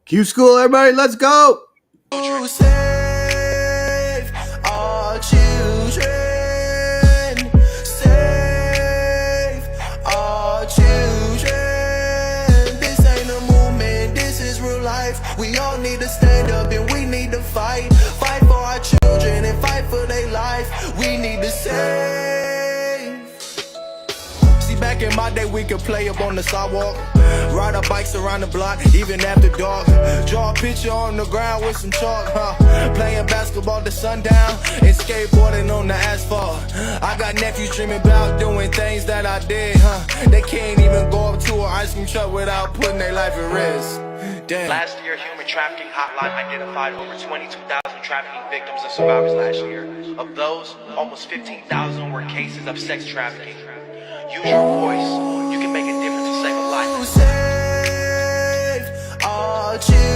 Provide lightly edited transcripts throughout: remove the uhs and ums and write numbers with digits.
Qschqql, everybody, let's go! Save our children. Save our children. This ain't a movement, this is real life. We all need to stand up and we need to fight. Fight for our children and fight for their life. We need to save. See, back in my day, we could play up on the sidewalk, ride our bikes around the block, even after dark. Draw a picture on the ground with some chalk, playing basketball to sundown and skateboarding on the asphalt. I got nephews dreaming about doing things that I did, They can't even go up to an ice cream truck without putting their life at risk. Damn. Last year, Human Trafficking Hotline identified over 22,000 trafficking victims and survivors last year. Of those, almost 15,000 were cases of sex trafficking. Use your voice. You can make a difference and save a life. Save our children.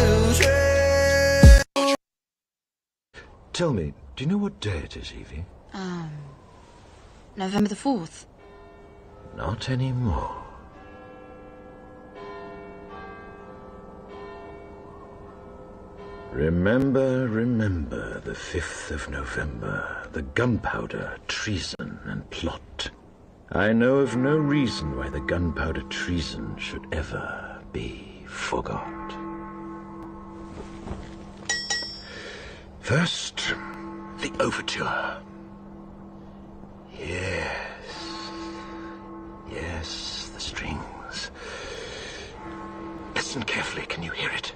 Tell me, do you know what day it is, Evie? November the 4th. Not anymore. Remember the 5th of November, the gunpowder, treason, and plot. I know of no reason why the gunpowder treason should ever be forgot. First, the overture. Yes, the strings. Listen carefully, can you hear it?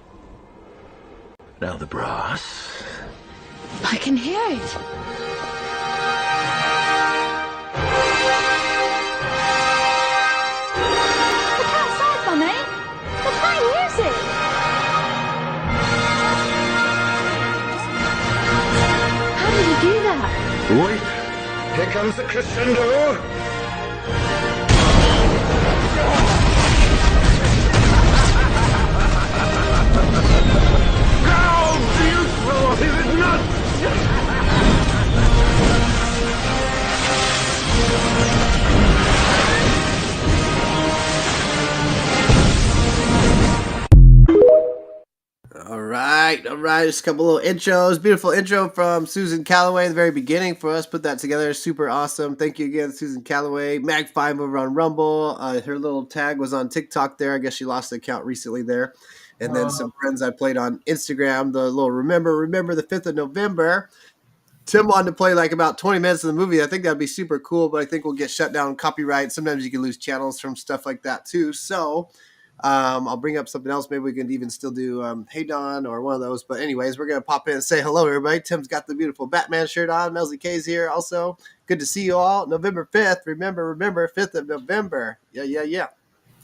Now the brass. I can hear it. Look outside, Mummy. They're playing music. How did you do that? Wait, here comes the crescendo. How beautiful is it not? All right, just a couple little intros. Beautiful intro from Susan Calloway at the very beginning for us. Put that together, super awesome. Thank you again, Susan Calloway. Mag5 over on Rumble. Her little tag was on TikTok there. I guess she lost the account recently there. And then some friends I played on Instagram. The little remember the 5th of November. Tim wanted to play like about 20 minutes of the movie. I think that'd be super cool, but I think we'll get shut down copyright. Sometimes you can lose channels from stuff like that too. So I'll bring up something else. Maybe we can even still do Hey Don or one of those. But anyways, we're going to pop in and say hello, everybody. Tim's got the beautiful Batman shirt on. MelzieKaye's here also. Good to see you all. November 5th. Remember, 5th of November. Yeah.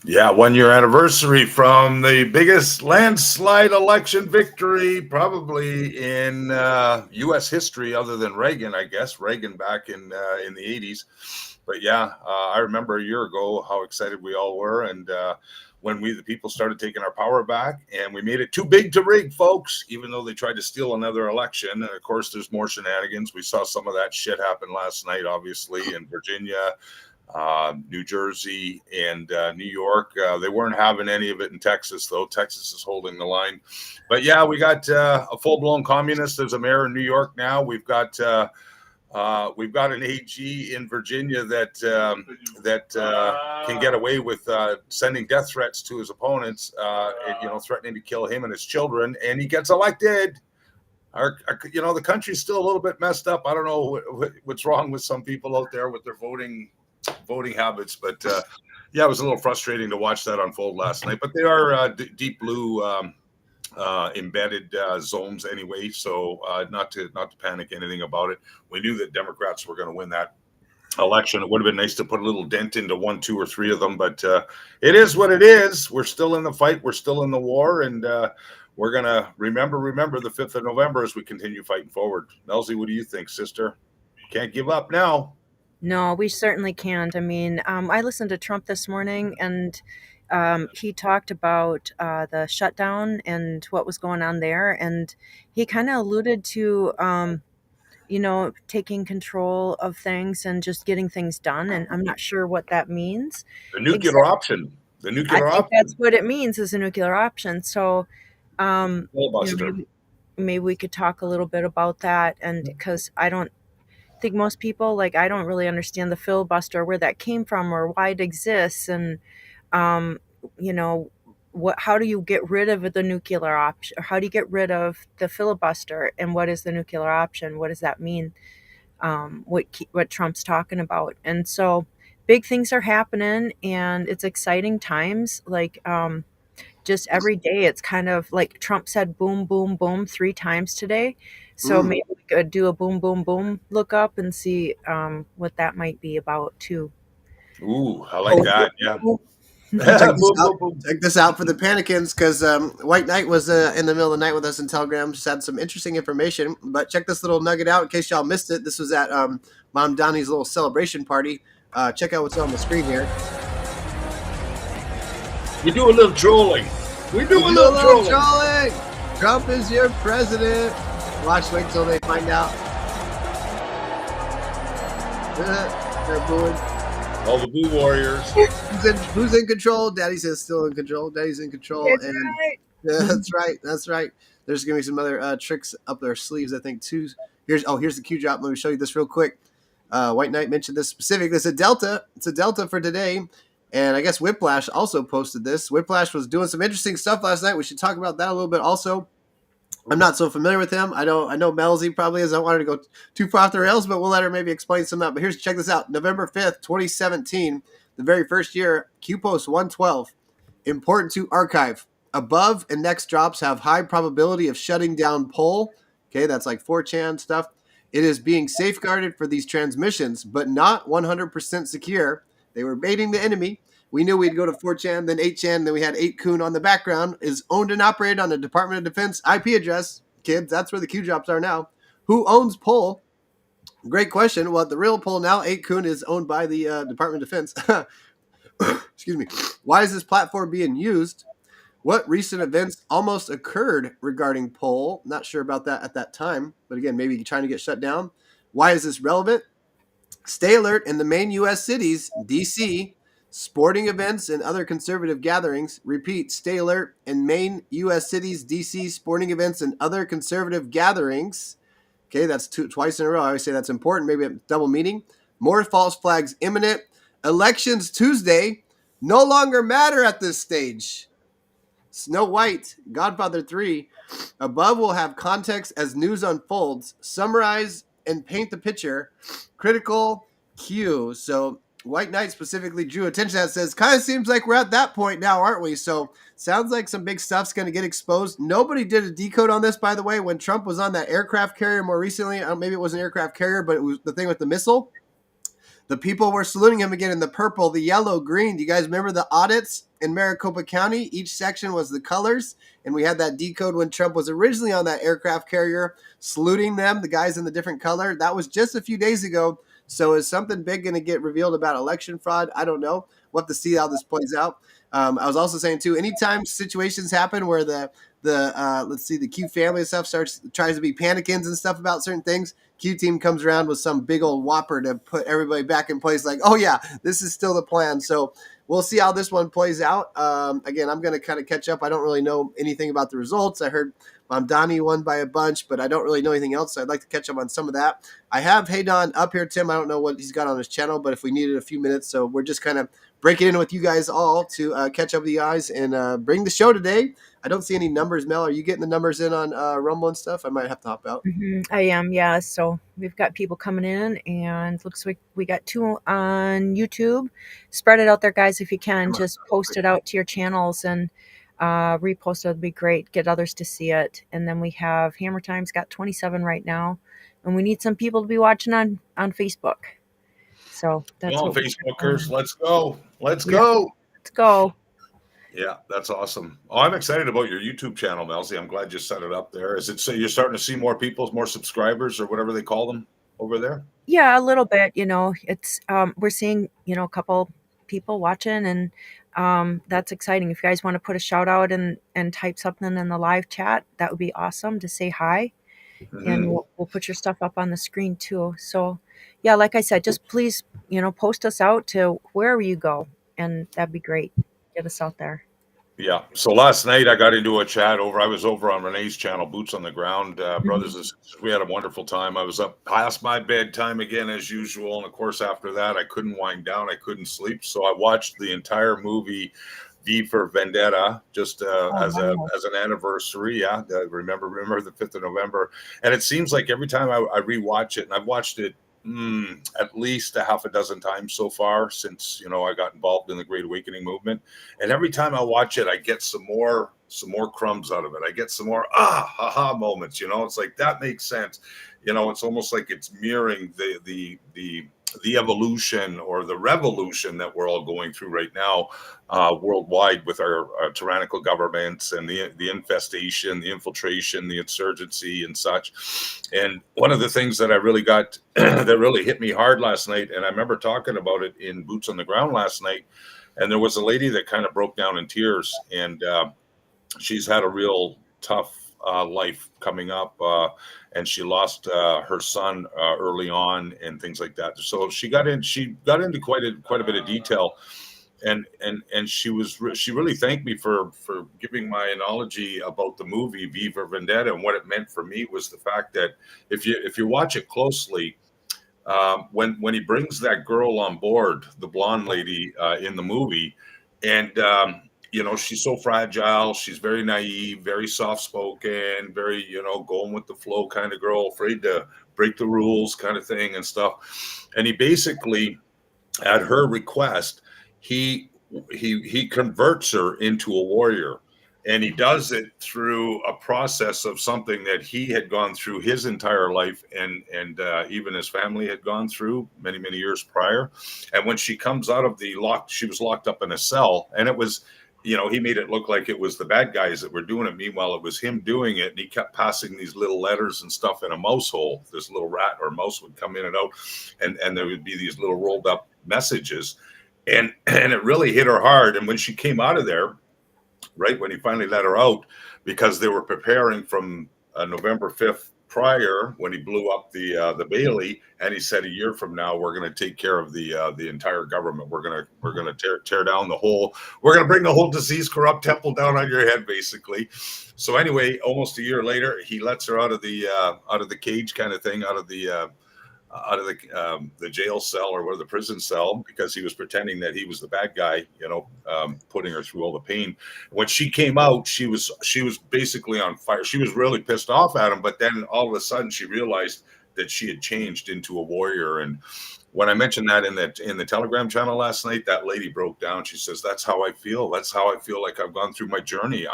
Yeah, 1 year anniversary from the biggest landslide election victory probably in U.S. history, other than Reagan, I guess. Reagan back in the 80s. But yeah, I remember a year ago how excited we all were, and when we, the people, started taking our power back, and we made it too big to rig, folks, even though they tried to steal another election. And of course, there's more shenanigans. We saw some of that shit happen last night, obviously, in Virginia, New Jersey, and New York. They weren't having any of it in Texas, though. Texas is holding the line. But yeah, we got a full-blown communist as a mayor in New York now. We've got an AG in Virginia that can get away with sending death threats to his opponents, threatening to kill him and his children, and he gets elected. The country's still a little bit messed up. I don't know what's wrong with some people out there with their voting habits, but yeah, it was a little frustrating to watch that unfold last night. But they are deep blue embedded zones anyway, so not to panic anything about it. We knew that Democrats were going to win that election. It would have been nice to put a little dent into 1, 2, or 3 of them, but it is what it is. We're still in the fight. We're still in the war, and we're going to remember the 5th of November as we continue fighting forward. Melzie, what do you think, sister? Can't give up now. No, we certainly can't. I mean, I listened to Trump this morning, and he talked about the shutdown and what was going on there. And he kind of alluded to, taking control of things and just getting things done. And I'm not sure what that means. The nuclear option. The nuclear I think option. that's what it means, is a nuclear option. So Filibuster. Maybe we could talk a little bit about that, and because I don't think most people, like, I don't really understand the filibuster, where that came from or why it exists, and um, you know, how do you get rid of the nuclear option? How do you get rid of the filibuster? And what is the nuclear option? What does that mean? What Trump's talking about? And so big things are happening, and it's exciting times. Like just every day, it's kind of like Trump said, boom, boom, boom, 3 times today. So Mm. maybe we could do a boom, boom, boom look up and see what that might be about too. Ooh, I like that. Yeah. Check this Boom, out. boom, boom. Check this out for the Panicans, because White Knight was in the middle of the night with us in Telegram. Just had some interesting information. But check this little nugget out in case y'all missed it. This was at Mom Donnie's little celebration party. Check out what's on the screen here. We do a little trolling. We do a little trolling. Trolling. Trump is your president. Wait till they find out. They're booing. All the Boo Warriors. Who's in control? Daddy says still in control. Daddy's in control. That's and right. Yeah, that's right. That's right. There's gonna be some other tricks up their sleeves, I think, too. Here's the Q drop. Let me show you this real quick. White Knight mentioned this specific. It's a Delta. It's a Delta for today. And I guess Whiplash also posted this. Whiplash was doing some interesting stuff last night. We should talk about that a little bit also. I'm not so familiar with him. I know Melzie probably is. I don't want her to go too far off the rails, but we'll let her maybe explain some of that. But check this out. November 5th, 2017, the very first year, Q Post 112. Important to archive. Above and next drops have high probability of shutting down poll. Okay, that's like 4chan stuff. It is being safeguarded for these transmissions, but not 100% secure. They were baiting the enemy. We knew we'd go to 4chan, then 8chan, then we had 8kun on the background. Is owned and operated on the Department of Defense IP address. Kids, that's where the Q drops are now. Who owns poll? Great question. Well, the real poll now, 8kun, is owned by the Department of Defense. Excuse me. Why is this platform being used? What recent events almost occurred regarding poll? Not sure about that at that time, but again, maybe trying to get shut down. Why is this relevant? Stay alert in the main U.S. cities, D.C., sporting events, and other conservative gatherings. Repeat, stay alert in main U.S. cities, D.C., sporting events, and other conservative gatherings. Okay, that's twice in a row. I always say that's important. Maybe a double meaning. More false flags imminent. Elections Tuesday no longer matter at this stage. Snow White, Godfather 3. Above will have context as news unfolds. Summarize and paint the picture. Critical Q. So White Knight specifically drew attention to that. Says, kind of seems like we're at that point now, aren't we? So sounds like some big stuff's going to get exposed. Nobody did a decode on this, by the way, when Trump was on that aircraft carrier more recently. Maybe it was an aircraft carrier, but it was the thing with the missile. The people were saluting him again in the purple, the yellow, green. Do you guys remember the audits in Maricopa County? Each section was the colors, and we had that decode when Trump was originally on that aircraft carrier, saluting them, the guys in the different color. That was just a few days ago. So is something big going to get revealed about election fraud? I don't know. We'll have to see how this plays out. I was also saying, too, anytime situations happen where the Q family and stuff tries to be panicking and stuff about certain things, Q team comes around with some big old whopper to put everybody back in place. Like, oh yeah, this is still the plan. So we'll see how this one plays out. Again, I'm going to kind of catch up. I don't really know anything about the results. I heard Donnie won by a bunch, but I don't really know anything else. So I'd like to catch up on some of that. I have Haydon up here, Tim. I don't know what he's got on his channel, but if we needed a few minutes, so we're just kind of breaking in with you guys all to catch up with you guys and bring the show today. I don't see any numbers, Mel. Are you getting the numbers in on Rumble and stuff? I might have to hop out. I am, yeah. So we've got people coming in, and looks like we got 2 on YouTube. Spread it out there, guys, if you can. Just post it out to your channels and repost it. Would be great. Get others to see it. And then we have Hammer Time's got 27 right now, and we need some people to be watching on Facebook. So that's Come on, what we're Facebookers. doing. Let's go. Let's Yeah. go. Let's go. Yeah, that's awesome. Oh, I'm excited about your YouTube channel, Melzie. I'm glad you set it up there. Is it so you're starting to see more people, more subscribers, or whatever they call them over there? Yeah, a little bit. It's we're seeing a couple people watching, and that's exciting. If you guys want to put a shout out and type something in the live chat, that would be awesome to say hi. And we'll put your stuff up on the screen too. So yeah, like I said, just please post us out to wherever you go, and that'd be great. Get us out there. Yeah. So last night I got into a chat over. I was over on Renee's channel, Boots on the Ground, brothers and sisters. We had a wonderful time. I was up past my bedtime again as usual, and of course after that I couldn't wind down. I couldn't sleep, so I watched the entire movie V for Vendetta just Oh, wow. as an anniversary. Yeah, remember the 5th of November. And it seems like every time I rewatch it, and I've watched it at least a half a dozen times so far since I got involved in the Great Awakening movement. And every time I watch it, I get some more crumbs out of it. I get some more haha moments. It's like that makes sense. It's almost like it's mirroring the evolution or the revolution that we're all going through right now worldwide with our tyrannical governments and the infestation, the infiltration, the insurgency and such. And one of the things that I really got that really hit me hard last night, and I remember talking about it in Boots on the Ground last night, and there was a lady that kind of broke down in tears, and she's had a real tough life coming up, and she lost her son early on and things like that. So she got into quite a bit of detail, and she really thanked me for giving my analogy about the movie V for Vendetta. And what it meant for me was the fact that if you watch it closely, when he brings that girl on board, the blonde lady in the movie, and she's so fragile. She's very naive, very soft spoken, very, going with the flow kind of girl, afraid to break the rules kind of thing and stuff. And he basically, at her request, he converts her into a warrior. And he does it through a process of something that he had gone through his entire life, and even his family had gone through many, many years prior. And when she comes out of she was locked up in a cell, and it was, he made it look like it was the bad guys that were doing it. Meanwhile, it was him doing it, and he kept passing these little letters and stuff in a mouse hole. This little rat or mouse would come in and out, and there would be these little rolled up messages, and it really hit her hard. And when she came out of there, right when he finally let her out, because they were preparing from November 5th prior, when he blew up the Bailey, and he said, a year from now we're going to take care of the entire government. We're going to tear down we're going to bring the whole disease corrupt temple down on your head, basically. So anyway, almost a year later, he lets her out of the cage kind of thing, out of the jail cell or the prison cell, because he was pretending that he was the bad guy, putting her through all the pain. When she came out, she was basically on fire. She was really pissed off at him, but then all of a sudden she realized that she had changed into a warrior. And when I mentioned that in the Telegram channel last night, that lady broke down. She says, that's how I feel. That's how I feel like I've gone through my journey.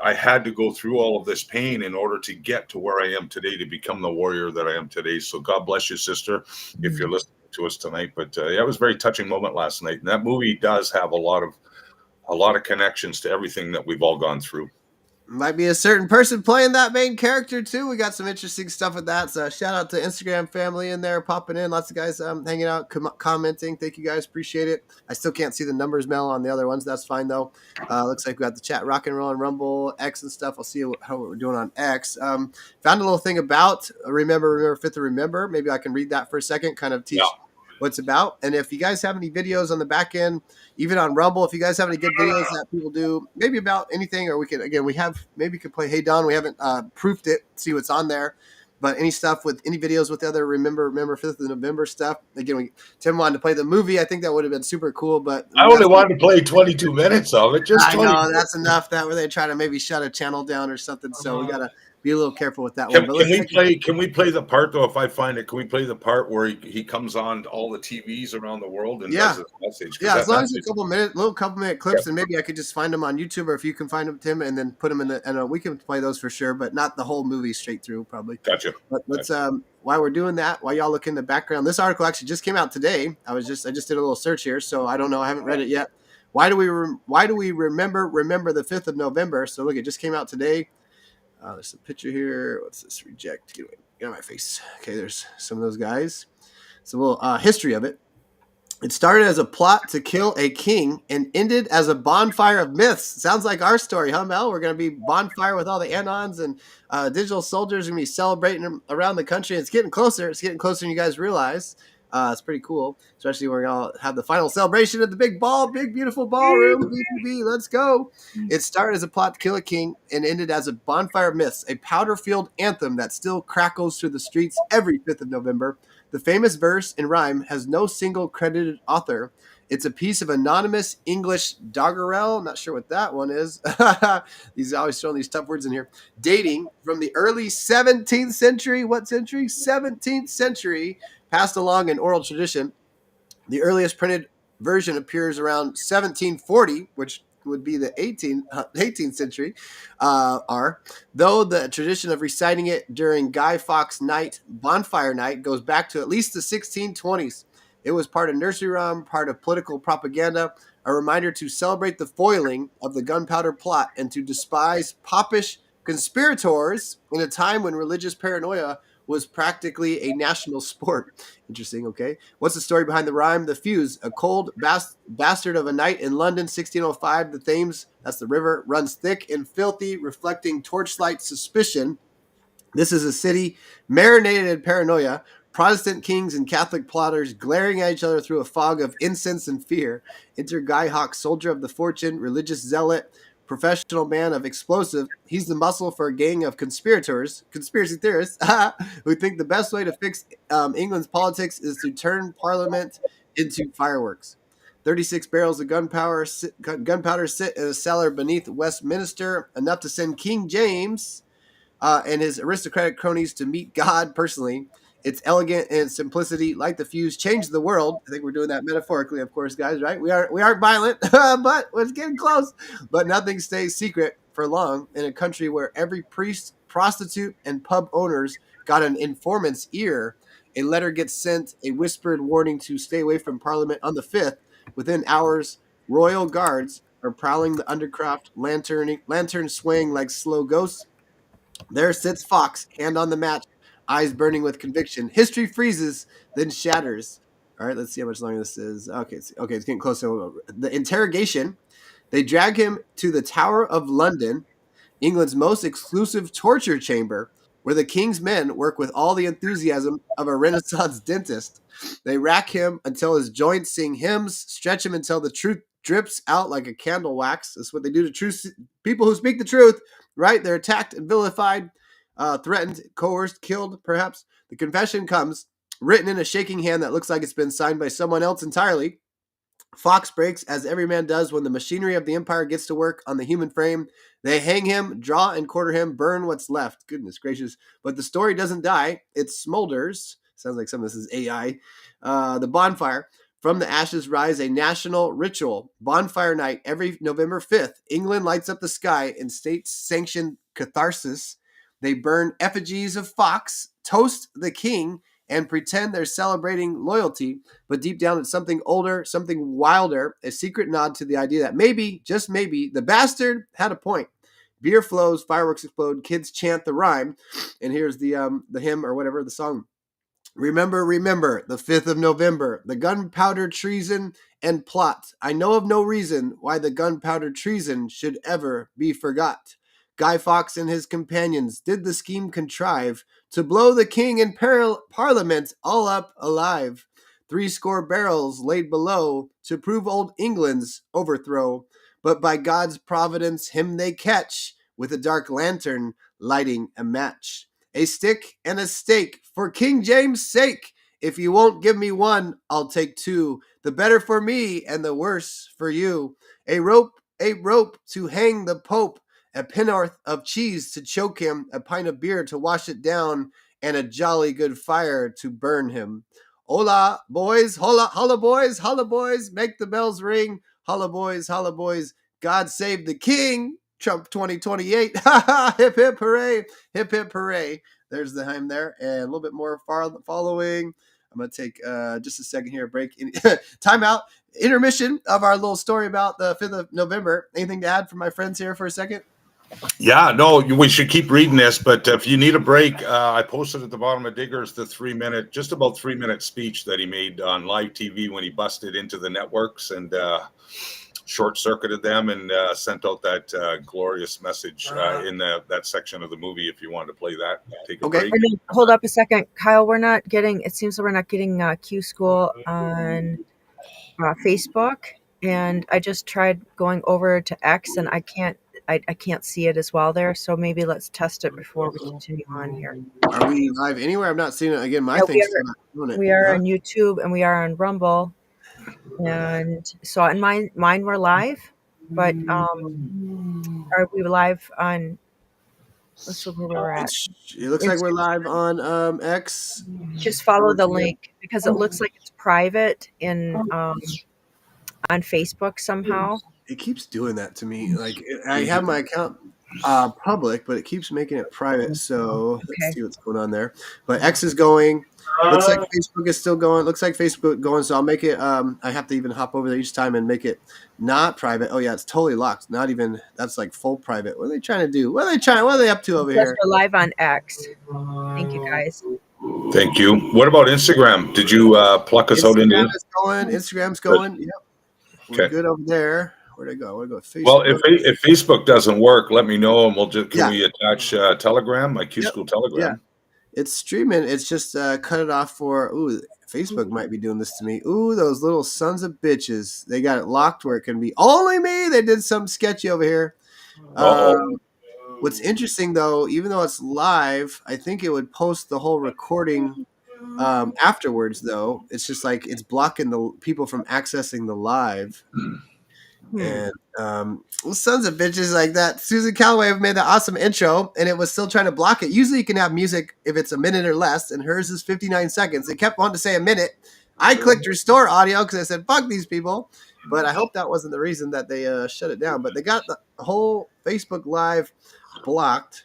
I had to go through all of this pain in order to get to where I am today, to become the warrior that I am today. So God bless you, sister, if you're listening to us tonight. But yeah, it was a very touching moment last night. And that movie does have a lot of connections to everything that we've all gone through. Might be a certain person playing that main character too. We got some interesting stuff with that. So shout out to Instagram family in there popping in. Lots of guys hanging out, commenting. Thank you guys, appreciate it. I still can't see the numbers, Mel, on the other ones. That's fine though. Looks like we got the chat rock and roll and Rumble, X and stuff. I'll see how we're doing on X. Found a little thing about remember 5th of Remember. Maybe I can read that for a second, kind of teach what it's about. And if you guys have any videos on the back end, even on Rumble, if you guys have any good videos that people do, maybe about anything, or we could play Hey Don. We haven't proofed it, see what's on there, but any stuff with any videos with the other remember 5th of November stuff. Again, Tim wanted to play the movie. I think that would have been super cool, but I only wanted to play 22 minutes of it. Just I know that's enough. That where they try to maybe shut a channel down or something. So we gotta be a little careful with that one. But can we play the part though? If I find it, can we play the part where he comes on all the TVs around the world and does his message? Yeah, as long as it's a couple minute clips, and maybe I could just find them on YouTube, or if you can find them, Tim, and then put them in and we can play those for sure, but not the whole movie straight through, probably. Gotcha. But let's while we're doing that, while y'all look in the background, this article actually just came out today. I just did a little search here, so I don't know, I haven't read it yet. Why do we remember the 5th of November? So look, it just came out today. There's a picture here. What's this? Reject. Get away. Get out of my face. Okay, there's some of those guys. It's a little history of it. It started as a plot to kill a king and ended as a bonfire of myths. Sounds like our story, huh, Mel? We're going to be bonfire with all the Anons and digital soldiers. We're going to be celebrating them around the country. It's getting closer. It's getting closer than you guys realize. It's pretty cool, especially when we all have the final celebration at the big beautiful ballroom. BBB, let's go. It started as a plot to kill a king and ended as a bonfire of myths, a powder-filled anthem that still crackles through the streets every 5th of November. The famous verse and rhyme has no single credited author. It's a piece of anonymous English doggerel. Not sure what that one is. These always throwing these tough words in here. Dating from the early 17th century. What century? 17th century. Passed along in oral tradition. The earliest printed version appears around 1740, which would be the 18th century, though the tradition of reciting it during Guy Fawkes Night, Bonfire Night, goes back to at least the 1620s. It was part of nursery rhyme, part of political propaganda, a reminder to celebrate the foiling of the gunpowder plot and to despise popish conspirators in a time when religious paranoia was practically a national sport. Interesting, okay. What's the story behind the rhyme? The Fuse, a cold bastard of a night in London, 1605. The Thames, that's the river, runs thick and filthy, reflecting torchlight suspicion. This is a city marinated in paranoia, Protestant kings and Catholic plotters glaring at each other through a fog of incense and fear. Enter Guy Fawkes, soldier of the fortune, religious zealot, professional man of explosive. He's the muscle for a gang of conspirators, conspiracy theorists, who think the best way to fix England's politics is to turn Parliament into fireworks. 36 barrels of gunpowder sit in a cellar beneath Westminster, enough to send King James and his aristocratic cronies to meet God personally. It's elegant and simplicity, like the Fuse, changed the world. I think we're doing that metaphorically, of course, guys, right? We aren't violent, but it's getting close. But nothing stays secret for long in a country where every priest, prostitute, and pub owners got an informant's ear. A letter gets sent, a whispered warning to stay away from Parliament on the 5th. Within hours, royal guards are prowling the undercroft, lantern swaying like slow ghosts. There sits Fawkes, hand on the match, eyes burning with conviction. History freezes, then shatters. All right, let's see how much longer this is. Okay, it's getting close. So the interrogation. They drag him to the Tower of London, England's most exclusive torture chamber, where the king's men work with all the enthusiasm of a Renaissance dentist. They rack him until his joints sing hymns, stretch him until the truth drips out like a candle wax. That's what they do to people who speak the truth, right? They're attacked and vilified, threatened, coerced, killed, perhaps. The confession comes, written in a shaking hand that looks like it's been signed by someone else entirely. Fawkes breaks, as every man does when the machinery of the empire gets to work on the human frame. They hang him, draw and quarter him, burn what's left. Goodness gracious. But the story doesn't die. It smolders. Sounds like some of this is AI. The bonfire. From the ashes rise a national ritual. Bonfire night every November 5th. England lights up the sky in state-sanctioned catharsis. They burn effigies of Fawkes, toast the king, and pretend they're celebrating loyalty, but deep down it's something older, something wilder, a secret nod to the idea that maybe, just maybe, the bastard had a point. Beer flows, fireworks explode, kids chant the rhyme, and here's the hymn or whatever, the song. Remember, remember, the 5th of November, the gunpowder treason and plot. I know of no reason why the gunpowder treason should ever be forgot. Guy Fawkes and his companions did the scheme contrive to blow the king and Parliament all up alive. 70 barrels laid below to prove old England's overthrow. But by God's providence him they catch with a dark lantern lighting a match. A stick and a stake for King James' sake. If you won't give me one, I'll take two. The better for me and the worse for you. A rope to hang the Pope. A pen'orth of cheese to choke him, a pint of beer to wash it down, and a jolly good fire to burn him. Holla, boys, holla, boys, make the bells ring. Holla, boys, God save the king. Trump 2028. Hip, hip, hooray. Hip, hip, hooray. There's the hymn there, and a little bit more following. I'm going to take just a second here, break. Time out. Intermission of our little story about the 5th of November. Anything to add from my friends here for a second? Yeah, no, we should keep reading this, but if you need a break, I posted at the bottom of Diggers the 3-minute speech that he made on live TV when he busted into the networks, and short-circuited them and sent out that glorious message in that section of the movie. If you wanted to play that, take a break. And then, hold up a second, Kyle. It seems that we're not getting Qschqql on Facebook, and I just tried going over to X, and I can't see it as well there. So maybe let's test it before we continue on here. Are we live anywhere? I'm not seeing it. Again, my Yeah, thing's still not doing it. We are on YouTube and we are on Rumble, and so on mine we're live, but are we live on? Let's see where we're at. It looks like we're live on X. Just follow the link because it looks like it's private in on Facebook somehow. It keeps doing that to me. Like I have my account public, but it keeps making it private. So let's see what's going on there. But X is going. Looks like Facebook is still going. Looks like Facebook going. So I'll make it. I have to even hop over there each time and make it not private. Oh yeah, it's totally locked. Not even. That's like full private. What are they trying to do? What are they up to over here? We're live on X. Thank you guys. Thank you. What about Instagram? Did you pluck us out into? Instagram's going. Yep. We're good over there. Where'd I go? Facebook. Well, if Facebook doesn't work, let me know, and can we attach Telegram, my Qschqql Telegram? Yeah. It's streaming. It's just cut it off for. Ooh, Facebook might be doing this to me. Ooh, those little sons of bitches. They got it locked where it can be only me. They did something sketchy over here. What's interesting though, even though it's live, I think it would post the whole recording afterwards. Though it's just like it's blocking the people from accessing the live. And sons of bitches like that. Susan Calloway made that awesome intro, and it was still trying to block it. Usually you can have music if it's a minute or less, and hers is 59 seconds. It kept wanting to say a minute. I clicked restore audio because I said, fuck these people. But I hope that wasn't the reason that they shut it down. But they got the whole Facebook Live blocked.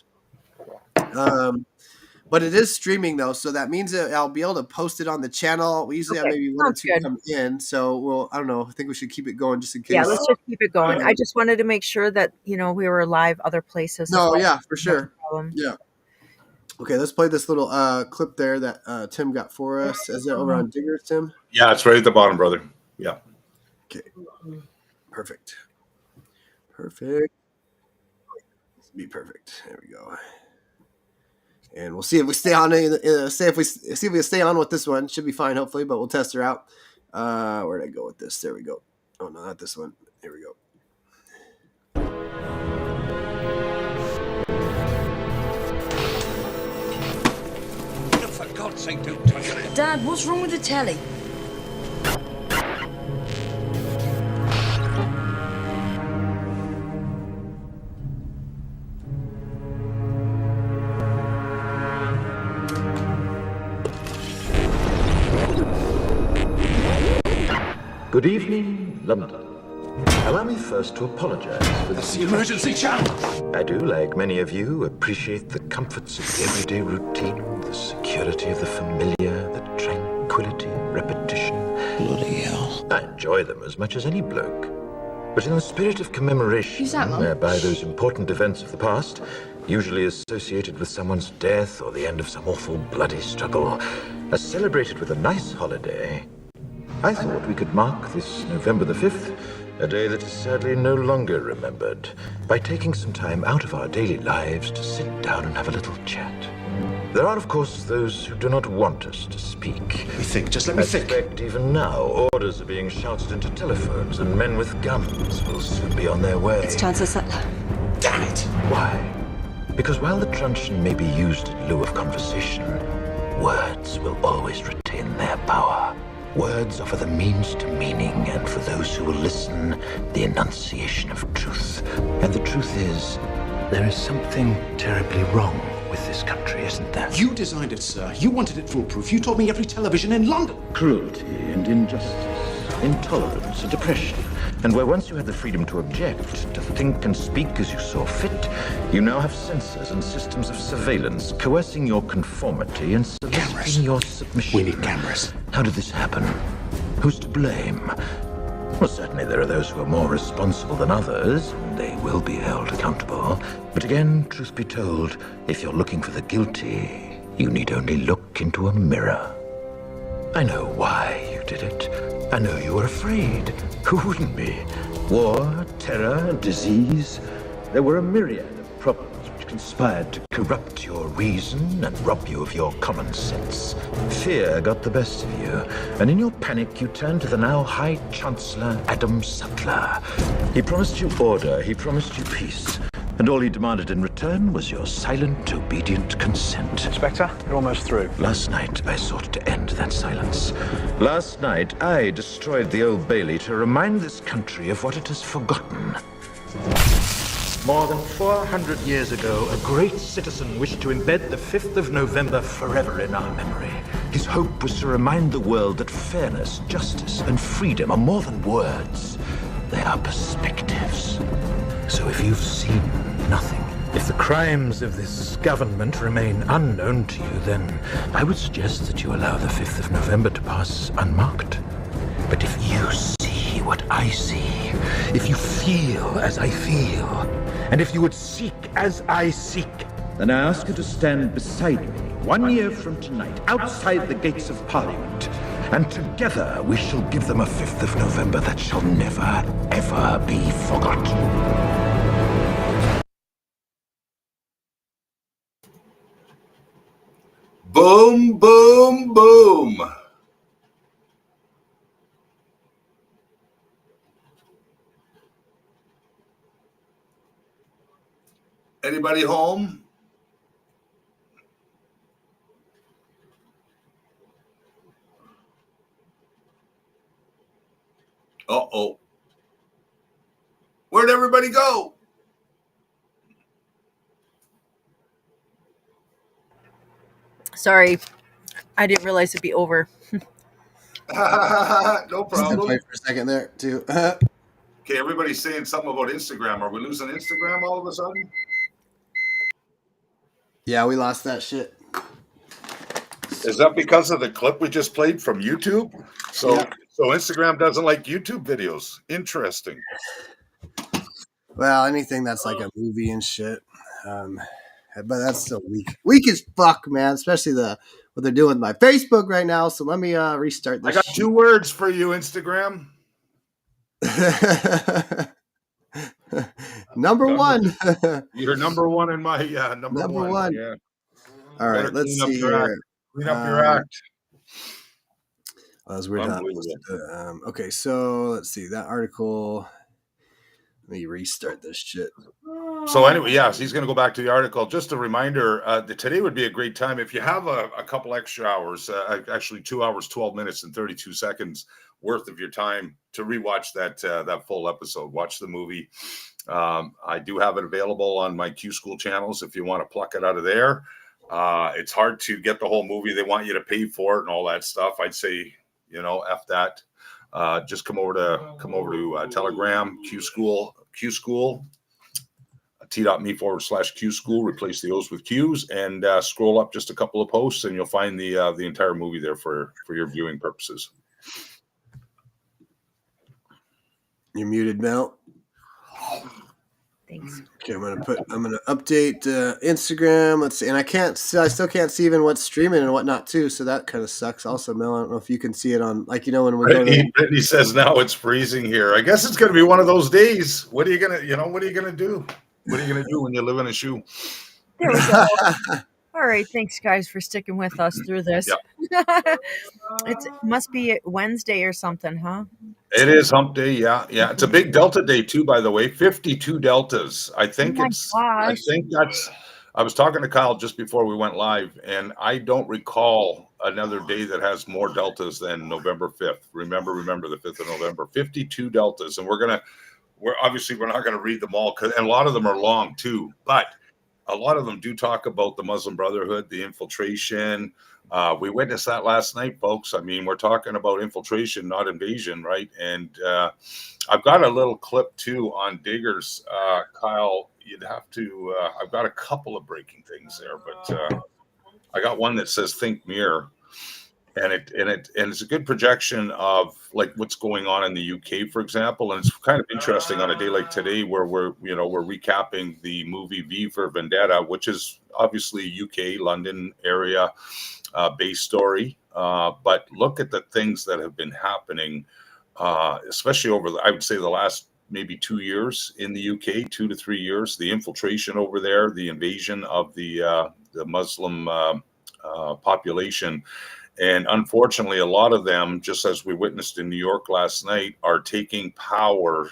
But it is streaming though, so that means that I'll be able to post it on the channel. We usually have maybe one or two come in, so I don't know. I think we should keep it going just in case. Yeah, let's just keep it going. I just wanted to make sure that we were live other places. No, yeah, for sure. Yeah. Okay, let's play this little clip there that Tim got for us. Is it over on Diggers, Tim? Yeah, it's right at the bottom, brother. Yeah. Okay. Perfect. Let's be perfect. There we go. And we'll see if we stay on. See if we can stay on with this one. Should be fine, hopefully. But we'll test her out. Where'd I go with this? There we go. Oh no, not this one. Here we go. For God's sake, don't touch it. Dad, what's wrong with the telly? Good evening, London. Allow me first to apologize for this. The emergency channel! I do, like many of you, appreciate the comforts of the everyday routine, the security of the familiar, the tranquility, repetition. Bloody hell. I enjoy them as much as any bloke. But in the spirit of commemoration, whereby those important events of the past, usually associated with someone's death or the end of some awful bloody struggle, are celebrated with a nice holiday, I thought we could mark this November the 5th, a day that is sadly no longer remembered, by taking some time out of our daily lives to sit down and have a little chat. There are, of course, those who do not want us to speak. Let me think, just let me think. I suspect even now, orders are being shouted into telephones, and men with guns will soon be on their way. It's Chancellor Sutler. Damn it! Why? Because while the truncheon may be used in lieu of conversation, words will always retain their power. Words offer the means to meaning, and for those who will listen, the enunciation of truth. And the truth is, there is something terribly wrong with this country, isn't there? You designed it, sir. You wanted it foolproof. You told me every television in London. Cruelty and injustice, intolerance and oppression. And where once you had the freedom to object, to think and speak as you saw fit, you now have censors and systems of surveillance coercing your conformity and soliciting your submission. We need cameras. How did this happen? Who's to blame? Well, certainly there are those who are more responsible than others, and they will be held accountable. But again, truth be told, if you're looking for the guilty, you need only look into a mirror. I know why you did it. I know you were afraid. Who wouldn't be? War, terror, disease. There were a myriad of problems which conspired to corrupt your reason and rob you of your common sense. Fear got the best of you, and in your panic you turned to the now High Chancellor Adam Sutler. He promised you order, he promised you peace, and all he demanded in return was your silent, obedient consent. Inspector, you're almost through. Last night, I sought to end that silence. Last night, I destroyed the Old Bailey to remind this country of what it has forgotten. More than 400 years ago, a great citizen wished to embed the 5th of November forever in our memory. His hope was to remind the world that fairness, justice, and freedom are more than words. They are perspectives. So if you've seen nothing, if the crimes of this government remain unknown to you, then I would suggest that you allow the 5th of November to pass unmarked. But if you see what I see, if you feel as I feel, and if you would seek as I seek, then I ask you to stand beside me 1 year from tonight, outside the gates of Parliament, and together we shall give them a 5th of November that shall never, ever be forgotten. Boom, boom, boom. Anybody home? Uh-oh. Where'd everybody go? Sorry, I didn't realize it'd be over. No Just problem. wait for a second there, too. Okay, everybody's saying something about Instagram. Are we losing Instagram all of a sudden? Yeah, we lost that shit. Is that because of the clip we just played from YouTube? So, Yeah. so Instagram doesn't like YouTube videos. Interesting. Well, anything that's like a movie and shit. But that's still weak as fuck, man. Especially what they're doing with my Facebook right now. So let me restart this. I got 2 words for you, Instagram. Number one. You're number one in my number one. Yeah. All right, Better let's clean up see your here. act. Clean up your act. As we're done. Okay, so let's see that article. Let me restart this shit. So anyway, yes, he's going to go back to the article. Just a reminder, that today would be a great time if you have a couple extra hours, actually 2 hours, 12 minutes and 32 seconds worth of your time to rewatch that full episode. Watch the movie. I do have it available on my Qschqql channels if you want to pluck it out of there. It's hard to get the whole movie. They want you to pay for it and all that stuff. I'd say, F that. Just come over to Telegram, Qschqql, t.me/Qschqql, replace the O's with Q's, and scroll up just a couple of posts, and you'll find the entire movie there for your viewing purposes. You're muted, Mel. Thanks. Okay, I'm gonna update Instagram. Let's see, and I still can't see even what's streaming and whatnot too. So that kind of sucks. Also, Mel, I don't know if you can see it on when we go to. Brittany says now it's freezing here. I guess it's gonna be one of those days. What are you gonna do? What are you gonna do when you live in a shoe? There we go. All right, thanks guys for sticking with us through this. Yep. It must be Wednesday or something, huh? It is hump day, yeah. It's a big Delta day too, by the way. 52 Deltas. I think I was talking to Kyle just before we went live, and I don't recall another day that has more Deltas than November 5th. Remember the 5th of November. 52 Deltas, and we're not going to read them all, and a lot of them are long too, but a lot of them do talk about the Muslim Brotherhood, the infiltration. We witnessed that last night, folks. I mean, we're talking about infiltration, not invasion, right? And I've got a little clip too on Diggers, Kyle. You'd have to. I've got a couple of breaking things there, but I got one that says "Think Mirror," and it's a good projection of like what's going on in the UK, for example. And it's kind of interesting on a day like today, where we're recapping the movie V for Vendetta, which is obviously UK, London area based story. But look at the things that have been happening, especially over I would say the last maybe 2 years in the UK, 2 to 3 years. The infiltration over there, the invasion of the Muslim population. And unfortunately, a lot of them, just as we witnessed in New York last night, are taking power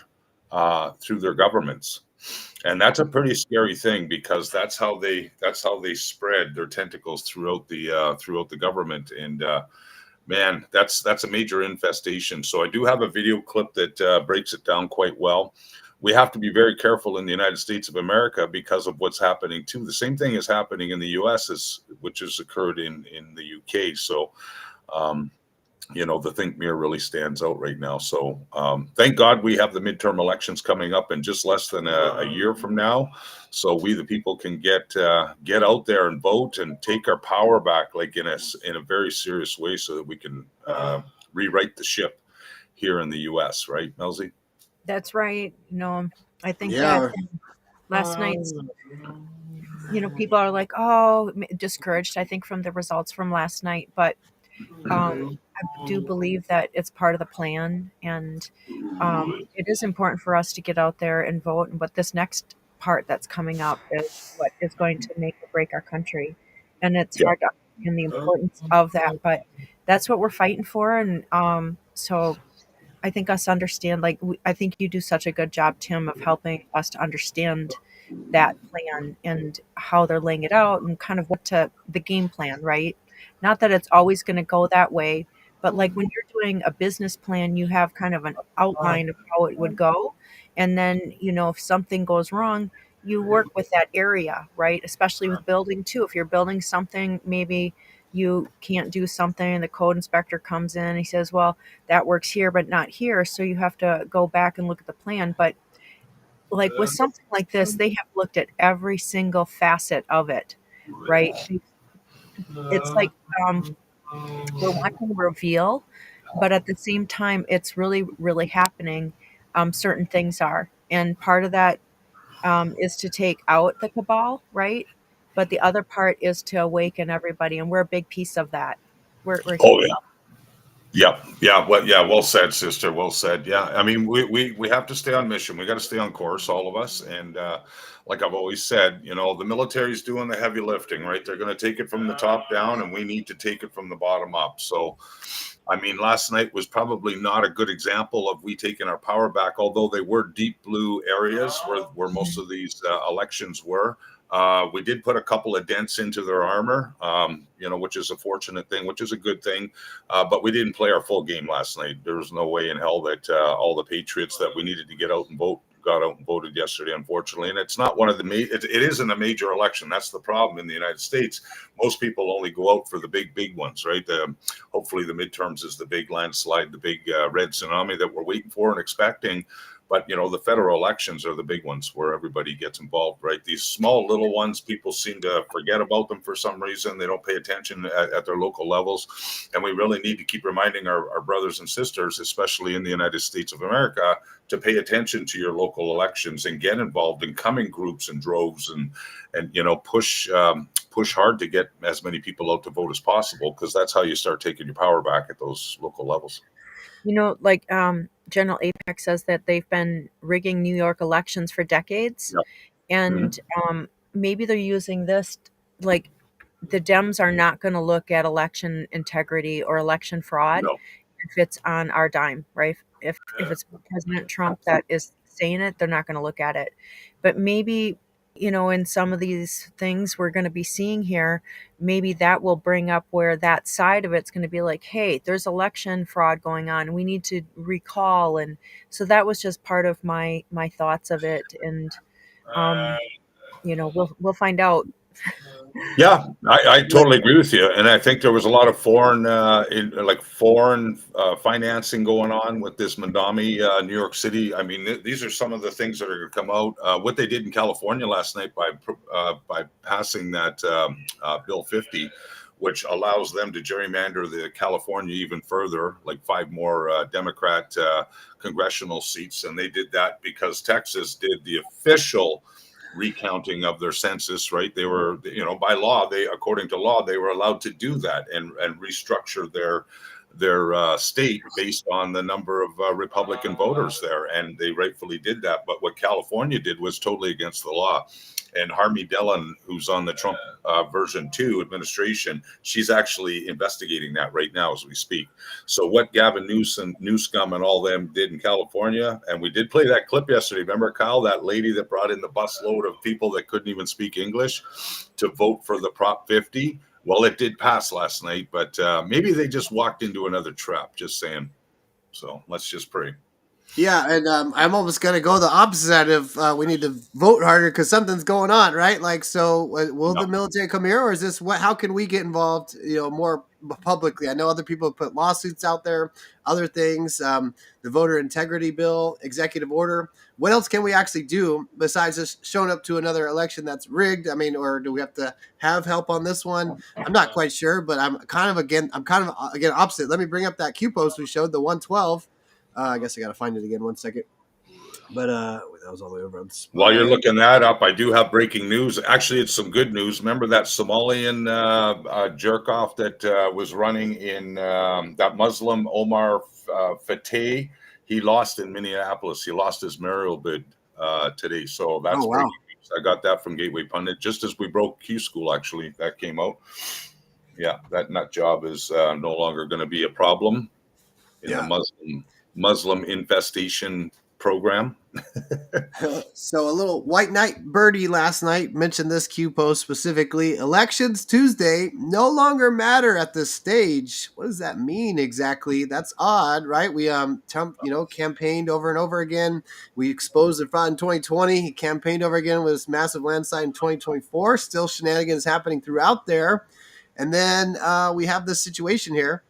through their governments. And that's a pretty scary thing, because that's how they spread their tentacles throughout the government. And man, that's a major infestation. So I do have a video clip that breaks it down quite well. We have to be very careful in the United States of America because of what's happening too. The same thing is happening in the U.S. which has occurred in the U.K. So, the think mirror really stands out right now. So thank God we have the midterm elections coming up in just less than a year from now. So we, the people, can get out there and vote and take our power back, like in a very serious way, so that we can rewrite the ship here in the U.S. Right, Melzie? That's right. I think Yeah. that last night's, people are like, oh, discouraged, I think, from the results from last night. But I do believe that it's part of the plan, and it is important for us to get out there and vote. But this next part that's coming up is what is going to make or break our country, and it's hard to understand the importance of that. But that's what we're fighting for, and so I think us understand. I think you do such a good job, Tim, of helping us to understand that plan and how they're laying it out and kind of the game plan, right? Not that it's always going to go that way, but like when you're doing a business plan, you have kind of an outline of how it would go. And then, if something goes wrong, you work with that area, right? Especially with building too. If you're building something, maybe you can't do something and the code inspector comes in, he says, well, that works here, but not here. So you have to go back and look at the plan. But like with something like this, they have looked at every single facet of it, right? It's like we're watching a reveal, but at the same time, it's really, really happening. Certain things are. And part of that is to take out the cabal, right? But the other part is to awaken everybody. And we're a big piece of that. We're Oh, huge. yeah. Well said, sister. Well said. Yeah. I mean, we have to stay on mission. We got to stay on course, all of us. And like I've always said, the military's doing the heavy lifting, right? They're going to take it from the top down, and we need to take it from the bottom up. So, I mean, last night was probably not a good example of we taking our power back, although they were deep blue areas where most of these elections were. We did put a couple of dents into their armor, which is a fortunate thing, which is a good thing. But we didn't play our full game last night. There was no way in hell that all the patriots that we needed to get out and vote got out and voted yesterday, unfortunately. And it's not one of the it isn't a major election. That's the problem in the United States. Most people only go out for the big ones, right? Hopefully the midterms is the big landslide, the big red tsunami that we're waiting for and expecting. But, the federal elections are the big ones where everybody gets involved, right? These small little ones, people seem to forget about them for some reason. They don't pay attention at their local levels. And we really need to keep reminding our brothers and sisters, especially in the United States of America, to pay attention to your local elections and get involved and come in groups and droves and push hard to get as many people out to vote as possible, because that's how you start taking your power back at those local levels. General APEC says that they've been rigging New York elections for decades. Yep. And maybe they're using this, like the Dems are not going to look at election integrity or election fraud if it's on our dime, right? If it's President Trump that is saying it, they're not going to look at it. But maybe, in some of these things we're going to be seeing here, maybe that will bring up where that side of it's going to be like, hey, there's election fraud going on. We need to recall. And so that was just part of my thoughts of it. And, we'll find out. Yeah, I totally agree with you, and I think there was a lot of foreign financing going on with this Mandami, New York City. I mean, these are some of the things that are going to come out. What they did in California last night by passing that Bill 50, which allows them to gerrymander the California even further, like 5 more Democrat congressional seats, and they did that because Texas did the official recounting of their census, right? They were, by law, according to law, they were allowed to do that and restructure state based on the number of Republican voters there, and they rightfully did that. But what California did was totally against the law. And Harmy Dillon, who's on the Trump version 2 administration, she's actually investigating that right now as we speak. So what Gavin Newsom and all them did in California, and we did play that clip yesterday. Remember, Kyle, that lady that brought in the busload of people that couldn't even speak English to vote for the Prop 50? Well, it did pass last night, but maybe they just walked into another trap, just saying. So let's just pray. Yeah, and I'm almost going to go the opposite side of we need to vote harder because something's going on, right? Like, so will the military come here, or is this how can we get involved, more publicly? I know other people have put lawsuits out there, other things, the voter integrity bill, executive order. What else can we actually do besides just showing up to another election that's rigged? I mean, or do we have to have help on this one? I'm not quite sure, but I'm kind of again opposite. Let me bring up that Q post we showed, the 112. I guess I got to find it again. 1 second. But that was all the way over on Spy. While you're looking that up, I do have breaking news. Actually, it's some good news. Remember that Somalian jerk off that was running in that Muslim Omar Fateh? He lost in Minneapolis. He lost his mayoral bid today. So that's breaking news. I got that from Gateway Pundit just as we broke Qschqql. Actually, that came out. Yeah, that nut job is no longer going to be a problem in the Muslim infestation program. So a little white knight birdie last night mentioned this Q post specifically. Elections Tuesday no longer matter at this stage. What does that mean exactly? That's odd, right? We Trump, campaigned over and over again. We exposed the fraud in 2020. He campaigned over again with this massive landslide in 2024. Still shenanigans happening throughout there. And then we have this situation here.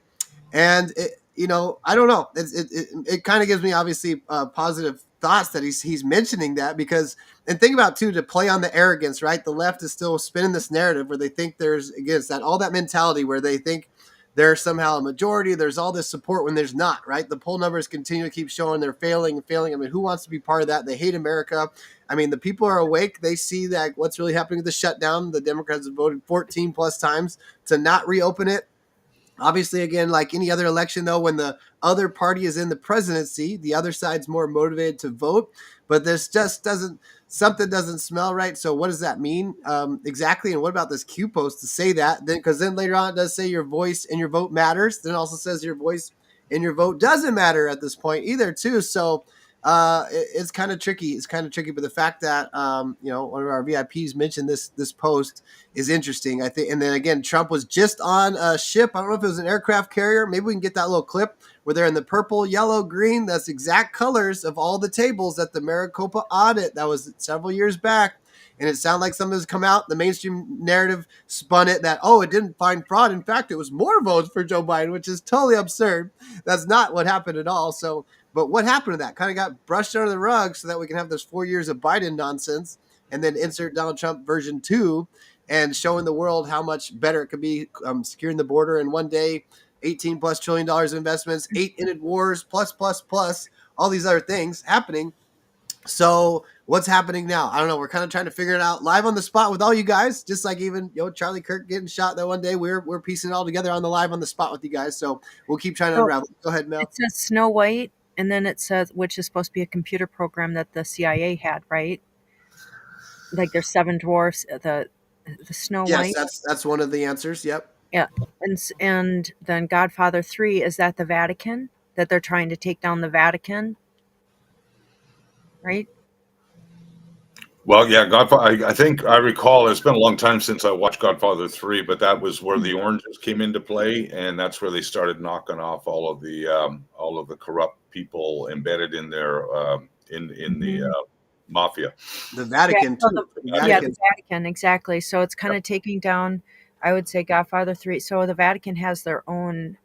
And I don't know. It kind of gives me obviously positive thoughts that he's mentioning that, because, and think about too, to play on the arrogance, right? The left is still spinning this narrative where they think there's, again, it's all that mentality where they think there's somehow a majority, there's all this support when there's not, right? The poll numbers continue to keep showing they're failing. I mean, who wants to be part of that? They hate America. I mean, the people are awake. They see that what's really happening with the shutdown. The Democrats have voted 14 plus times to not reopen it. Obviously, again, like any other election, though, when the other party is in the presidency, the other side's more motivated to vote. But this just something doesn't smell right. So what does that mean exactly? And what about this Q post to say that? Because then later on it does say your voice and your vote matters. Then it also says your voice and your vote doesn't matter at this point either, too. So it's kind of tricky. It's kind of tricky. But the fact that, one of our VIPs mentioned this post is interesting, I think. And then again, Trump was just on a ship. I don't know if it was an aircraft carrier. Maybe we can get that little clip where they're in the purple, yellow, green. That's exact colors of all the tables at the Maricopa audit. That was several years back. And it sounded like something has come out. The mainstream narrative spun it that, it didn't find fraud. In fact, it was more votes for Joe Biden, which is totally absurd. That's not what happened at all. So, but what happened to that? Kind of got brushed under the rug so that we can have those 4 years of Biden nonsense and then insert Donald Trump version 2 and showing the world how much better it could be securing the border in one day, $18+ trillion of investments, 8 ended wars, plus, all these other things happening. So what's happening now? I don't know. We're kind of trying to figure it out live on the spot with all you guys, just like even Charlie Kirk getting shot that one day. We're piecing it all together on the live on the spot with you guys. So we'll keep trying to unravel. Go ahead, Mel. It says Snow White, and then it says, which is supposed to be a computer program that the CIA had, right? Like there's 7 dwarfs, the Snow White. Yes, that's one of the answers. Yep. Yeah, and then Godfather 3, is that the Vatican, that they're trying to take down the Vatican, right? Well, yeah, Godfather. I think I recall. It's been a long time since I watched Godfather 3, but that was where the oranges came into play, and that's where they started knocking off all of the corrupt people embedded in their in the mafia. The Vatican, yeah, the Vatican, exactly. So it's kind of taking down, I would say, Godfather 3. So the Vatican has their own,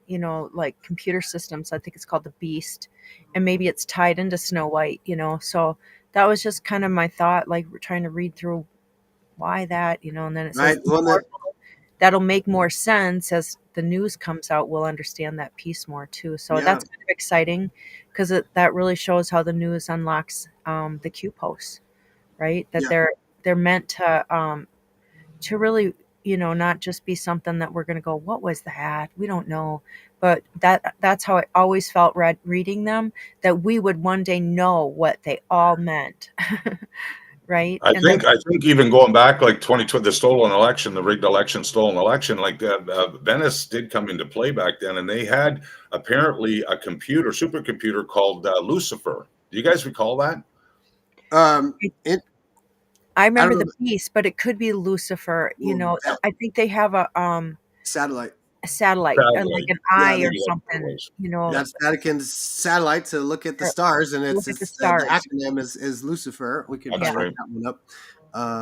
like computer systems. I think it's called the Beast, and maybe it's tied into Snow White. So that was just kind of my thought. Like we're trying to read through why that, and then it says that'll make more sense as the news comes out. We'll understand that piece more too. So that's kind of exciting because that really shows how the news unlocks the Q posts, right? That they're meant to really, not just be something that we're going to go, what was that? We don't know. but that's how I always felt reading them, that we would one day know what they all meant. Right? I And then think I think even going back like 2020, the stolen election, the rigged election, stolen election, like Venice did come into play back then, and they had apparently a supercomputer called Lucifer. Do you guys recall that? It I I don't remember know the beast, but it could be Lucifer. that I think they have satellite. a satellite, like Satellite. an Yeah, eye or Maybe that's what it something. was. yeah, it's Vatican's satellite to look at the To stars, and look at the it's the stars. acronym is Lucifer. We could That's probably Yeah. look right. that one up.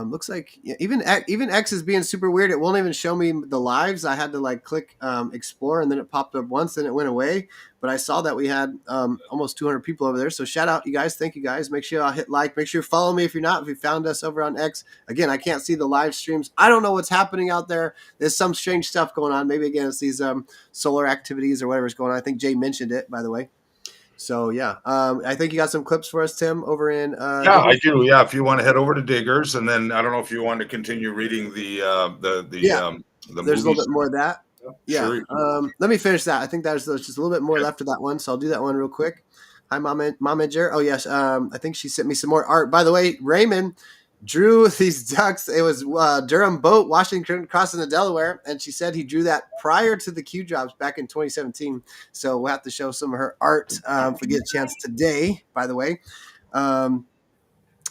Looks like even X is being super weird. It won't even show me the lives. I had to like click explore, and then it popped up once, and it went away. But I saw that we had almost 200 people over there. So shout out you guys. Thank you guys. Make sure y'all hit like. Make sure you follow me if you're not. If you found us over on X, again, I can't see the live streams. I don't know what's happening out there. There's some strange stuff going on. Maybe again it's these solar activities or whatever's going on. I think Jay mentioned it, by the way. So yeah, I think you got some clips for us, Tim, over in Yeah, I Diggers. do. Yeah, if you want to head over to Diggers, and then I don't know if you want to continue reading Yeah, the there's a little movies. bit more of that. Yeah. Sure. Let me finish that. I think there's just a little bit more left of that one, so I'll do that one real quick. Hi, Mama Jer. Oh yes. I think she sent me some more art. By the way, Raymond drew these ducks. It was Durham boat Washington crossing the Delaware, and she said he drew that prior to the Q drops back in 2017. So we'll have to show some of her art if we get a chance today. By the way.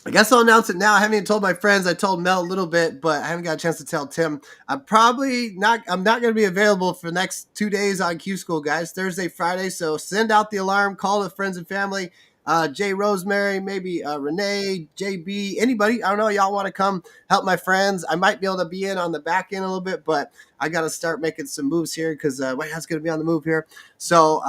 I guess I'll announce it now. I haven't even told my friends. I told Mel a little bit, but I haven't got a chance to tell Tim. I'm not going to be available for the next 2 days on Qschqql, guys. Thursday, Friday. So send out the alarm. Call the friends and family. Jay Rosemary, maybe Renee, JB, anybody. I don't know. Y'all want to come help my friends? I might be able to be in on the back end a little bit, but I got to start making some moves here because White House is going to be on the move here. So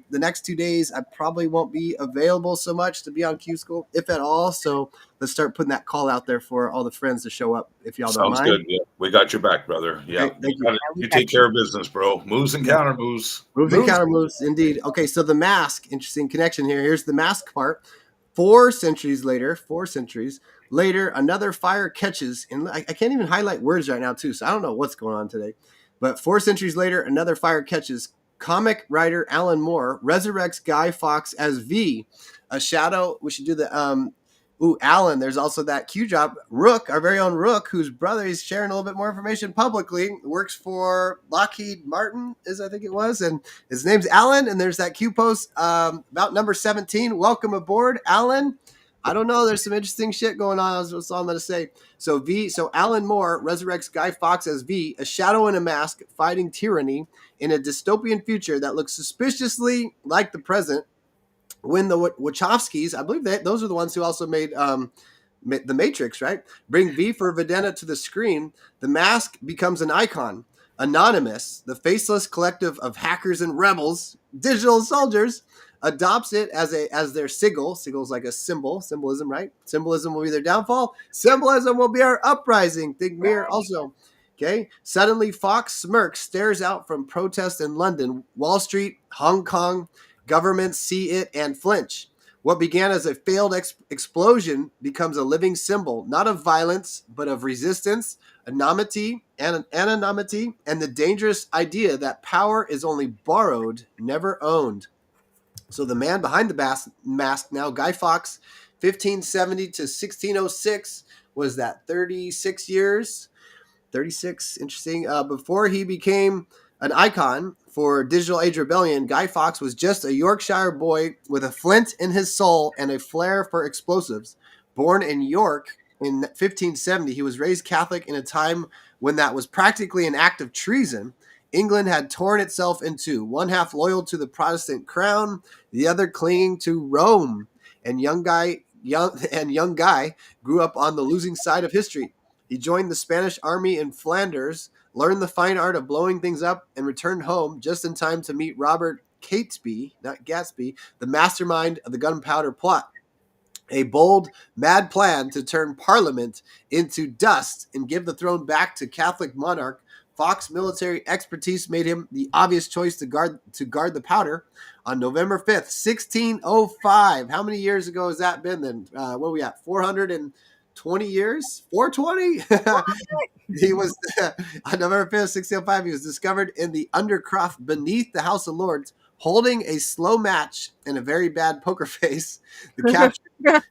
the next 2 days, I probably won't be available so much to be on Qschqql, if at all. So let's start putting that call out there for all the friends to show up, if y'all don't Sounds mind. good. Yeah, we got your back, brother. Yeah, Okay, thank you. you take care of business, bro. Moves and counter moves. Moves and counter moves, indeed. Okay, so the mask, interesting connection here. Here's the mask part. 4 centuries later, another fire catches. And I can't even highlight words right now, too, so I don't know what's going on today. But 4 centuries later, another fire catches. Comic writer Alan Moore resurrects Guy Fawkes as V, a shadow. We should do the Alan. There's also that Q drop. Rook, our very own Rook, whose brother is sharing a little bit more information publicly, works for Lockheed Martin, I think it was, and his name's Alan. And there's that Q post about number 17. Welcome aboard, Alan. I don't know. There's some interesting shit going on. That's all I'm going to say. So Alan Moore resurrects Guy Fawkes as V, a shadow in a mask fighting tyranny in a dystopian future that looks suspiciously like the present. When the Wachowskis, I believe those are the ones who also made The Matrix, right? Bring V for Vendetta to the screen, the mask becomes an icon. Anonymous, the faceless collective of hackers and rebels, digital soldiers, adopts it as their sigil. Sigil's like a symbol, symbolism, right? Symbolism will be their downfall. Symbolism will be our uprising. Think mirror also. Okay. Suddenly, Fox smirks, stares out from protests in London, Wall Street, Hong Kong. Governments see it and flinch. What began as a failed explosion becomes a living symbol, not of violence, but of resistance, anonymity, and the dangerous idea that power is only borrowed, never owned. So the man behind the mask now, Guy Fawkes, 1570 to 1606, was that 36 years? 36, interesting. Before he became an icon for Digital Age Rebellion, Guy Fawkes was just a Yorkshire boy with a flint in his soul and a flair for explosives. Born in York in 1570, he was raised Catholic in a time when that was practically an act of treason. England had torn itself in two, one half loyal to the Protestant crown, the other clinging to Rome. And young Guy grew up on the losing side of history. He joined the Spanish army in Flanders, learned the fine art of blowing things up, and returned home just in time to meet Robert Catesby, not Gatsby, the mastermind of the gunpowder plot. A bold, mad plan to turn Parliament into dust and give the throne back to Catholic monarch. Fawkes' military expertise made him the obvious choice to guard the powder. On November 5th, 1605. How many years ago has that been then? What are we at? 400 and 20 years, 420. He was on November 5th, 1605. He was discovered in the undercroft beneath the House of Lords, holding a slow match and a very bad poker face. The capture,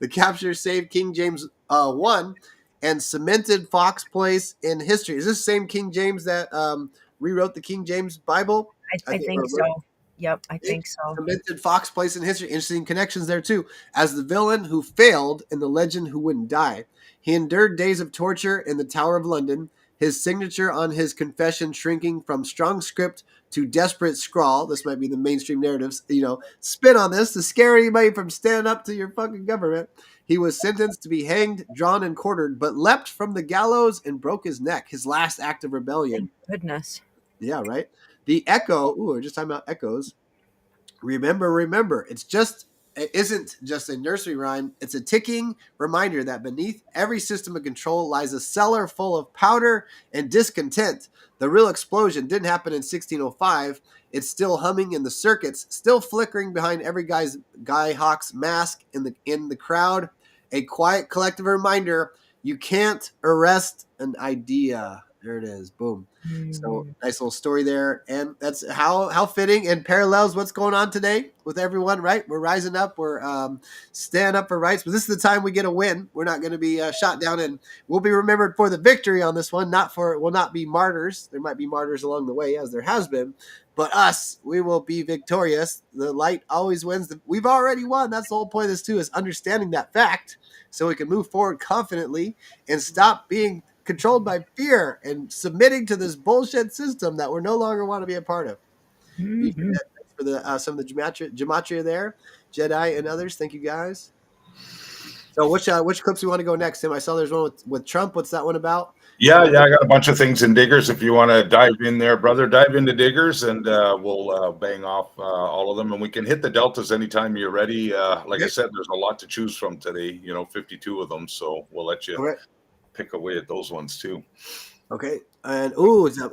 the capture saved King James I and cemented Fox Place in history. Is this the same King James that rewrote the King James Bible? I think so. Yep, I think so. Cemented Fox Place in history. Interesting connections there too. As the villain who failed and the legend who wouldn't die. He endured days of torture in the Tower of London. His signature on his confession shrinking from strong script to desperate scrawl. This might be the mainstream narratives, spin on this to scare anybody from standing up to your fucking government. He was sentenced to be hanged, drawn, and quartered, but leapt from the gallows and broke his neck. His last act of rebellion. Thank goodness. Yeah, right. The echo. We're just talking about echoes. Remember. It isn't just a nursery rhyme. It's a ticking reminder that beneath every system of control lies a cellar full of powder and discontent. The real explosion didn't happen in 1605. It's still humming in the circuits, still flickering behind every Guy Hawk's mask in the crowd. A quiet collective reminder: you can't arrest an idea. There it is. Boom. So nice little story there. And that's how fitting and parallels what's going on today with everyone, right? We're rising up. We're standing up for rights. But this is the time we get a win. We're not going to be shot down, and we'll be remembered for the victory on this one. We'll not be martyrs. There might be martyrs along the way, as there has been. But us, we will be victorious. The light always wins. We've already won. That's the whole point of this too, is understanding that fact so we can move forward confidently and stop being controlled by fear and submitting to this bullshit system that we're no longer want to be a part of. Mm-hmm. For the some of the gematria there, Jedi and others. Thank you guys. So which clips we want to go next, Tim? I saw there's one with Trump. What's that one about? Yeah, I got a bunch of things in Diggers. If you want to dive in there, brother, dive into Diggers, and we'll bang off all of them, and we can hit the deltas anytime you're ready. I said, there's a lot to choose from today. 52 of them, so we'll let you pick away at those ones too. Okay. And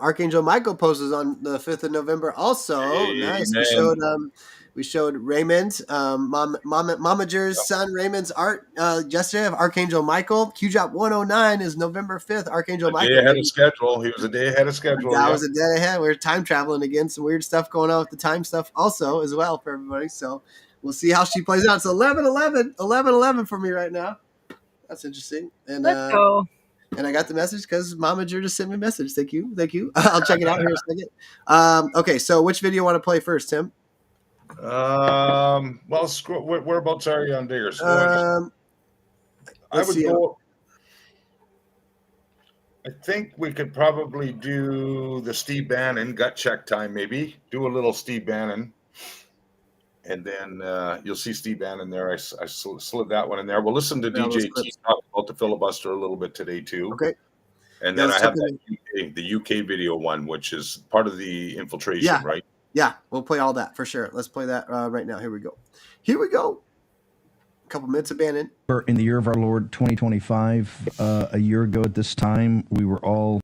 Archangel Michael poses on the 5th of November also. Hey, nice. Man. We showed Raymond, Momager's son Raymond's art yesterday of Archangel Michael. QJOP 109 is November 5th. Archangel Michael. Day ahead of schedule. He was a day ahead of schedule. That was a day ahead. We're time traveling again. Some weird stuff going on with the time stuff also as well for everybody. So we'll see how she plays out. It's 11-11 for me right now. That's interesting. And let's go. And I got the message because Momager just sent me a message. Thank you. I'll check it out here in a second. Okay, so which video you want to play first, Tim? Whereabouts are you on Diggers? I would go. I think we could probably do the Steve Bannon gut check time. Maybe do a little Steve Bannon. And then you'll see Steve Bannon there. I slid that one in there. We'll listen to DJ T talk about the filibuster a little bit today too. Okay. And then I have the UK video one, which is part of the infiltration, right? Yeah, we'll play all that for sure. Let's play that right now. Here we go. A couple minutes of Bannon. In the year of our Lord 2025, a year ago at this time, we were all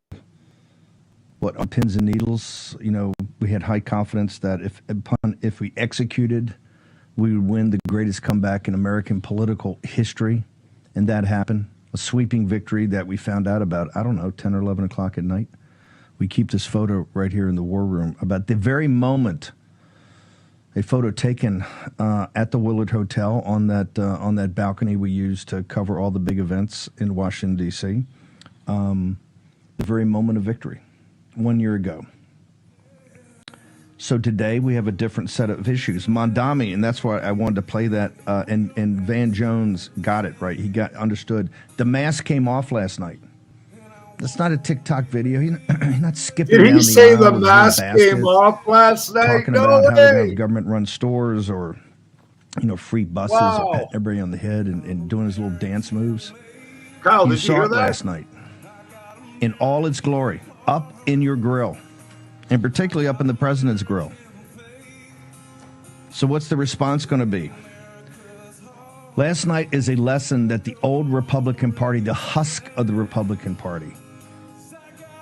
on pins and needles. We had high confidence that if we executed, we would win the greatest comeback in American political history. And that happened. A sweeping victory that we found out about, 10 or 11 o'clock at night. We keep this photo right here in the war room. About the very moment, a photo taken at the Willard Hotel on that balcony we used to cover all the big events in Washington, D.C. The very moment of victory, 1 year ago. So today we have a different set of issues. Mondami, and that's why I wanted to play that, and Van Jones got it right. He understood. The mask came off last night. That's not a TikTok video. He's not skipping down the aisle. Did he say the mask came off last night? Talking about how they're going to government-run stores or, free buses or patting everybody on the head and doing his little dance moves. Kyle, did you hear that? Last night in all its glory, up in your grill, and particularly up in the president's grill. So what's the response going to be? Last night is a lesson that the old Republican Party, the husk of the Republican Party,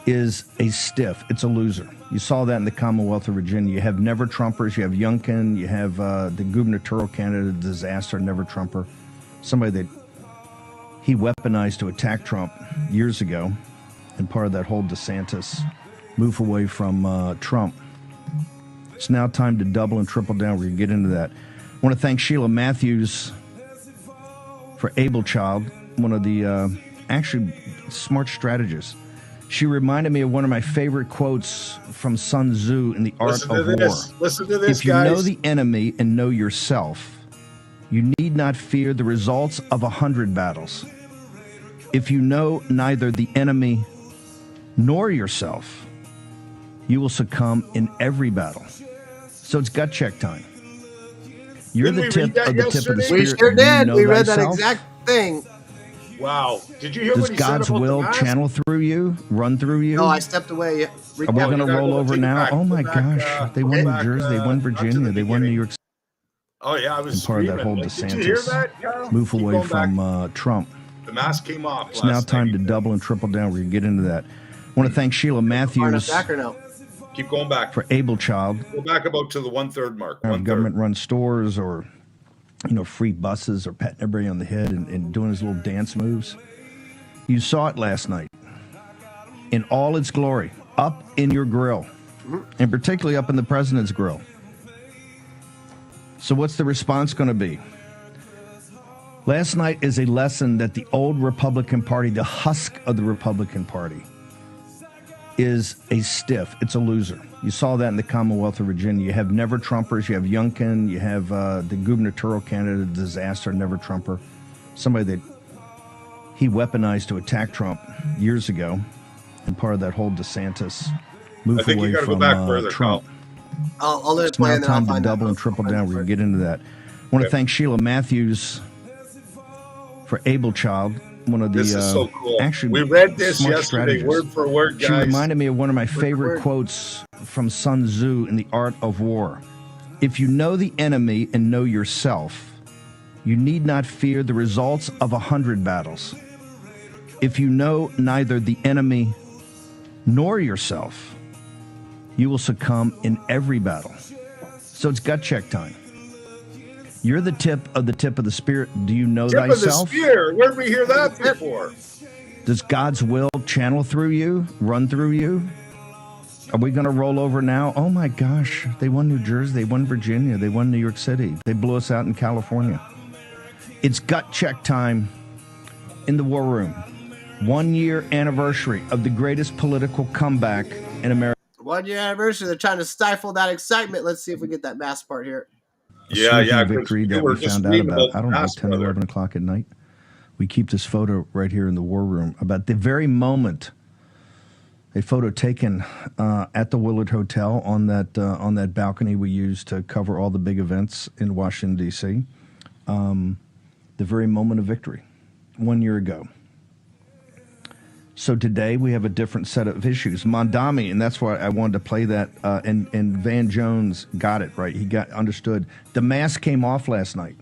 is a stiff. It's a loser. You saw that in the Commonwealth of Virginia. You have never-Trumpers. You have Youngkin. You have the gubernatorial candidate, disaster, never-Trumper. Somebody that he weaponized to attack Trump years ago, and part of that whole DeSantis move away from Trump. It's now time to double and triple down. We're going to get into that. I want to thank Sheila Matthews for Able Child, one of the actually smart strategists. She reminded me of one of my favorite quotes from Sun Tzu in The Art of War. Listen to this, if you guys. know the enemy and know yourself, you need not fear the results of 100 battles. If you know neither the enemy nor yourself, you will succumb in every battle. So it's gut check time. You're Didn't the we tip read that of the tip of the yesterday? spirit. We sure Do you did. know We read that thyself? exact thing. Wow. Did you hear Does what he God's said about will the mask? channel through you, run through you? No, I stepped away. Are we going to gotta roll go over take it now? back. Oh my Go back, gosh. They go won New back, Jersey. They won not to Virginia. the They won New beginning. York City. Oh, yeah, I was And part of that screaming. whole Like, did you hear DeSantis that, Kyle? move Keep away going back. from Trump. The mask came off It's now last time night. to double and triple down. We're going to get into that. I want to thank Sheila Matthews Back or no? Keep going back. for Able Child. Go back about to the 1/3 mark. Of 1/3. government-run stores, or free buses, or patting everybody on the head and doing his little dance moves. You saw it last night in all its glory, up in your grill, and particularly up in the president's grill. So what's the response going to be? Last night is a lesson that the old Republican Party, the husk of the Republican Party, is a stiff. It's a loser. You saw that in the Commonwealth of Virginia. You have never Trumpers. You have Youngkin. You have the gubernatorial candidate, disaster, never Trumper. Somebody that he weaponized to attack Trump years ago, and part of that whole DeSantis move I think you away got to go from back further, Trump. Kyle. I'll let it It's play now and then I'll time to find double out. and triple down. We're going to get into that. I want to thank Sheila Matthews for Able Child, one of the This is so cool. actually We read this smart yesterday, strategists. word for word, She guys. reminded me of one of my favorite word. quotes from Sun Tzu in The Art of War. If you know the enemy and know yourself, you need not fear the results of 100 battles. If you know neither the enemy nor yourself, you will succumb in every battle. So it's gut check time. You're the tip of the spirit. Do you know Tip of the thyself? spear. Where did we hear that before? Does God's will channel through you, run through you? Are we going to roll over now? Oh my gosh, they won New Jersey, they won Virginia, they won New York City. They blew us out in California. It's gut check time in the war room. 1 year anniversary of the greatest political comeback in America. 1 year anniversary. They're trying to stifle that excitement. Let's see if we get that mask part here. Yeah, yeah. Victory that we found out about, I don't know, 10, 11 o'clock at night. We keep this photo right here in the war room about the very moment, a photo taken at the Willard Hotel on that balcony we used to cover all the big events in Washington, D.C., the very moment of victory 1 year ago. So today we have a different set of issues. Mondami, and that's why I wanted to play that, and Van Jones got it right. He understood. The mask came off last night.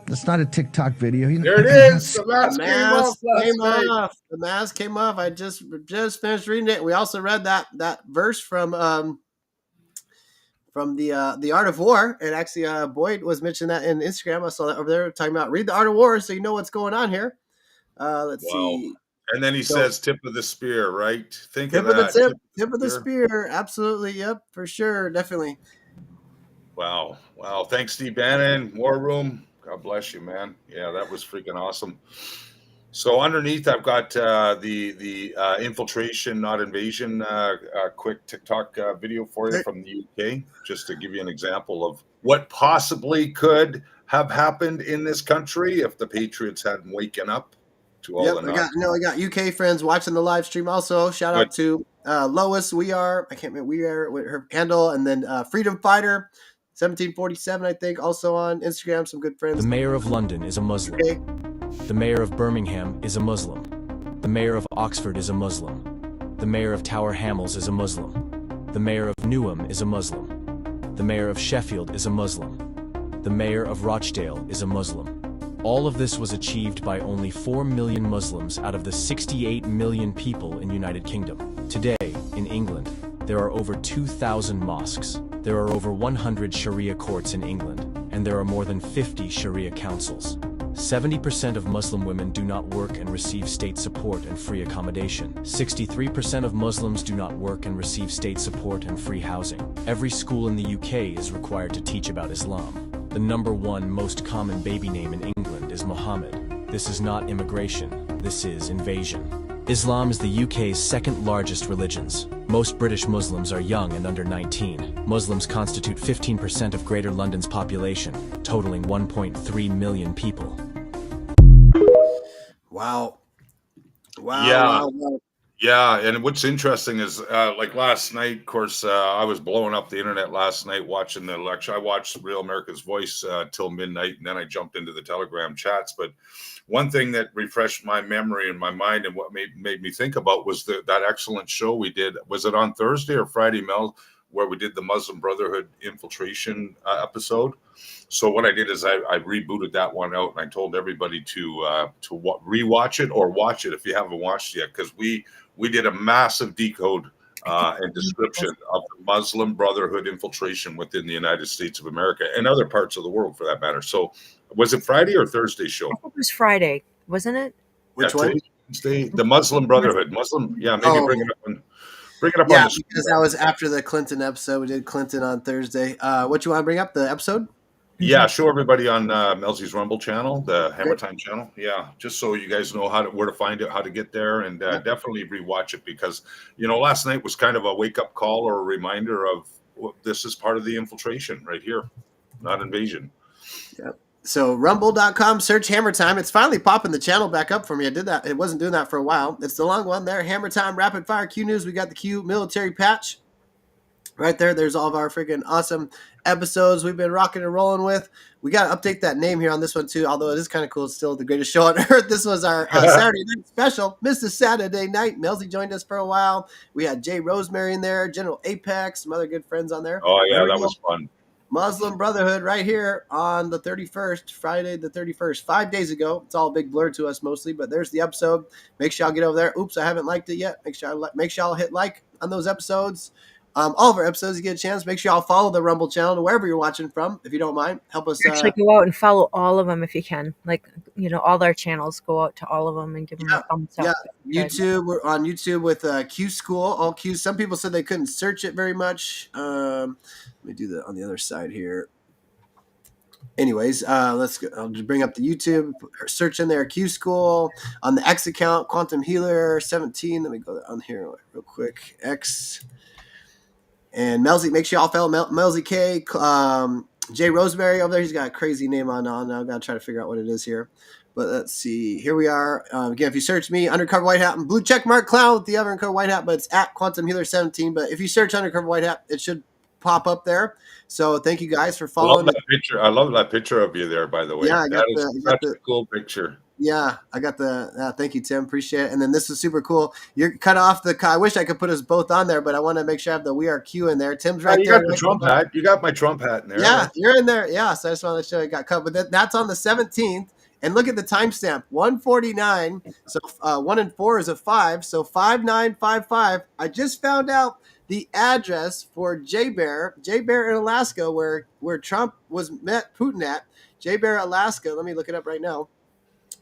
That's not a TikTok video. There it is. The mask The came off last night. off. The mask came off. I just finished reading it. We also read that verse from the Art of War, and actually Boyd was mentioning that in Instagram. I saw that over there talking about read the Art of War so you know what's going on here. Let's see. And then he says tip of the spear, right? Think of Tip that. of the tip of the spear. Absolutely. Yep, for sure. Definitely. Wow. Wow. Thanks, Steve Bannon. War Room. God bless you, man. Yeah, that was freaking awesome. So underneath, I've got the infiltration, not invasion, quick TikTok video for you from the UK, just to give you an example of what possibly could have happened in this country if the Patriots hadn't waken up to all the I got UK friends watching the live stream also. Shout out to Lois. I can't remember with her handle, and then Freedom Fighter 1747, I think, also on Instagram. Some good friends. The mayor of London is a Muslim. Okay. The mayor of Birmingham is a Muslim. The mayor of Oxford is a Muslim. The mayor of Tower Hamlets is a Muslim. The mayor of Newham is a Muslim. The mayor of Sheffield is a Muslim. The mayor of Rochdale is a Muslim. All of this was achieved by only 4 million Muslims out of the 68 million people in United Kingdom. Today, in England, there are over 2,000 mosques. There are over 100 Sharia courts in England, and there are more than 50 Sharia councils. 70% of Muslim women do not work and receive state support and free accommodation. 63% of Muslims do not work and receive state support and free housing. Every school in the UK is required to teach about Islam. The #1 most common baby name in England is Mohammed. This is not immigration, this is invasion. Islam is the UK's second largest religions. Most British Muslims are young and under 19. Muslims constitute 15% of Greater London's population, totaling 1.3 million people. Wow. Yeah. Yeah, and what's interesting is, like last night, of course, I was blowing up the internet last night watching the lecture. I watched Real America's Voice till midnight, and then I jumped into the Telegram chats. But one thing that refreshed my memory and my mind, and what made me think about was that excellent show we did. Was it on Thursday or Friday, Mel, where we did the Muslim Brotherhood infiltration episode? So what I did is I rebooted that one out, and I told everybody to rewatch it or watch it if you haven't watched it yet, because we did a massive decode and description of the Muslim Brotherhood infiltration within the United States of America and other parts of the world, for that matter. So, was it Friday or Thursday show? I think it was Friday, wasn't it? Which one? Wednesday, the Muslim Brotherhood. Yeah, maybe bring it up on Yeah, the because that was after the Clinton episode. We did Clinton on Thursday. What you want to bring up? The episode? Yeah, show everybody on Melzie's Rumble channel, the Hammer Time channel. Yeah, just so you guys know where to find it, how to get there, and definitely rewatch it, because last night was kind of a wake up call or a reminder of this is part of the infiltration right here, not invasion. Yeah. So rumble.com, search Hammer Time. It's finally popping the channel back up for me. I did that. It wasn't doing that for a while. It's the long one there. Hammer Time, Rapid Fire Q News. We got the Q military patch. Right there, there's all of our freaking awesome episodes we've been rocking and rolling with. We got to update that name here on this one, too, although it is kind of cool. It's still the greatest show on earth. This was our Saturday night special, Mr. Saturday Night. Melzie joined us for a while. We had Jay Rosemary in there, General Apex, some other good friends on there. Oh, yeah, that was fun. Muslim Brotherhood right here on the 31st, Friday the 31st, 5 days ago. It's all a big blur to us mostly, but there's the episode. Make sure y'all get over there. Oops, I haven't liked it yet. Make sure y'all hit like on those episodes. All of our episodes, you get a chance. Make sure y'all follow the Rumble channel wherever you're watching from, if you don't mind. Help us. Actually, go out and follow all of them if you can. Like, all our channels, go out to all of them and give them a thumbs up. Yeah, YouTube. We're on YouTube with Qschqql. All Q. Some people said they couldn't search it very much. Let me do that on the other side here. Anyways, let's go. I'll just bring up the YouTube. Search in there, Qschqql. On the X account, Quantum Healer 17. Let me go on here real quick. X. And Melzie, make sure y'all follow MelzieKaye. Jay Rosemary over there, he's got a crazy name on. I've got to try to figure out what it is here. But let's see. Here we are. Again, if you search me, Undercover White Hat, and Blue Checkmark Clown with the other Undercover White Hat, but it's at Quantum Healer 17. But if you search Undercover White Hat, it should pop up there. So thank you guys for following. I love that picture of you there, by the way. Yeah, that's a cool picture. Yeah, I got thank you, Tim. Appreciate it. And then this is super cool. You're cut off I wish I could put us both on there, but I want to make sure I have the We Are Q in there. Tim's right there. You got the Trump hat. You got my Trump hat in there. Yeah, you're in there. Yeah, so I just want to show you got cut. But that's on the 17th. And look at the timestamp, 1:49. So 1 and 4 is a 5. So 5955. I just found out the address for J Bear in Alaska, where Trump met Putin at. J Bear, Alaska. Let me look it up right now.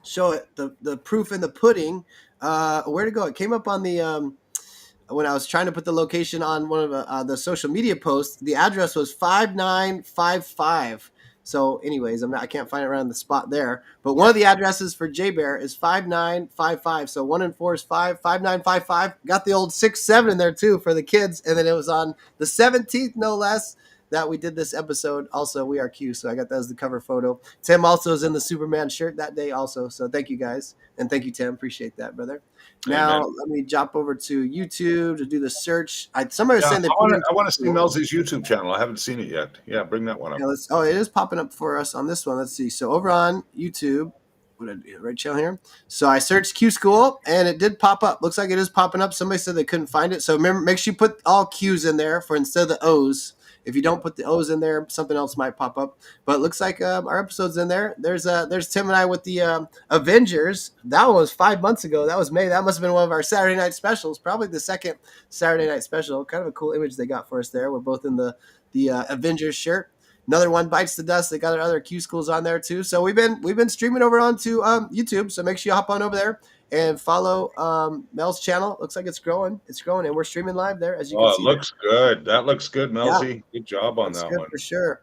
Show it, the proof in the pudding. Where to go? It came up on the when I was trying to put the location on one of the social media posts. The address was 5955. So, anyways, I can't find it around the spot there. But one of the addresses for J Bear is 5955. So 1 and 4 is 5. 5955. Got the old 6-7 in there too for the kids. And then it was on the 17th, no less, that we did this episode. Also, We Are Q. So I got that as the cover photo. Tim also is in the Superman shirt that day also. So thank you guys. And thank you, Tim. Appreciate that, brother. Now, let me jump over to YouTube to do the search. Somebody was saying I want to see Melzie's YouTube channel. I haven't seen it yet. Yeah, bring that one up. Yeah, it is popping up for us on this one. Let's see. So over on YouTube, what did I do? Right channel here. So I searched Qschqql and it did pop up. Looks like it is popping up. Somebody said they couldn't find it. So remember, make sure you put all Q's in there for instead of the O's. If you don't put the O's in there, something else might pop up. But it looks like our episode's in there. There's Tim and I with the Avengers. That one was 5 months ago. That was May. That must have been one of our Saturday night specials. Probably the second Saturday night special. Kind of a cool image they got for us there. We're both in the Avengers shirt. Another one bites the dust. They got other Qschqls on there too. So we've been streaming over onto YouTube. So make sure you hop on over there and follow Mel's channel. Looks like it's growing. It's growing, and we're streaming live there, as you can Oh, it see. looks good. That looks good, Yeah. Melzie. Good job on Looks that good one. for sure.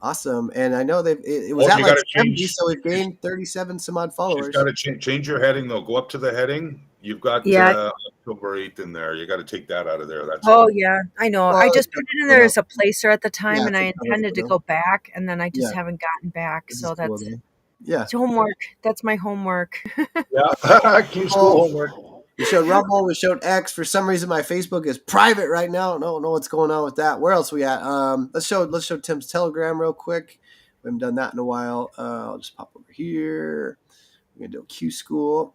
Awesome. And I know it was Oh, at you like gotta 70, change. so we've gained 37 some odd She's followers. got to change your heading though. Go up to the heading. You've got Yeah. October 8th in there. You got to take that out of there. That's Oh all. yeah, I know. Well, I just it's put it in a there photo. as a placer at the time, Yeah, and it's I a cover intended to photo. go back, and then I just Yeah. haven't gotten back. This is So cool, that's though. Yeah. it's homework. That's my homework. Yeah. Q school homework. We showed Rumble. We showed X. For some reason, my Facebook is private right now. I don't know what's going on with that. Where else we at? Let's show Tim's Telegram real quick. We haven't done that in a while. I'll just pop over here. We're gonna do a Qschql.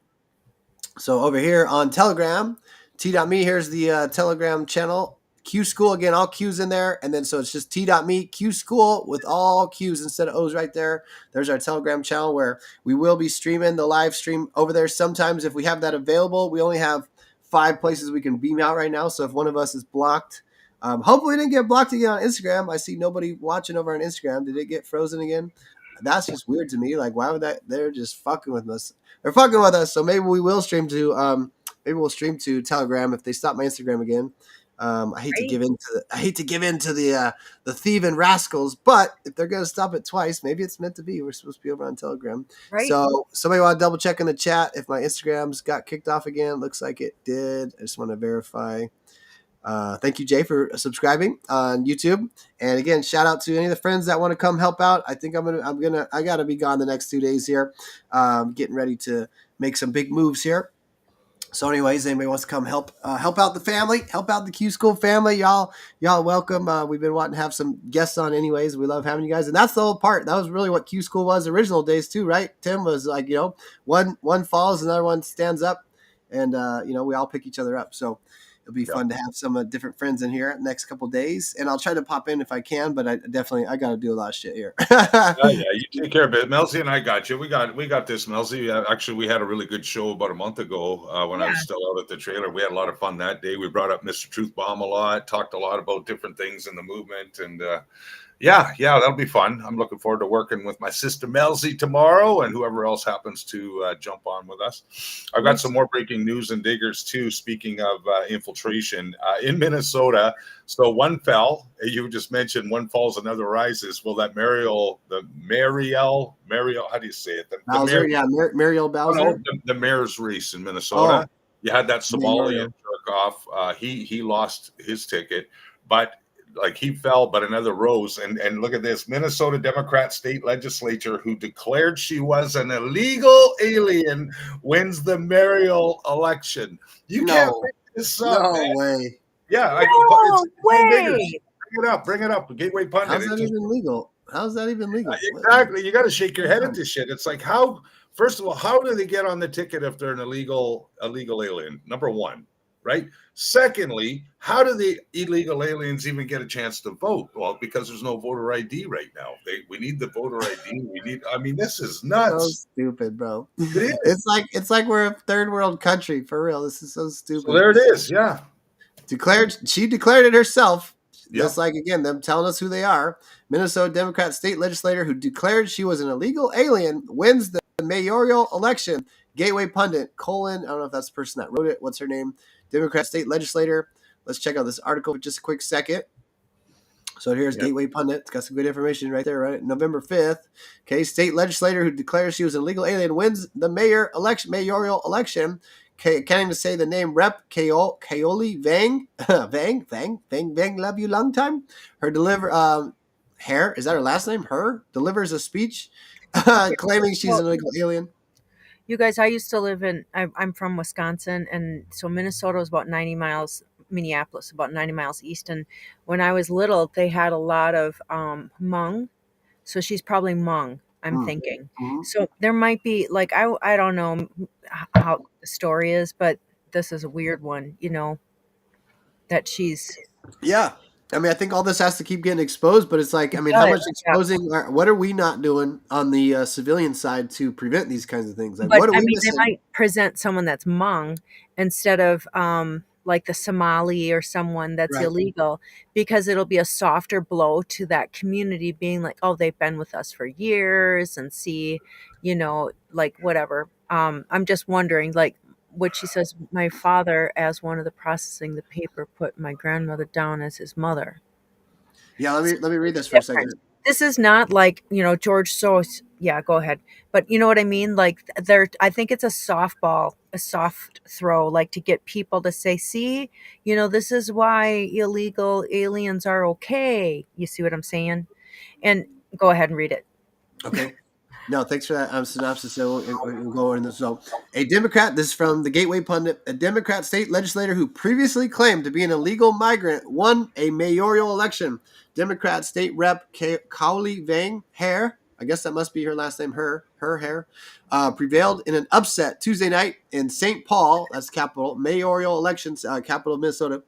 So over here on Telegram, t.me. Here's the Telegram channel. Qschql again, all Q's in there, and then so it's just t.me Qschql with all Q's instead of O's right there. There's our Telegram channel where we will be streaming the live stream over there. Sometimes if we have that available, we only have 5 places we can beam out right now. So if one of us is blocked, hopefully it didn't get blocked again on Instagram. I see nobody watching over on Instagram. Did it get frozen again? That's just weird to me. Like, why would that? They're just fucking with us. They're fucking with us. So maybe we will stream to Telegram if they stop my Instagram again. I hate to give in to the thieving rascals, but if they're gonna stop it twice, maybe it's meant to be. We're supposed to be over on Telegram. Right. So somebody want to double check in the chat if my Instagram's got kicked off again. Looks like it did. I just want to verify. Thank you, Jay, for subscribing on YouTube. And again, shout out to any of the friends that want to come help out. I think I gotta be gone the next 2 days here. Getting ready to make some big moves here. So anyways, anybody wants to come help out the family, help out the Qschql family, y'all welcome. We've been wanting to have some guests on anyways. We love having you guys. And that's the whole part. That was really what Qschql was original days too, right? Tim was like, one falls, another one stands up, and we all pick each other up. So it'll be fun to have some different friends in here next couple days, and I'll try to pop in if I can. But I got to do a lot of shit here. Yeah, you take care of it. Melzie and I got you. We got this, Melzie. Actually, we had a really good show about a month ago when I was still out at the trailer. We had a lot of fun that day. We brought up Mr. Truth Bomb a lot, talked a lot about different things in the movement, and yeah, that'll be fun. I'm looking forward to working with my sister Melzie tomorrow and whoever else happens to jump on with us. I've got some more breaking news and diggers too. Speaking of infiltration in Minnesota, so one fell. You just mentioned one falls, another rises. Well, that Mariel, how do you say it? Bowser, Mariel Bowser. The mayor's race in Minnesota. Oh. You had that Somalian jerk off. He lost his ticket, but like he fell, but another rose. And look at this: Minnesota Democrat state legislature, who declared she was an illegal alien, wins the mayoral election. You can't make this up. No man. way. Yeah, No way. Bring it up. Gateway pundit. How's that even legal? How's that even legal? Exactly. You got to shake your head at this shit. It's like, how? First of all, how do they get on the ticket if they're an illegal alien? Number one, right? Secondly, how do the illegal aliens even get a chance to vote? Well, because there's no voter ID right now. We need the voter ID. This is nuts. So stupid, bro. It's like we're a third world country for real. This is so stupid. So there it is. Yeah. She declared it herself. Yep. Just like, again, them telling us who they are. Minnesota Democrat state legislator who declared she was an illegal alien wins the mayoral election. Gateway pundit, I don't know if that's the person that wrote it. What's her name? Democrat state legislator. Let's check out this article for just a quick second. So here's Gateway pundit. It's got some good information right there, right? November 5th. Okay, state legislator who declares she was an illegal alien wins the mayoral election. Can't even say the name. Rep. Kaoli Vang. Vang, love you long time. Is that her last name? Delivers a speech claiming she's an illegal alien. You guys, I used to live I'm from Wisconsin, and so Minnesota was about 90 miles, Minneapolis about 90 miles east. And when I was little, they had a lot of Hmong. So she's probably Hmong, I'm thinking. Mm-hmm. So there might be, like, I don't know how the story is, but this is a weird one, that she's... Yeah. I think all this has to keep getting exposed, but it's like, how much exposing, what are we not doing on the civilian side to prevent these kinds of things? Like, but, what are we missing? They might present someone that's Hmong instead of, like the Somali or someone that's Right. illegal, because it'll be a softer blow to that community being like, oh, they've been with us for years and see, like whatever. I'm just wondering, like what she says, my father, as one of the processing the paper, put my grandmother down as his mother. Yeah, let me read this for a Different. second. This is not like, George Soros. Yeah, go ahead. But you know what I mean? Like I think it's a softball, a soft throw, like to get people to say, see, this is why illegal aliens are okay. You see what I'm saying? And go ahead and read it. Okay. No, thanks for that synopsis. So we'll go into this. So, a Democrat, this is from the Gateway Pundit, a Democrat state legislator who previously claimed to be an illegal migrant won a mayoral election. Democrat state rep Kaoli Vang Hare, I guess that must be her last name, her hair, prevailed in an upset Tuesday night in St. Paul, that's capital, mayoral elections, capital of Minnesota,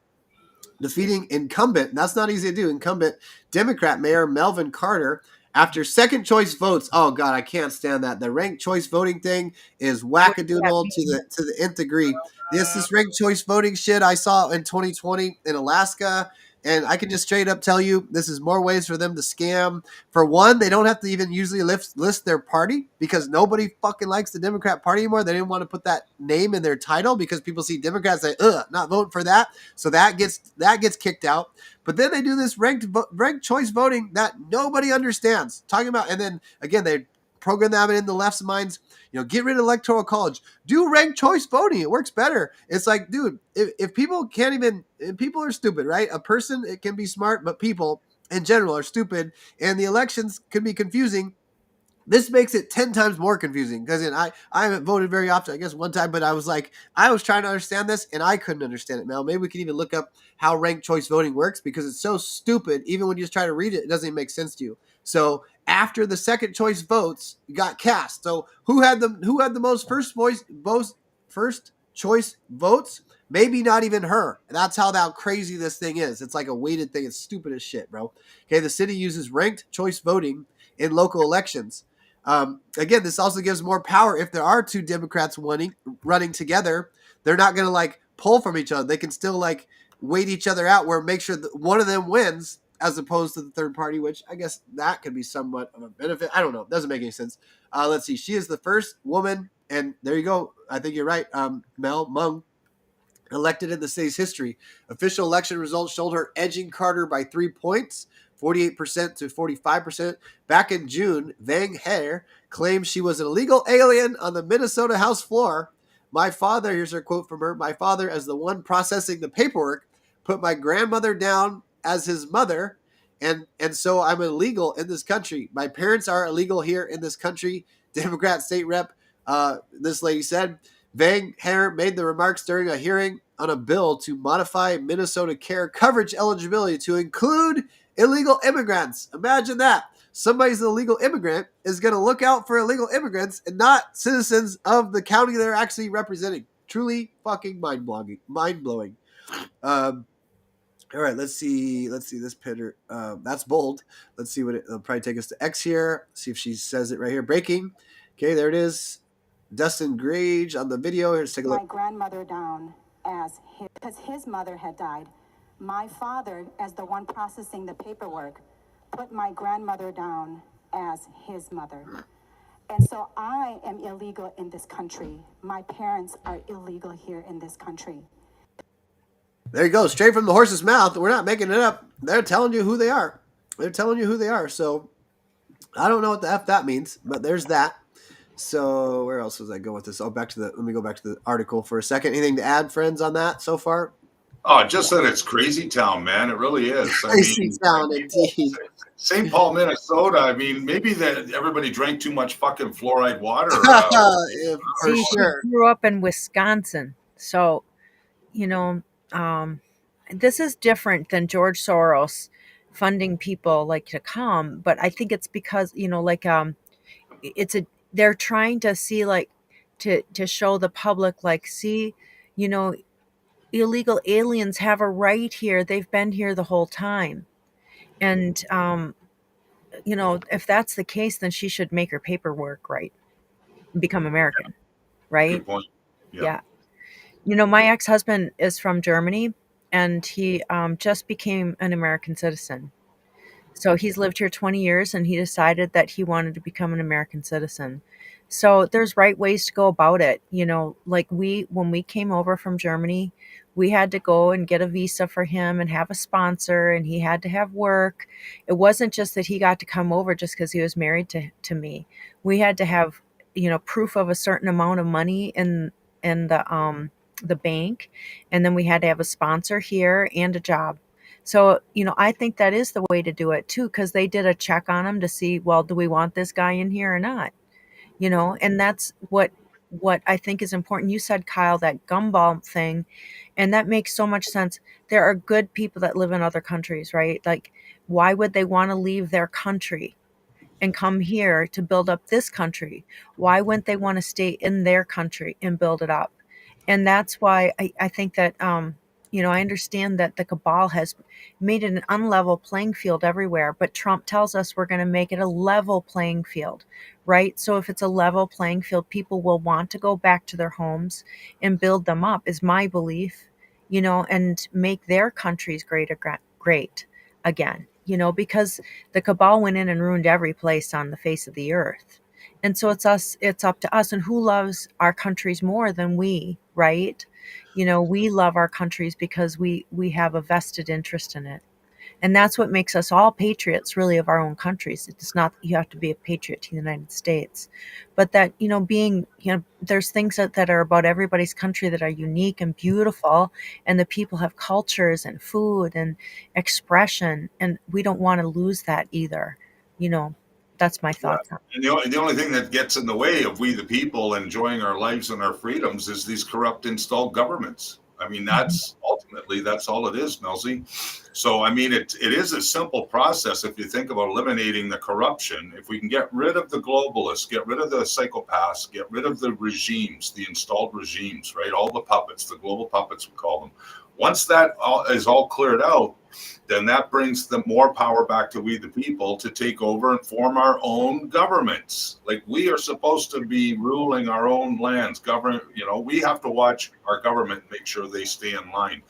defeating incumbent, that's not easy to do, incumbent Democrat Mayor Melvin Carter after second choice votes. Oh God, I can't stand that. The ranked choice voting thing is wackadoodle to the nth degree. This ranked choice voting shit I saw in 2020 in Alaska, and I can just straight up tell you this is more ways for them to scam. For one, they don't have to even usually list their party because nobody fucking likes the Democrat Party anymore. They didn't want to put that name in their title because people see Democrats say, ugh, not voting for that. So that gets kicked out. But then they do this ranked choice voting that nobody understands. Talking about, and then again, they program that in the left's minds. Get rid of electoral college. Do ranked choice voting. It works better. It's like, dude, if people can't even, if people are stupid, right? A person, it can be smart, but people in general are stupid, and the elections can be confusing. This makes it 10 times more confusing because I haven't voted very often, I guess one time, but I was trying to understand this and I couldn't understand it, Mel. Maybe we can even look up how ranked choice voting works because it's so stupid. Even when you just try to read it, it doesn't even make sense to you. So after the second choice votes got cast, so who had the most first choice votes? Maybe not even her. And that's how crazy this thing is. It's like a weighted thing. It's stupid as shit, bro. Okay, the city uses ranked choice voting in local elections. Again, this also gives more power if there are two Democrats running together. They're not going to pull from each other. They can still wait each other out where make sure that one of them wins as opposed to the third party, which I guess that could be somewhat of a benefit. I don't know. It doesn't make any sense. Let's see. She is the first woman, and there you go. I think you're right, Mel Mung, elected in the city's history. Official election results showed her edging Carter by 3 points. 48% to 45%. Back in June, Vang Hare claimed she was an illegal alien on the Minnesota House floor. My father, here's her quote from her, my father, as the one processing the paperwork, put my grandmother down as his mother, and so I'm illegal in this country. My parents are illegal here in this country. Democrat state rep, this lady said. Vang Hare made the remarks during a hearing on a bill to modify Minnesota care coverage eligibility to include illegal immigrants. Imagine that. Somebody's an illegal immigrant is going to look out for illegal immigrants and not citizens of the county they're actually representing. Truly fucking mind-blowing. All right, let's see this picture. That's bold. Let's see what it'll probably take us to X here. See if she says it right here. Breaking. Okay, there it is. Dustin Grage on the video. Let's take a look. My grandmother down because his mother had died. My father, as the one processing the paperwork, put my grandmother down as his mother. And so I am illegal in this country. My parents are illegal here in this country. There you go. Straight from the horse's mouth. We're not making it up. They're telling you who they are. So I don't know what the F that means, but there's that. So where else was I going with this? Let me go back to the article for a second. Anything to add, friends, on that so far? Oh, just that it's crazy town, man. It really is. Crazy town, indeed. St. Paul, Minnesota. I mean, maybe that everybody drank too much fucking fluoride water. Yeah, for sure. She grew up in Wisconsin, so this is different than George Soros funding people to come. But I think it's because they're trying to see to show the public see illegal aliens have a right here. They've been here the whole time. And, if that's the case, then she should make her paperwork right and become American. Right. Good point. Yeah. You know, my ex-husband is from Germany, and he just became an American citizen. So he's lived here 20 years, and he decided that he wanted to become an American citizen. So there's right ways to go about it. You know, like when we came over from Germany, we had to go and get a visa for him and have a sponsor, and he had to have work. It wasn't just that he got to come over just because he was married to me. We had to have, you know, proof of a certain amount of money in the bank, and then we had to have a sponsor here and a job. So, you know, I think that is the way to do it too, because they did a check on him to see, well, do we want this guy in here or not? You know, and that's what I think is important. You said, Kyle, that gumball thing, and that makes so much sense. There are good people that live in other countries, right? Like, why would they want to leave their country and come here to build up this country? Why wouldn't they want to stay in their country and build it up? And that's why I think that, you know, I understand that the cabal has made it an unlevel playing field everywhere, but Trump tells us we're going to make it a level playing field, right? So if it's a level playing field, people will want to go back to their homes and build them up, is my belief, you know, and make their countries great again, you know, because the cabal went in and ruined every place on the face of the earth. And so it's up to us. And who loves our countries more than we, right? You know, we love our countries because we have a vested interest in it. And that's what makes us all patriots, really, of our own countries. It's not that you have to be a patriot to the United States, but that, you know, being, you know, there's things that are about everybody's country that are unique and beautiful, and the people have cultures and food and expression, and we don't want to lose that either. You know, that's my Yeah. thoughts on it. And the only thing that gets in the way of we the people enjoying our lives and our freedoms is these corrupt installed governments. I mean, that's ultimately that's all it is, Melzie. So I mean, it is a simple process if you think about eliminating the corruption. If we can get rid of the globalists, get rid of the psychopaths, get rid of the regimes, the installed regimes, right? All the puppets, the global puppets we call them. Once that is all cleared out, then that brings the more power back to we the people to take over and form our own governments. Like we are supposed to be ruling our own lands, govern, you know, we have to watch our government, make sure they stay in line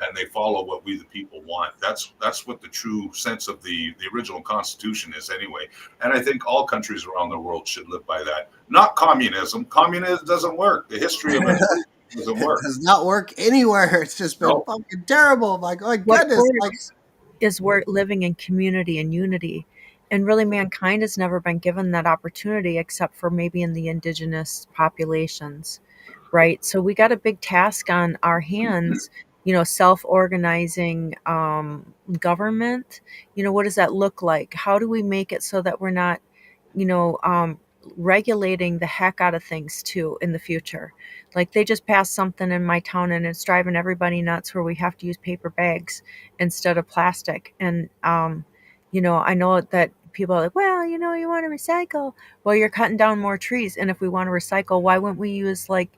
and they follow what we the people want. That's what the true sense of the original constitution is anyway. And I think all countries around the world should live by that. Not communism. Communism doesn't work. The history of it doesn't work. It does not work anywhere. It's just been fucking terrible. Like, oh my What goodness. Like, works is we're living in community and unity. And really, mankind has never been given that opportunity except for maybe in the indigenous populations, right? So we got a big task on our hands, you know, self-organizing government. You know, what does that look like? How do we make it so that we're not, you know, regulating the heck out of things too in the future? Like they just passed something in my town and it's driving everybody nuts where we have to use paper bags instead of plastic. And, you know, I know that people are like, well, you know, you want to recycle. Well, you're cutting down more trees. And if we want to recycle, why wouldn't we use like,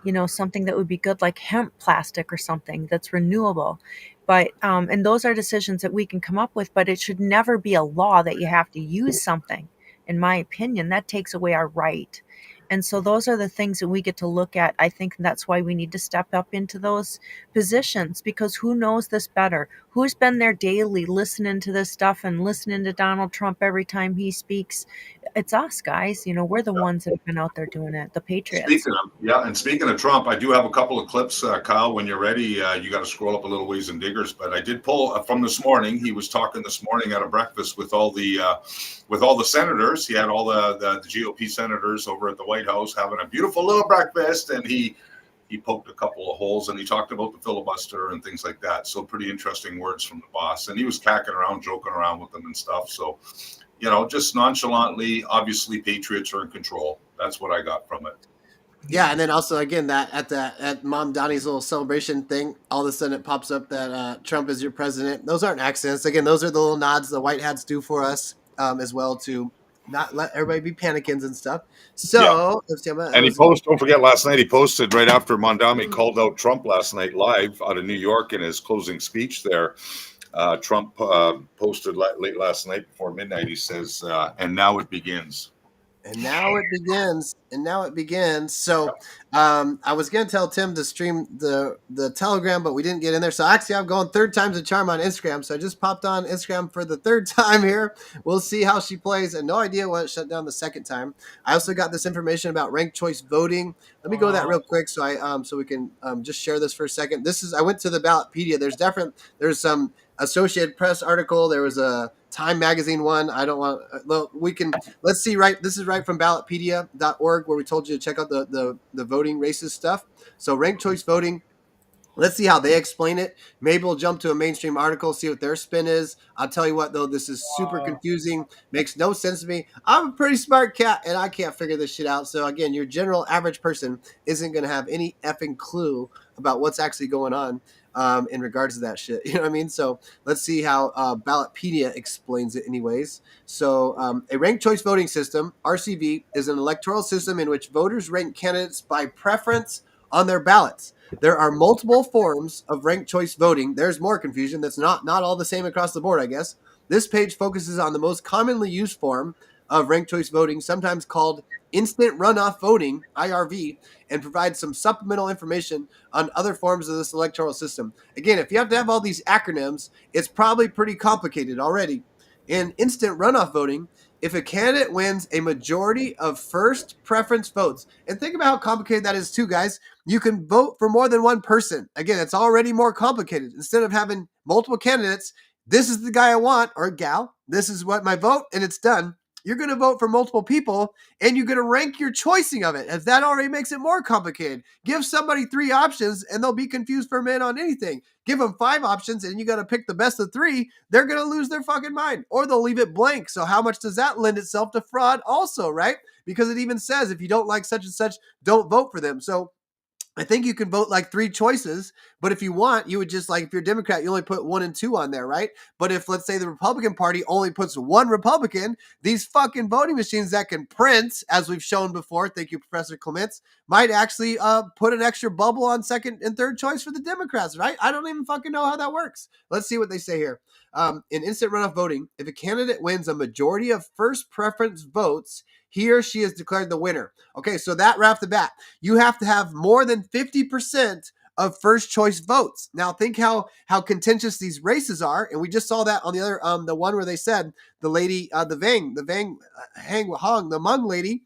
you know, something that would be good, like hemp plastic or something that's renewable? But, and those are decisions that we can come up with, but it should never be a law that you have to use something. In my opinion, that takes away our right. And so those are the things that we get to look at. I think that's why we need to step up into those positions, because who knows this better? Who's been there daily listening to this stuff and listening to Donald Trump every time he speaks? It's us, guys. You know, we're the ones that have been out there doing it, the patriots. Speaking of Trump, I do have a couple of clips, Kyle. When you're ready, you got to scroll up a little ways in Diggers. But I did pull from this morning. He was talking this morning at a breakfast with all the senators. He had all the GOP senators over at the White House having a beautiful little breakfast, and he poked a couple of holes and he talked about the filibuster and things like that. So pretty interesting words from the boss. And he was cacking around, joking around with them and stuff. So, you know, just nonchalantly, obviously patriots are in control. That's what I got from it. yeah, and then also again that at Mom Donnie's little celebration thing, all of a sudden it pops up that Trump is your president. Those aren't accidents. Again, those are the little nods the white hats do for us as well to not let everybody be panicking and stuff. So let's see. And he posted, don't forget, last night he posted right after Mondami called out Trump last night live out of New York in his closing speech there. Trump posted late last night before midnight. He says, and now it begins. And now it begins. And now it begins. So I was gonna tell Tim to stream the Telegram, but we didn't get in there. So actually I'm going third time's a charm on Instagram. So I just popped on Instagram for the third time here. We'll see how she plays. And no idea what shut down the second time. I also got this information about ranked choice voting. Let me go to that real quick so we can just share this for a second. I went to the Ballotpedia. There's some Associated Press article. There was a Time Magazine one. I don't want. Well, let's see. Right, this is right from ballotpedia.org where we told you to check out the voting races stuff. So ranked choice voting. Let's see how they explain it. Maybe we'll jump to a mainstream article, see what their spin is. I'll tell you what, though, this is super confusing. Makes no sense to me. I'm a pretty smart cat, and I can't figure this shit out. So, again, your general average person isn't going to have any effing clue about what's actually going on in regards to that shit. You know what I mean? So let's see how Ballotpedia explains it anyways. So a ranked choice voting system, RCV, is an electoral system in which voters rank candidates by preference on their ballots. There are multiple forms of ranked choice voting. There's more confusion. That's not all the same across the board, I guess. This page focuses on the most commonly used form of ranked choice voting, sometimes called instant runoff voting, IRV, and provides some supplemental information on other forms of this electoral system. Again, if you have to have all these acronyms, it's probably pretty complicated already. In instant runoff voting, if a candidate wins a majority of first preference votes, and think about how complicated that is too, guys. You can vote for more than one person. Again, it's already more complicated. Instead of having multiple candidates, this is the guy I want, or gal, this is what my vote, and it's done. You're going to vote for multiple people, and you're going to rank your choicing of it. If that already makes it more complicated, give somebody 3 options, and they'll be confused for a minute on anything. Give them 5 options, and you got to pick the best of 3. They're going to lose their fucking mind, or they'll leave it blank. So how much does that lend itself to fraud also, right? Because it even says if you don't like such and such, don't vote for them. So I think you can vote like 3 choices, but if you want, you would just like, if you're a Democrat, you only put 1 and 2 on there, right? But if, let's say, the Republican Party only puts 1 Republican, these fucking voting machines that can print, as we've shown before, thank you, Professor Clements, might actually put an extra bubble on second and third choice for the Democrats, right? I don't even fucking know how that works. Let's see what they say here. In instant runoff voting, if a candidate wins a majority of first preference votes, he or she is declared the winner. Okay, so that right off the bat, you have to have more than 50% of first choice votes. Now think how contentious these races are, and we just saw that on the other the one where they said the lady the Vang Hang Hong, the Hmong lady,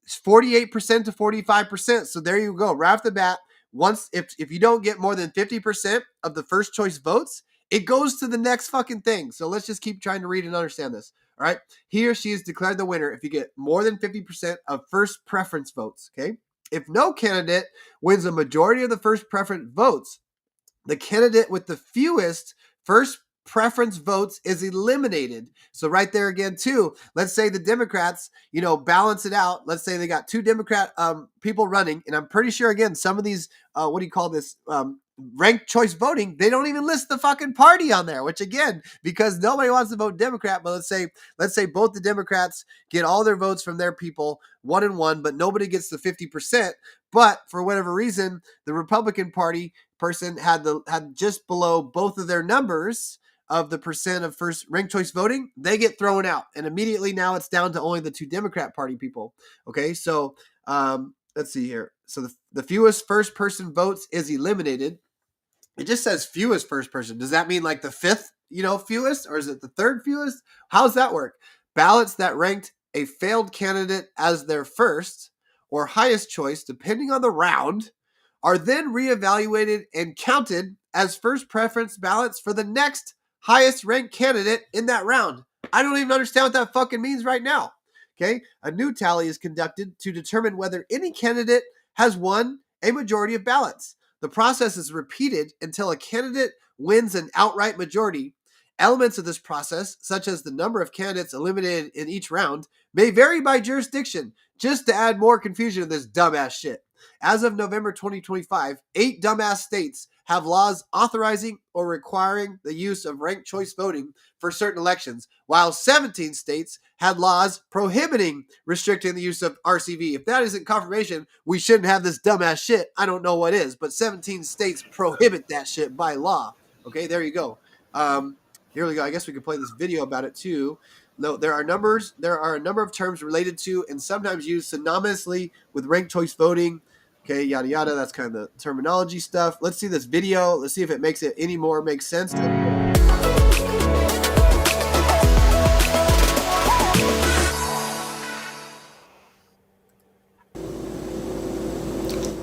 48% to 45%. So there you go. Right off the bat, once if you don't get more than 50% of the first choice votes, it goes to the next fucking thing. So let's just keep trying to read and understand this. All right. He or she is declared the winner if you get more than 50% of first preference votes. Okay. If no candidate wins a majority of the first preference votes, the candidate with the fewest first preference votes is eliminated. So right there again too, let's say the Democrats, balance it out. Let's say they got 2 Democrat people running, and I'm pretty sure again some of these ranked choice voting, they don't even list the fucking party on there, which again, because nobody wants to vote Democrat, but let's say both the Democrats get all their votes from their people 1 and 1, but nobody gets the 50%. But for whatever reason, the Republican Party person had just below both of their numbers of the percent of first ranked choice voting, they get thrown out. And immediately now it's down to only the 2 Democrat Party people. Okay, so let's see here. So the fewest first person votes is eliminated. It just says fewest first person. Does that mean like the 5th, fewest, or is it the 3rd fewest? How does that work? Ballots that ranked a failed candidate as their first or highest choice, depending on the round, are then reevaluated and counted as first preference ballots for the next highest ranked candidate in that round. I don't even understand what that fucking means right now. Okay, a new tally is conducted to determine whether any candidate has won a majority of ballots. The process is repeated until a candidate wins an outright majority. Elements of this process, such as the number of candidates eliminated in each round, may vary by jurisdiction, just to add more confusion to this dumbass shit. As of November 2025, 8 dumbass states have laws authorizing or requiring the use of ranked choice voting for certain elections, while 17 states had laws prohibiting restricting the use of RCV. If that isn't confirmation, we shouldn't have this dumbass shit. I don't know what is, but 17 states prohibit that shit by law. Okay, there you go. Here we go. I guess we could play this video about it too. No, there are numbers. There are a number of terms related to and sometimes used synonymously with ranked choice voting. Okay, yada yada. That's kind of the terminology stuff. Let's see this video. Let's see if it makes it any more make sense.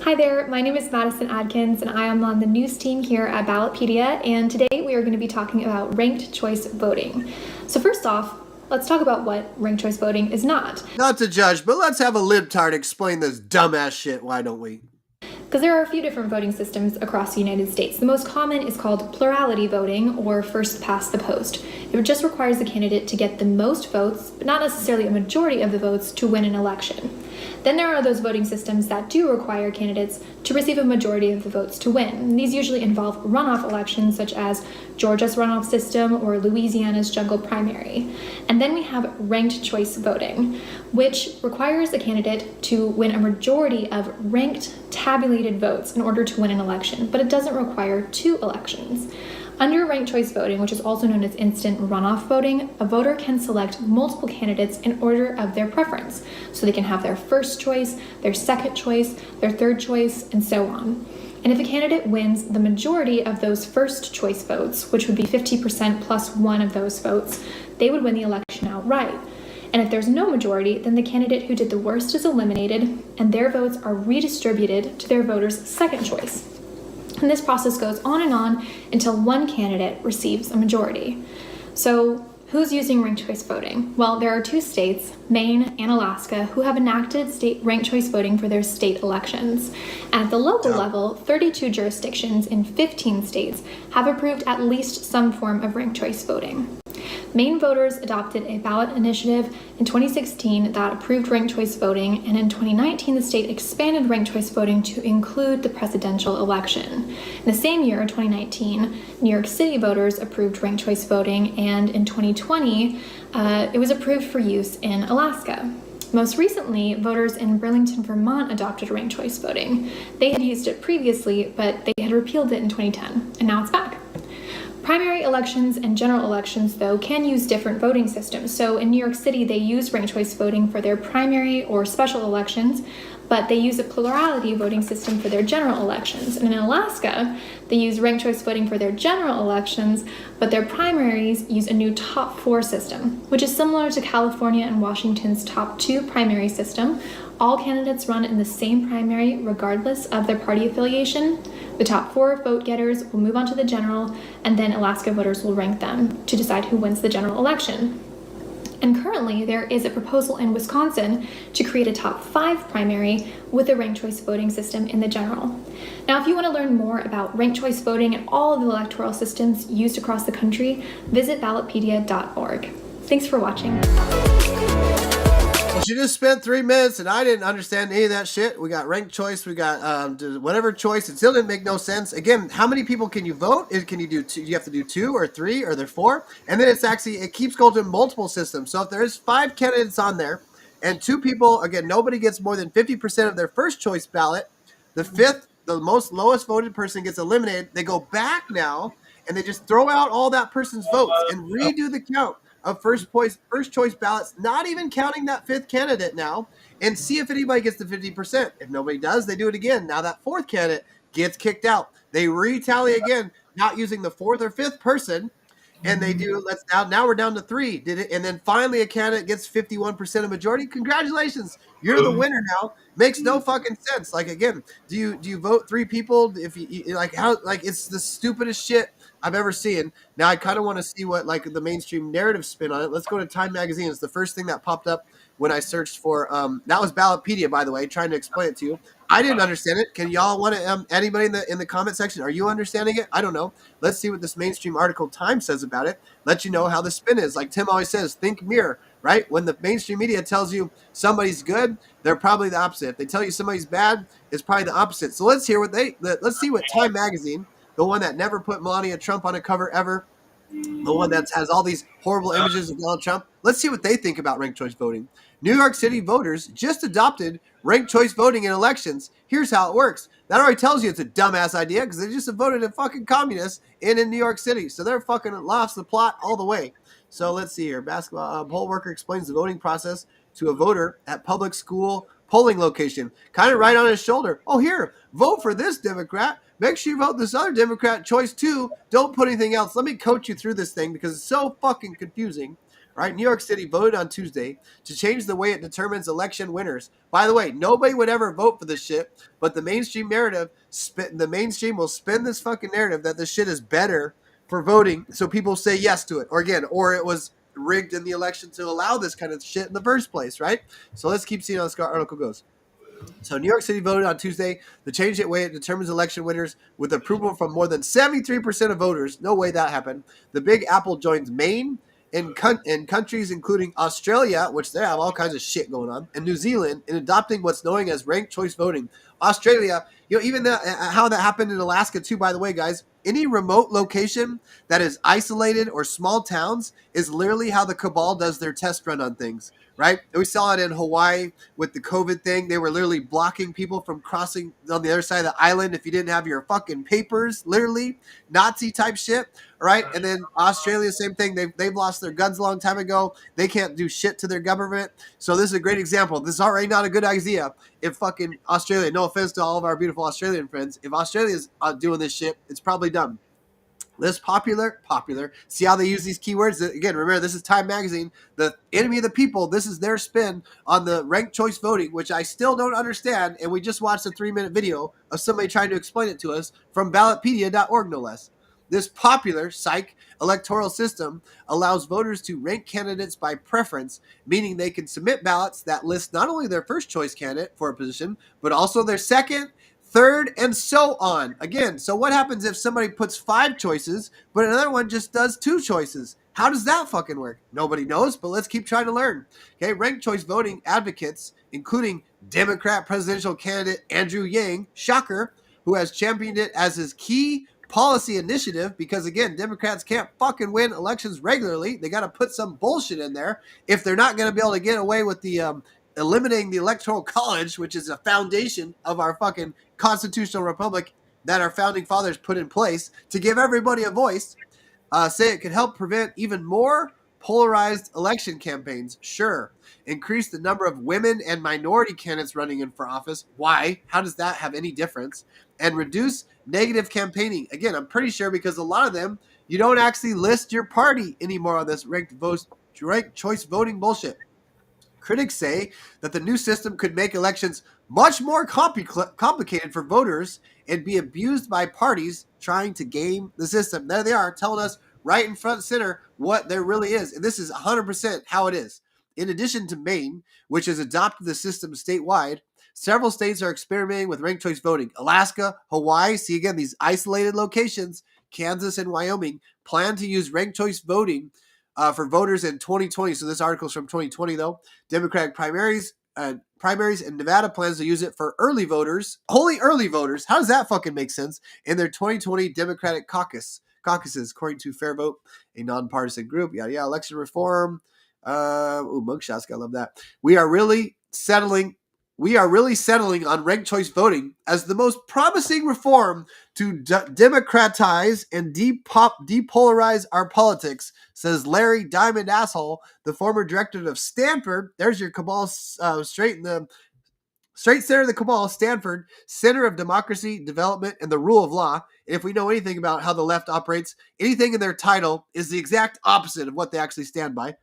Hi there, my name is Madison Adkins and I am on the news team here at Ballotpedia, and today we are going to be talking about ranked choice voting. So first off, let's talk about what ranked choice voting is not. Not to judge, but let's have a libtard explain this dumbass shit, why don't we? Because there are a few different voting systems across the United States. The most common is called plurality voting, or first past the post. It just requires the candidate to get the most votes, but not necessarily a majority of the votes, to win an election. Then there are those voting systems that do require candidates to receive a majority of the votes to win. And these usually involve runoff elections, such as Georgia's runoff system or Louisiana's jungle primary. And then we have ranked choice voting, which requires a candidate to win a majority of ranked tabulated votes in order to win an election, but it doesn't require 2 elections. Under ranked choice voting, which is also known as instant runoff voting, a voter can select multiple candidates in order of their preference. So they can have their first choice, their second choice, their third choice, and so on. And if a candidate wins the majority of those first choice votes, which would be 50% plus 1 of those votes, they would win the election outright. And if there's no majority, then the candidate who did the worst is eliminated, and their votes are redistributed to their voters' second choice. And this process goes on and on until one candidate receives a majority. So who's using ranked choice voting? Well, there are 2 states, Maine and Alaska, who have enacted state ranked choice voting for their state elections. And at the local level, 32 jurisdictions in 15 states have approved at least some form of ranked choice voting. Maine voters adopted a ballot initiative in 2016 that approved ranked choice voting, and in 2019 the state expanded ranked choice voting to include the presidential election. In the same year, 2019, New York City voters approved ranked choice voting, and in 2020 it was approved for use in Alaska. Most recently, voters in Burlington, Vermont adopted ranked choice voting. They had used it previously, but they had repealed it in 2010, and now it's back. Primary elections and general elections, though, can use different voting systems. So in New York City, they use ranked choice voting for their primary or special elections, but they use a plurality voting system for their general elections. And in Alaska, they use ranked choice voting for their general elections, but their primaries use a new top 4 system, which is similar to California and Washington's top 2 primary system. All candidates run in the same primary regardless of their party affiliation. The top 4 vote getters will move on to the general, and then Alaska voters will rank them to decide who wins the general election. And currently, there is a proposal in Wisconsin to create a top 5 primary with a ranked choice voting system in the general. Now, if you want to learn more about ranked choice voting and all of the electoral systems used across the country, visit ballotpedia.org. Thanks for watching. Well, she just spent 3 minutes, and I didn't understand any of that shit. We got ranked choice, we got whatever choice. It still didn't make no sense. Again, how many people can you vote? Can you do 2? You have to do 2 or 3, or there 4? And then it keeps going to multiple systems. So if there's 5 candidates on there, and 2 people, again, nobody gets more than 50% of their first choice ballot. The 5th, the lowest voted person gets eliminated. They go back now, and they just throw out all that person's votes and redo the count of first choice ballots, not even counting that 5th candidate now, and see if anybody gets to 50%. If nobody does, they do it again. Now that 4th candidate gets kicked out. They retally again, not using the 4th or 5th person, and they do. Now we're down to 3. Did it? And then finally a candidate gets 51% of majority. Congratulations, you're the winner now. Makes no fucking sense. Like, again, do you vote 3 people? If you like, how, like, it's the stupidest shit I've ever seen. Now I kind of want to see what like the mainstream narrative spin on it. Let's go to Time Magazine. It's the first thing that popped up when I searched for that was Ballotpedia, by the way, trying to explain it to you. I didn't understand it. Can y'all want to anybody in the comment section? Are you understanding it? I don't know. Let's see what this mainstream article Time says about it. Let you know how the spin is. Like Tim always says, think mirror, right? When the mainstream media tells you somebody's good, they're probably the opposite. If they tell you somebody's bad, it's probably the opposite. So let's hear let's see what Time Magazine, the one that never put Melania Trump on a cover ever, the one that has all these horrible images of Donald Trump. Let's see what they think about ranked choice voting. New York City voters just adopted ranked choice voting in elections. Here's how it works. That already tells you it's a dumbass idea because they just voted a fucking communist in New York City. So they're fucking lost the plot all the way. So let's see here. Basketball poll worker explains the voting process to a voter at public school polling location. Kind of right on his shoulder. Oh, here, vote for this Democrat. Make sure you vote this other Democrat choice too. Don't put anything else. Let me coach you through this thing because it's so fucking confusing. All right, New York City voted on Tuesday to change the way it determines election winners. By the way, nobody would ever vote for this shit, but the mainstream narrative, the mainstream will spin this fucking narrative that this shit is better for voting, so people say yes to it, or it was rigged in the election to allow this kind of shit in the first place, right? So let's keep seeing how this article goes. So New York City voted on Tuesday to change the way it determines election winners with approval from more than 73% of voters. No way that happened. The Big Apple joins Maine and countries including Australia, which they have all kinds of shit going on, and New Zealand in adopting what's known as ranked choice voting. Australia, even how that happened in Alaska too, by the way, guys. Any remote location that is isolated or small towns is literally how the cabal does their test run on things, right? We saw it in Hawaii with the COVID thing. They were literally blocking people from crossing on the other side of the island if you didn't have your fucking papers, literally Nazi type shit, right? And then Australia, same thing. They've lost their guns a long time ago. They can't do shit to their government. So this is a great example. This is already not a good idea. If fucking Australia, no offense to all of our beautiful Australian friends, if Australia's doing this shit, it's probably done. Less popular. See how they use these keywords? Again, remember, this is Time Magazine. The enemy of the people, this is their spin on the ranked choice voting, which I still don't understand, and we just watched a 3-minute video of somebody trying to explain it to us from ballotpedia.org, no less. This popular, electoral system allows voters to rank candidates by preference, meaning they can submit ballots that list not only their first choice candidate for a position, but also their second, third, and so on. Again, so what happens if somebody puts 5 choices, but another one just does 2 choices? How does that fucking work? Nobody knows, but let's keep trying to learn. Okay, ranked choice voting advocates, including Democrat presidential candidate Andrew Yang, shocker, who has championed it as his key policy initiative, because again, Democrats can't fucking win elections regularly. They got to put some bullshit in there if they're not going to be able to get away with the eliminating the electoral college, which is a foundation of our fucking constitutional republic that our founding fathers put in place to give everybody a voice. Say it could help prevent even more polarized election campaigns. Sure. Increase the number of women and minority candidates running in for office. Why? How does that have any difference? And reduce negative campaigning. Again, I'm pretty sure because a lot of them, you don't actually list your party anymore on this ranked choice voting bullshit. Critics say that the new system could make elections much more complicated for voters and be abused by parties trying to game the system. There they are telling us right in front and center what there really is. And this is 100% how it is. In addition to Maine, which has adopted the system statewide, several states are experimenting with ranked choice voting. Alaska, Hawaii, see again, these isolated locations, Kansas and Wyoming, plan to use ranked choice voting for voters in 2020. So this article is from 2020, though. Democratic primaries and Nevada plans to use it for early voters. Holy early voters. How does that fucking make sense? In their 2020 Democratic caucuses, according to Fair Vote, a nonpartisan group. Yeah, election reform. Mugshots, gotta love that. We are really settling on ranked choice voting as the most promising reform to democratize and depolarize our politics, says Larry Diamond Asshole, the former director of Stanford. There's your cabal straight center of the cabal, Stanford, Center of Democracy, Development, and the Rule of Law. And if we know anything about how the left operates, anything in their title is the exact opposite of what they actually stand by.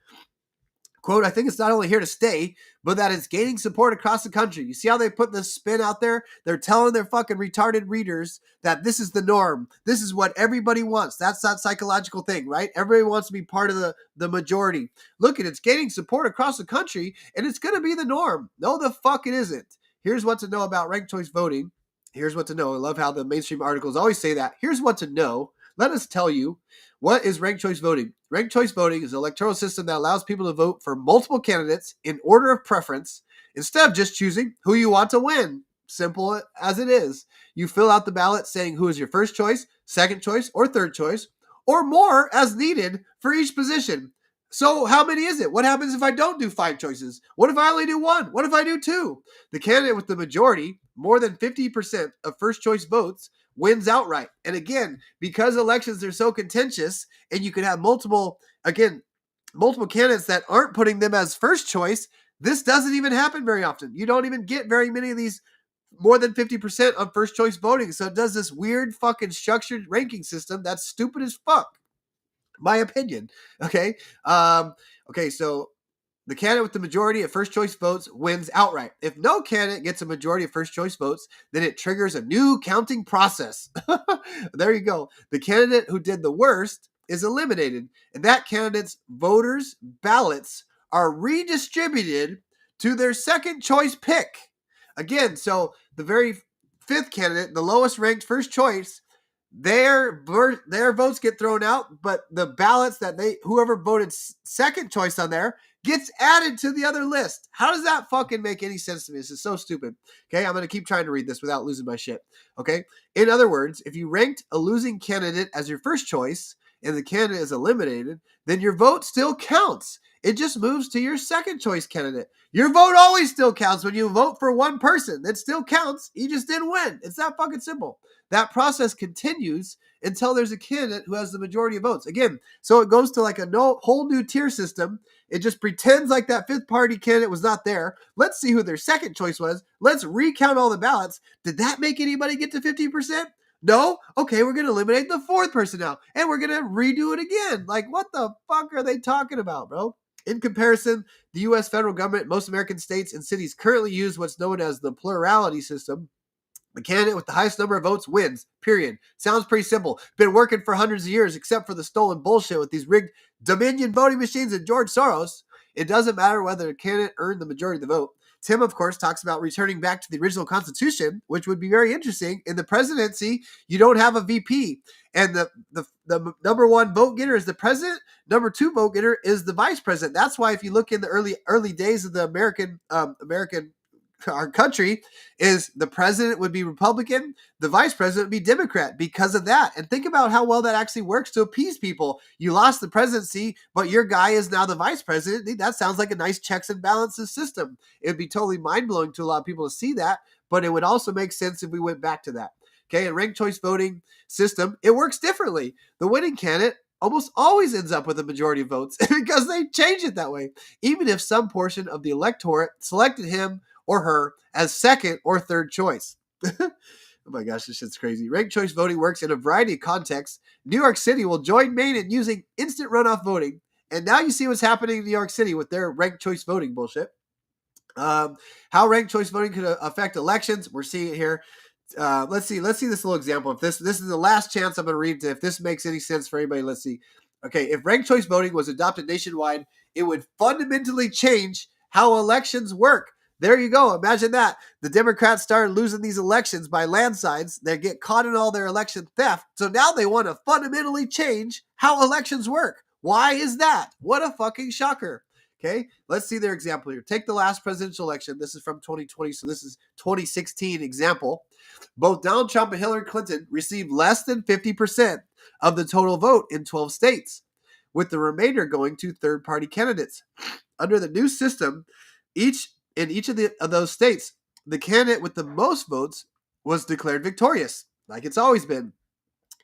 Quote, I think it's not only here to stay, but that it's gaining support across the country. You see how they put this spin out there? They're telling their fucking retarded readers that this is the norm. This is what everybody wants. That's that psychological thing, right? Everybody wants to be part of the majority. Look, it's gaining support across the country, and it's going to be the norm. No, the fuck it isn't. Here's what to know about ranked choice voting. Here's what to know. I love how the mainstream articles always say that. Here's what to know. Let us tell you. What is ranked choice voting? Ranked choice voting is an electoral system that allows people to vote for multiple candidates in order of preference instead of just choosing who you want to win. Simple as it is. You fill out the ballot saying who is your first choice, second choice, or third choice, or more as needed for each position. So how many is it? What happens if I don't do 5 choices? What if I only do 1? What if I do 2? The candidate with the majority, more than 50% of first choice votes, wins outright. And again, because elections are so contentious and you can have multiple, again, multiple candidates that aren't putting them as first choice, this doesn't even happen very often. You don't even get very many of these more than 50% on first choice voting. So it does this weird fucking structured ranking system that's stupid as fuck, my opinion. Okay. Okay. So the candidate with the majority of first choice votes wins outright. If no candidate gets a majority of first choice votes, then it triggers a new counting process. There you go. The candidate who did the worst is eliminated, and that candidate's voters' ballots are redistributed to their second choice pick. Again, so the very fifth candidate, the lowest ranked first choice, their votes get thrown out, but the ballots that whoever voted second choice on there gets added to the other list. How does that fucking make any sense to me? This is so stupid. Okay, I'm going to keep trying to read this without losing my shit. Okay, in other words, if you ranked a losing candidate as your first choice and the candidate is eliminated, then your vote still counts. It just moves to your second choice candidate. Your vote always still counts when you vote for one person. It still counts. You just didn't win. It's that fucking simple. That process continues until there's a candidate who has the majority of votes. Again, so it goes to like a whole new tier system. It just pretends like that fifth party candidate was not there. Let's see who their second choice was. Let's recount all the ballots. Did that make anybody get to 50%? No? Okay, we're going to eliminate the fourth person now. And we're going to redo it again. Like, what the fuck are they talking about, bro? In comparison, the U.S. federal government, most American states and cities currently use what's known as the plurality system. The candidate with the highest number of votes wins, period. Sounds pretty simple. Been working for hundreds of years, except for the stolen bullshit with these rigged Dominion voting machines and George Soros. It doesn't matter whether a candidate earned the majority of the vote. Tim, of course, talks about returning back to the original Constitution, which would be very interesting. In the presidency, you don't have a VP. And the number one vote getter is the president. Number two vote getter is the vice president. That's why if you look in the early days of the American our country, is the president would be Republican, the vice president would be Democrat because of that. And think about how well that actually works to appease people. You lost the presidency, but your guy is now the vice president. That sounds like a nice checks and balances system. It would be totally mind-blowing to a lot of people to see that, but it would also make sense if we went back to that. Okay, in ranked choice voting system, it works differently. The winning candidate almost always ends up with a majority of votes because they change it that way, even if some portion of the electorate selected him or her as second or third choice. Oh my gosh, this shit's crazy. Ranked choice voting works in a variety of contexts. New York City will join Maine in using instant runoff voting. And now you see what's happening in New York City with their ranked choice voting bullshit. How ranked choice voting could affect elections. We're seeing it here. Let's see this little example. If this is the last chance I'm going to read if this makes any sense for anybody. Let's see. Okay, if ranked choice voting was adopted nationwide, it would fundamentally change how elections work. There you go. Imagine that. The Democrats started losing these elections by landslides. They get caught in all their election theft. So now they want to fundamentally change how elections work. Why is that? What a fucking shocker. Okay, let's see their example here. Take the last presidential election. This is from 2020, so this is 2016 example. Both Donald Trump and Hillary Clinton received less than 50% of the total vote in 12 states, with the remainder going to third-party candidates. Under the new system, in each of those states, the candidate with the most votes was declared victorious, like it's always been.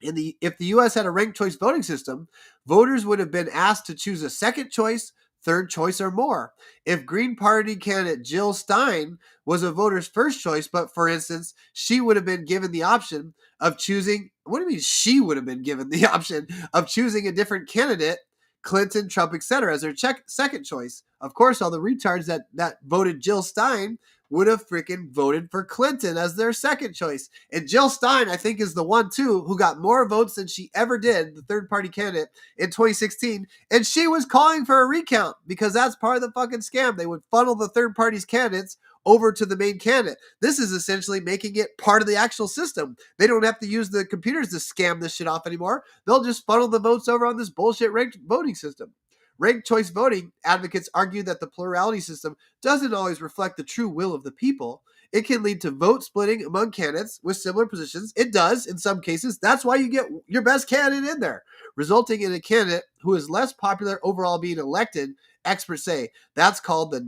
If the U.S. had a ranked choice voting system, voters would have been asked to choose a second choice, third choice, or more. If Green Party candidate Jill Stein was a voter's first choice, but for instance, she would have been given the option of choosing, what do you mean she would have been given the option of choosing a different candidate, Clinton, Trump, etc., as their second choice? Of course, all the retards that voted Jill Stein would have freaking voted for Clinton as their second choice. And Jill Stein, I think, is the one, too, who got more votes than she ever did, the third-party candidate, in 2016. And she was calling for a recount because that's part of the fucking scam. They would funnel the third-party's candidates over to the main candidate. This is essentially making it part of the actual system. They don't have to use the computers to scam this shit off anymore. They'll just funnel the votes over on this bullshit ranked voting system. Ranked choice voting advocates argue that the plurality system doesn't always reflect the true will of the people. It can lead to vote splitting among candidates with similar positions. It does in some cases. That's why you get your best candidate in there, resulting in a candidate who is less popular overall being elected. Experts say that's called the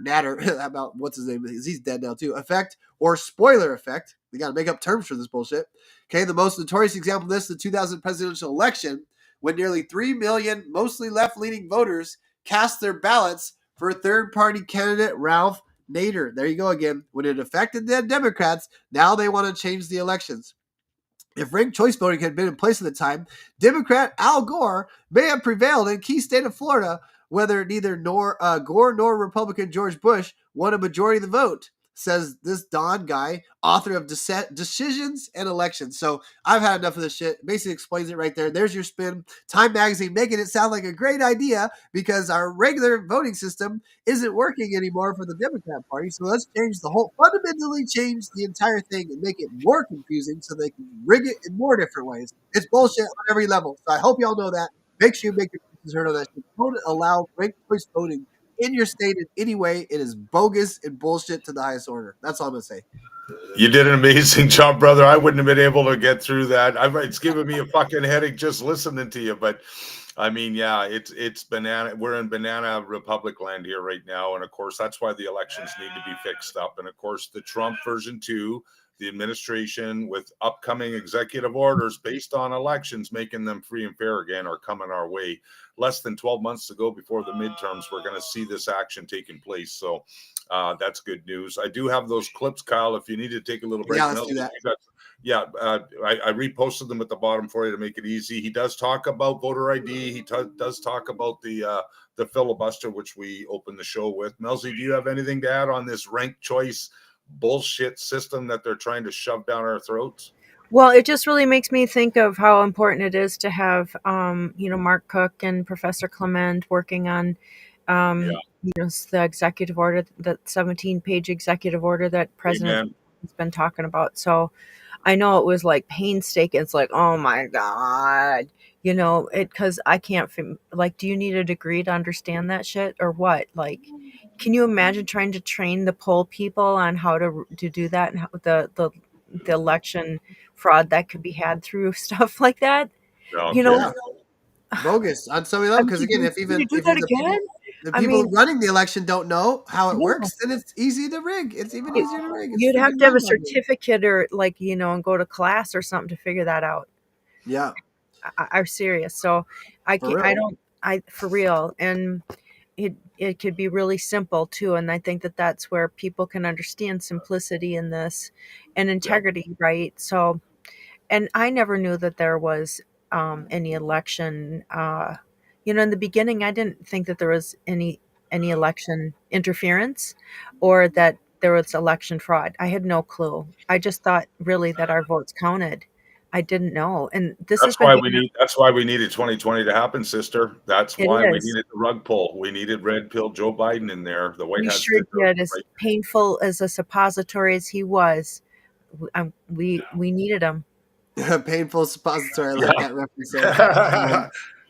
natter about what's his name, he's dead now too, effect or spoiler effect. We got to make up terms for this bullshit. Okay, the most notorious example of this is the 2000 presidential election, when nearly 3 million mostly left-leaning voters cast their ballots for third-party candidate Ralph Nader. There you go again. When it affected the Democrats, now they want to change the elections. If ranked choice voting had been in place at the time, Democrat Al Gore may have prevailed in key state of Florida, whether neither Gore nor Republican George Bush won a majority of the vote, says this Don guy, author of Decisions and Elections. So I've had enough of this shit. Basically explains it right there. There's your spin. Time Magazine making it sound like a great idea because our regular voting system isn't working anymore for the Democrat Party. So let's fundamentally change the entire thing and make it more confusing so they can rig it in more different ways. It's bullshit on every level. So I hope y'all know that. Make sure you make your voices heard on that shit. Don't allow ranked choice voting in your state in any way. It is bogus and bullshit to the highest order. That's all I'm going to say. You did an amazing job, brother. I wouldn't have been able to get through that. It's giving me a fucking headache just listening to you. But I mean, yeah, it's banana. We're in banana republic land here right now. And of course, that's why the elections need to be fixed up. And of course, the Trump version 2, the administration with upcoming executive orders based on elections, making them free and fair again, are coming our way. Less than 12 months to go before the midterms, we're going to see this action taking place. So that's good news. I do have those clips, Kyle, if you need to take a little break. Yeah, let's do that. I reposted them at the bottom for you to make it easy. He does talk about voter ID. He does talk about the filibuster, which we opened the show with. Melzie, do you have anything to add on this ranked choice bullshit system that they're trying to shove down our throats? Well, it just really makes me think of how important it is to have, Mark Cook and Professor Clement working on, the executive order, that 17-page executive order that President has been talking about. So I know it was like painstaking. It's like, oh my God, because I can't, do you need a degree to understand that shit or what? Like, can you imagine trying to train the poll people on how to do that and how the election fraud that could be had through stuff like that? Bogus on some level. Because again, if the people running the election don't know how it works, then it's easy to rig. It's even easier to rig. You'd have to have a certificate or and go to class or something to figure that out. Yeah, I'm serious. So for real. And it could be really simple too. And I think that's where people can understand simplicity in this and integrity, right? So, and I never knew that there was any election. In the beginning, I didn't think that there was any election interference or that there was election fraud. I had no clue. I just thought really that our votes counted. I didn't know, and that's why we needed 2020 to happen, sister. That's why we needed the rug pull. We needed red pill Joe Biden in there. The White House sure did. As painful as a suppository as he was, we needed him. Painful suppository. I like that reference.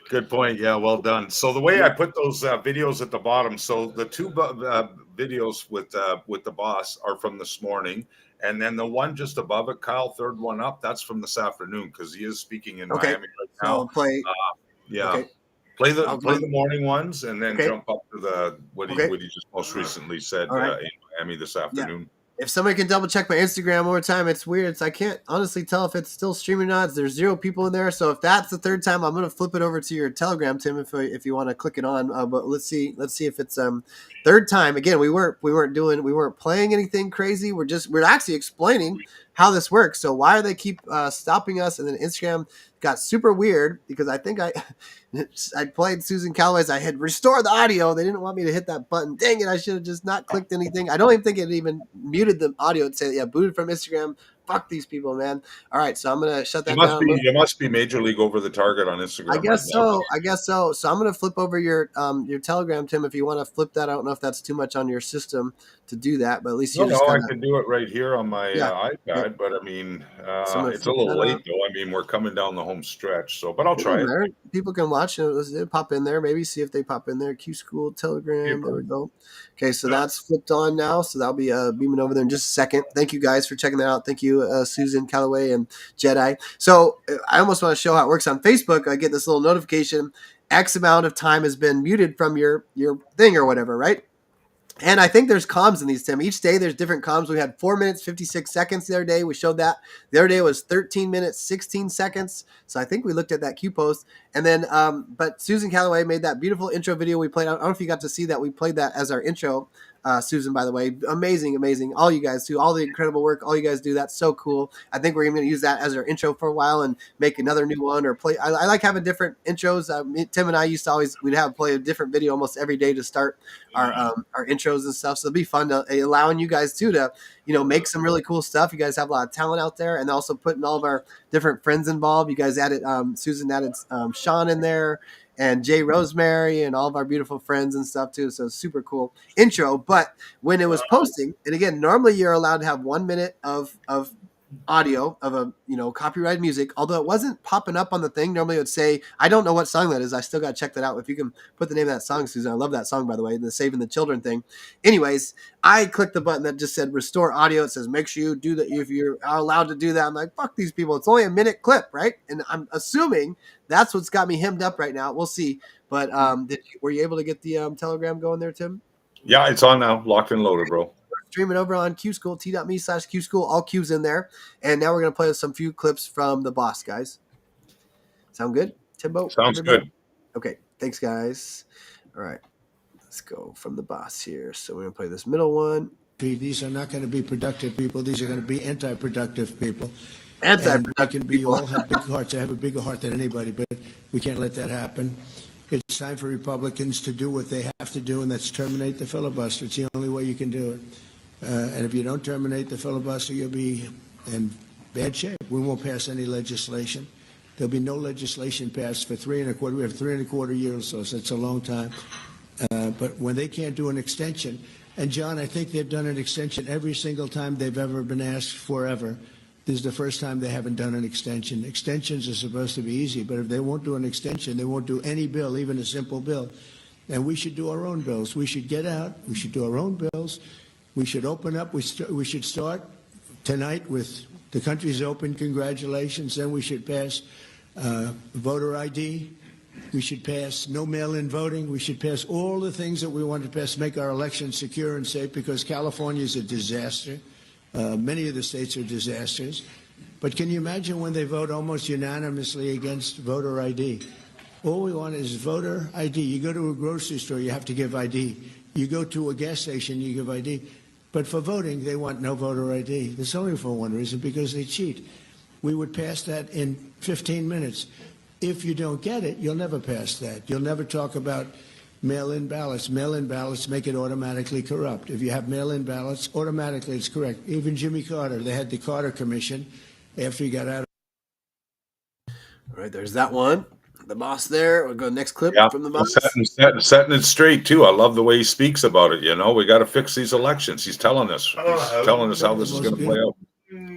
Good point. Yeah, well done. So the way I put those videos at the bottom, so the two videos with the boss are from this morning, and then the one just above it, Kyle, third one up, that's from this afternoon because he is speaking in Miami right now. So play. Play the morning ones, and then jump up to the what he just most recently said in Miami this afternoon. Yeah. If somebody can double check my Instagram one more time, it's weird. I can't honestly tell if it's still streaming or not. There's 0 people in there. So if that's the third time, I'm going to flip it over to your Telegram, Tim, if you want to click it on. But let's see if it's third time. Again, we weren't playing anything crazy. We're actually explaining how this works. So why do they keep stopping us? And then Instagram got super weird because I think I played Susan Calloway's. I had restored the audio. They didn't want me to hit that button. Dang it! I should have just not clicked anything. I don't even think it even muted the audio and say, booted from Instagram. Fuck these people, man. All right, so I'm gonna shut that down. You must be major league over the target on Instagram. I guess so. So I'm gonna flip over your Telegram, Tim. If you want to flip that, I don't know if that's too much on your system to do that, but at least I can do it right here on my iPad. But I mean, it's a little late though. I mean, we're coming down the home stretch, but I'll try it. People can watch it. Pop in there. Maybe see if they pop in there. Qschqql Telegram. There we go. Okay, so that's flipped on now. So that'll be beaming over there in just a second. Thank you guys for checking that out. Thank you, Susan Calloway and Jedi. So I almost want to show how it works on Facebook. I get this little notification. X amount of time has been muted from your thing or whatever, right? And I think there's comms in these, Tim. Each day there's different comms. We had 4 minutes, 56 seconds the other day. We showed that. The other day was 13 minutes, 16 seconds. So I think we looked at that Q post. And then, but Susan Calloway made that beautiful intro video we played. I don't know if you got to see that. We played that as our intro. Susan, by the way, amazing. All you guys do, all the incredible work, all you guys do. That's so cool. I think we're going to use that as our intro for a while and make another new one or play. I like having different intros. Tim and I used to we'd have play a different video almost every day to start our intros and stuff. So it'll be fun to allowing you guys too to, make some really cool stuff. You guys have a lot of talent out there, and also putting all of our different friends involved. You guys added, Susan added Sean in there, and Jay Rosemary and all of our beautiful friends and stuff too. So super cool intro. But when it was posting, and again, normally you're allowed to have 1 minute of audio of a copyrighted music, although it wasn't popping up on the thing. Normally it would say, I don't know what song that is. I still got to check that out. If you can put the name of that song, Susan. I love that song, by the way, the Saving the Children thing. Anyways, I clicked the button that just said restore audio. It says make sure you do that if you're allowed to do that. I'm like, fuck these people. It's only a minute clip, right? And I'm assuming that's what's got me hemmed up right now. We'll see. But were you able to get the Telegram going there, Tim? Yeah, it's on now. Locked and loaded, bro. Streaming over on Qschqql, t.me/Qschqql, all Q's in there. And now we're going to play some few clips from the boss, guys. Sound good, Timbo? Sounds good. Okay, thanks, guys. All right, let's go from the boss here. So we're going to play this middle one. These are not going to be productive people. These are going to be anti-productive people. Anti-productive people. All have big hearts. I have a bigger heart than anybody, but we can't let that happen. It's time for Republicans to do what they have to do, and that's terminate the filibuster. It's the only way you can do it. And if you don't terminate the filibuster, you'll be in bad shape. We won't pass any legislation. There'll be no legislation passed for 3 1/4. We have 3 1/4 years, so it's a long time. But when they can't do an extension, and John, I think they've done an extension every single time they've ever been asked forever. This is the first time they haven't done an extension. Extensions are supposed to be easy, but if they won't do an extension, they won't do any bill, even a simple bill. And we should do our own bills. We should get out. We should do our own bills. We should open up. We should start tonight with the country's open. Congratulations. Then we should pass voter ID. We should pass no mail-in voting. We should pass all the things that we want to pass, make our elections secure and safe, because California is a disaster. Many of the states are disasters. But can you imagine when they vote almost unanimously against voter ID? All we want is voter ID. You go to a grocery store, you have to give ID. You go to a gas station, you give ID. But for voting, they want no voter ID. It's only for one reason, because they cheat. We would pass that in 15 minutes. If you don't get it, you'll never pass that. You'll never talk about mail-in ballots. Mail-in ballots make it automatically corrupt. If you have mail-in ballots, automatically it's correct. Even Jimmy Carter, they had the Carter Commission after he got out. All right, there's that one. The boss there. We'll go next clip from the boss. Setting it straight, too. I love the way he speaks about it. We got to fix these elections. He's telling us. He's telling us how this is going to play out.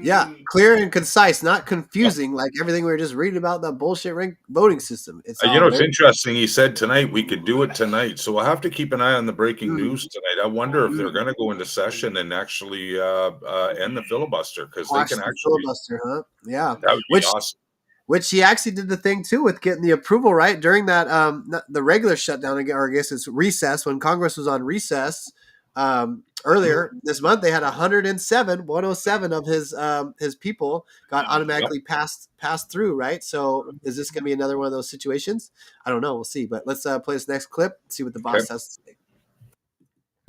Yeah, clear and concise, not confusing like everything we were just reading about that bullshit voting system. It's it's interesting. He said tonight we could do it tonight, so we'll have to keep an eye on the breaking news tonight. I wonder if they're going to go into session and actually end the filibuster, because they can actually filibuster, huh? Yeah, that would be awesome. Which he actually did the thing too with getting the approval right during that the regular shutdown, or I guess it's recess, when Congress was on recess. Earlier this month, they had 107 of his people got automatically passed through, right? So is this going to be another one of those situations? I don't know. We'll see. But let's play this next clip, see what the boss has to say.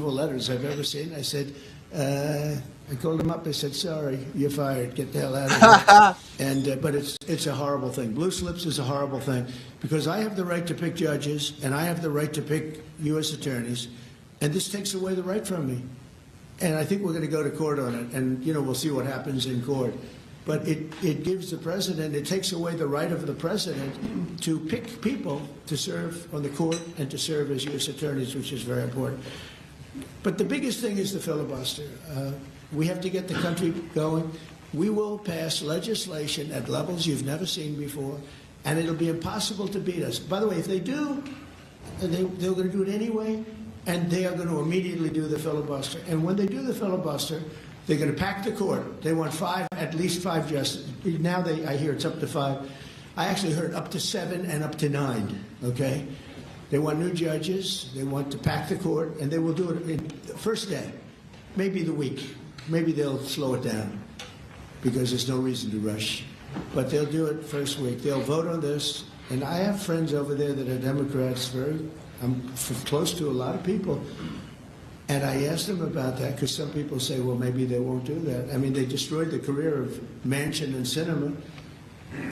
Letters I've ever seen. I said, I called him up. I said, sorry, you're fired. Get the hell out of here. And but it's a horrible thing. Blue slips is a horrible thing, because I have the right to pick judges and I have the right to pick U.S. attorneys, and this takes away the right from me. And I think we're going to go to court on it, and we'll see what happens in court. But it gives the president, it takes away the right of the president to pick people to serve on the court and to serve as U.S. attorneys, which is very important. But the biggest thing is the filibuster. We have to get the country going. We will pass legislation at levels you've never seen before, and it'll be impossible to beat us. By the way, if they do, and they're going to do it anyway, and they are going to immediately do the filibuster. And when they do the filibuster, they're going to pack the court. They want at least five justices. Now I hear it's up to 5. I actually heard up to 7 and up to 9, okay? They want new judges. They want to pack the court, and they will do it in the first day, maybe the week. Maybe they'll slow it down because there's no reason to rush. But they'll do it first week. They'll vote on this. And I have friends over there that are Democrats. I'm close to a lot of people. And I asked them about that because some people say, well, maybe they won't do that. I mean, they destroyed the career of Manchin and Sinema,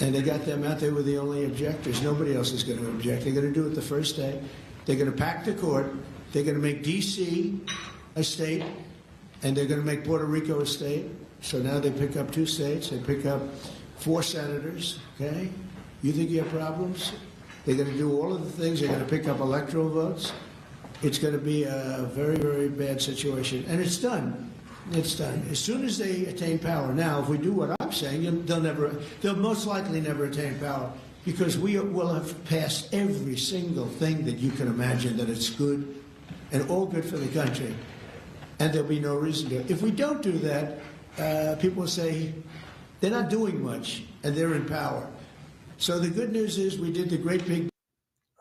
and they got them out. They were the only objectors. Nobody else is going to object. They're going to do it the first day. They're going to pack the court. They're going to make D.C. a state, and they're going to make Puerto Rico a state. So now they pick up 2 states. They pick up 4 senators, okay? You think you have problems? They're going to do all of the things. They're going to pick up electoral votes. It's going to be a very, very bad situation. And it's done. It's done. As soon as they attain power. Now, if we do what I'm saying, they'll most likely never attain power because we will have passed every single thing that you can imagine that it's good and all good for the country. And there'll be no reason to. If we don't do that, people will say they're not doing much and they're in power. So the good news is we did the great big.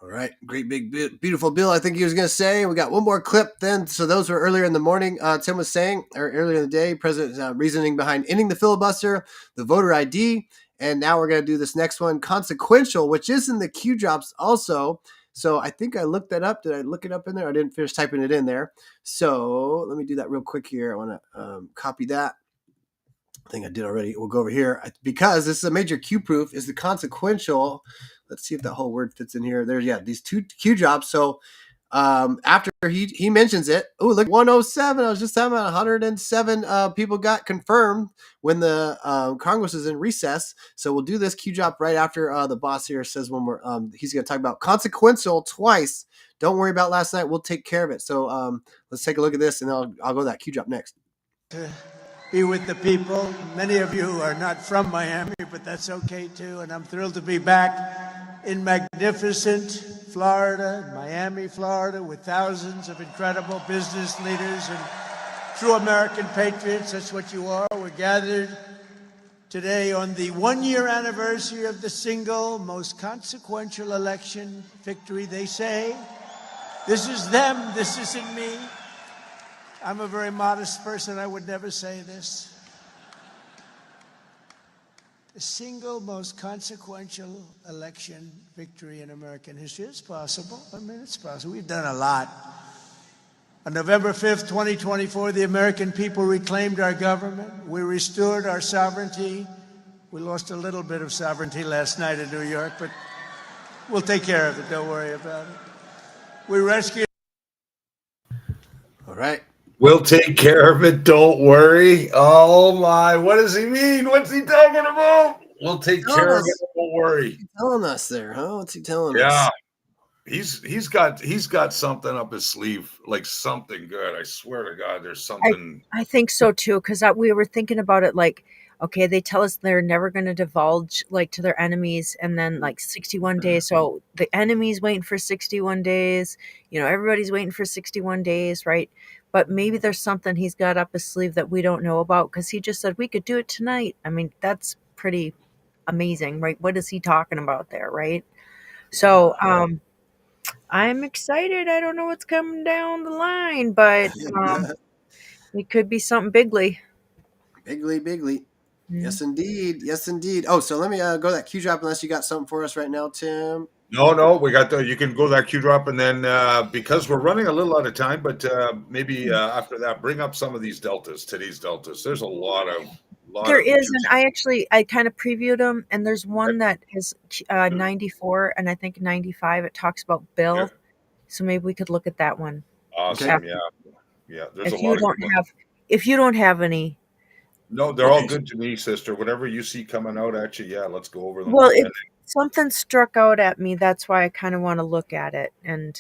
All right. Great, big, beautiful bill, I think he was going to say. We got one more clip then. So those were earlier in the morning. Tim was saying, or earlier in the day, President's reasoning behind ending the filibuster, the voter ID. And now we're going to do this next one, consequential, which is in the Q drops also. So I think I looked that up. Did I look it up in there? I didn't finish typing it in there. So let me do that real quick here. I want to copy that. I think I did already. We'll go over here. Because this is a major Q proof, is the consequential. Let's see if that whole word fits in here. There's, these 2 Q drops. So after he mentions it, oh, look, 107. I was just talking about 107 people got confirmed when the Congress is in recess. So we'll do this Q drop right after the boss here says when we're, he's going to talk about consequential twice. Don't worry about last night. We'll take care of it. So let's take a look at this, and I'll go to that Q drop next. Be with the people. Many of you are not from Miami, but that's okay too. And I'm thrilled to be back in magnificent Florida, Miami, Florida, with thousands of incredible business leaders and true American patriots. That's what you are. We're gathered today on the 1-year anniversary of the single most consequential election victory, they say. This is them. This isn't me. I'm a very modest person. I would never say this. The single most consequential election victory in American history. It's possible. I mean, it's possible. We've done a lot. On November 5th, 2024, the American people reclaimed our government. We restored our sovereignty. We lost a little bit of sovereignty last night in New York, but we'll take care of it. Don't worry about it. We rescued. All right. We'll take care of it. Don't worry. Oh my! What does he mean? What's he talking about? We'll take care of it. Don't worry. What's he telling us there, huh? What's he telling us? Yeah, he's got something up his sleeve, like something good. I swear to God, there's something. I think so too, because we were thinking about it like, okay, they tell us they're never going to divulge like to their enemies, and then like 61 days. So the enemy's waiting for 61 days. You know, everybody's waiting for 61 days, right? But maybe there's something he's got up his sleeve that we don't know about, because he just said we could do it tonight. I mean, that's pretty amazing, right? What is he talking about there, right? So I'm excited. I don't know what's coming down the line, but it could be something bigly. Bigly. Mm-hmm. Yes, indeed. Yes, indeed. Oh, so let me go to that Q drop unless you got something for us right now, Tim. No, we got you can go that Q drop, and then because we're running a little out of time, but maybe after that, bring up some of these today's deltas. There's a lot of. There is, and I kind of previewed them, and there's one that is 94, and I think 95. It talks about Bill, yeah. So maybe we could look at that one. Awesome, yeah. There's if you don't have any. No, they're all good to me, sister. Whatever you see coming out at you, let's go over them. Well, something struck out at me. That's why I kind of want to look at it, and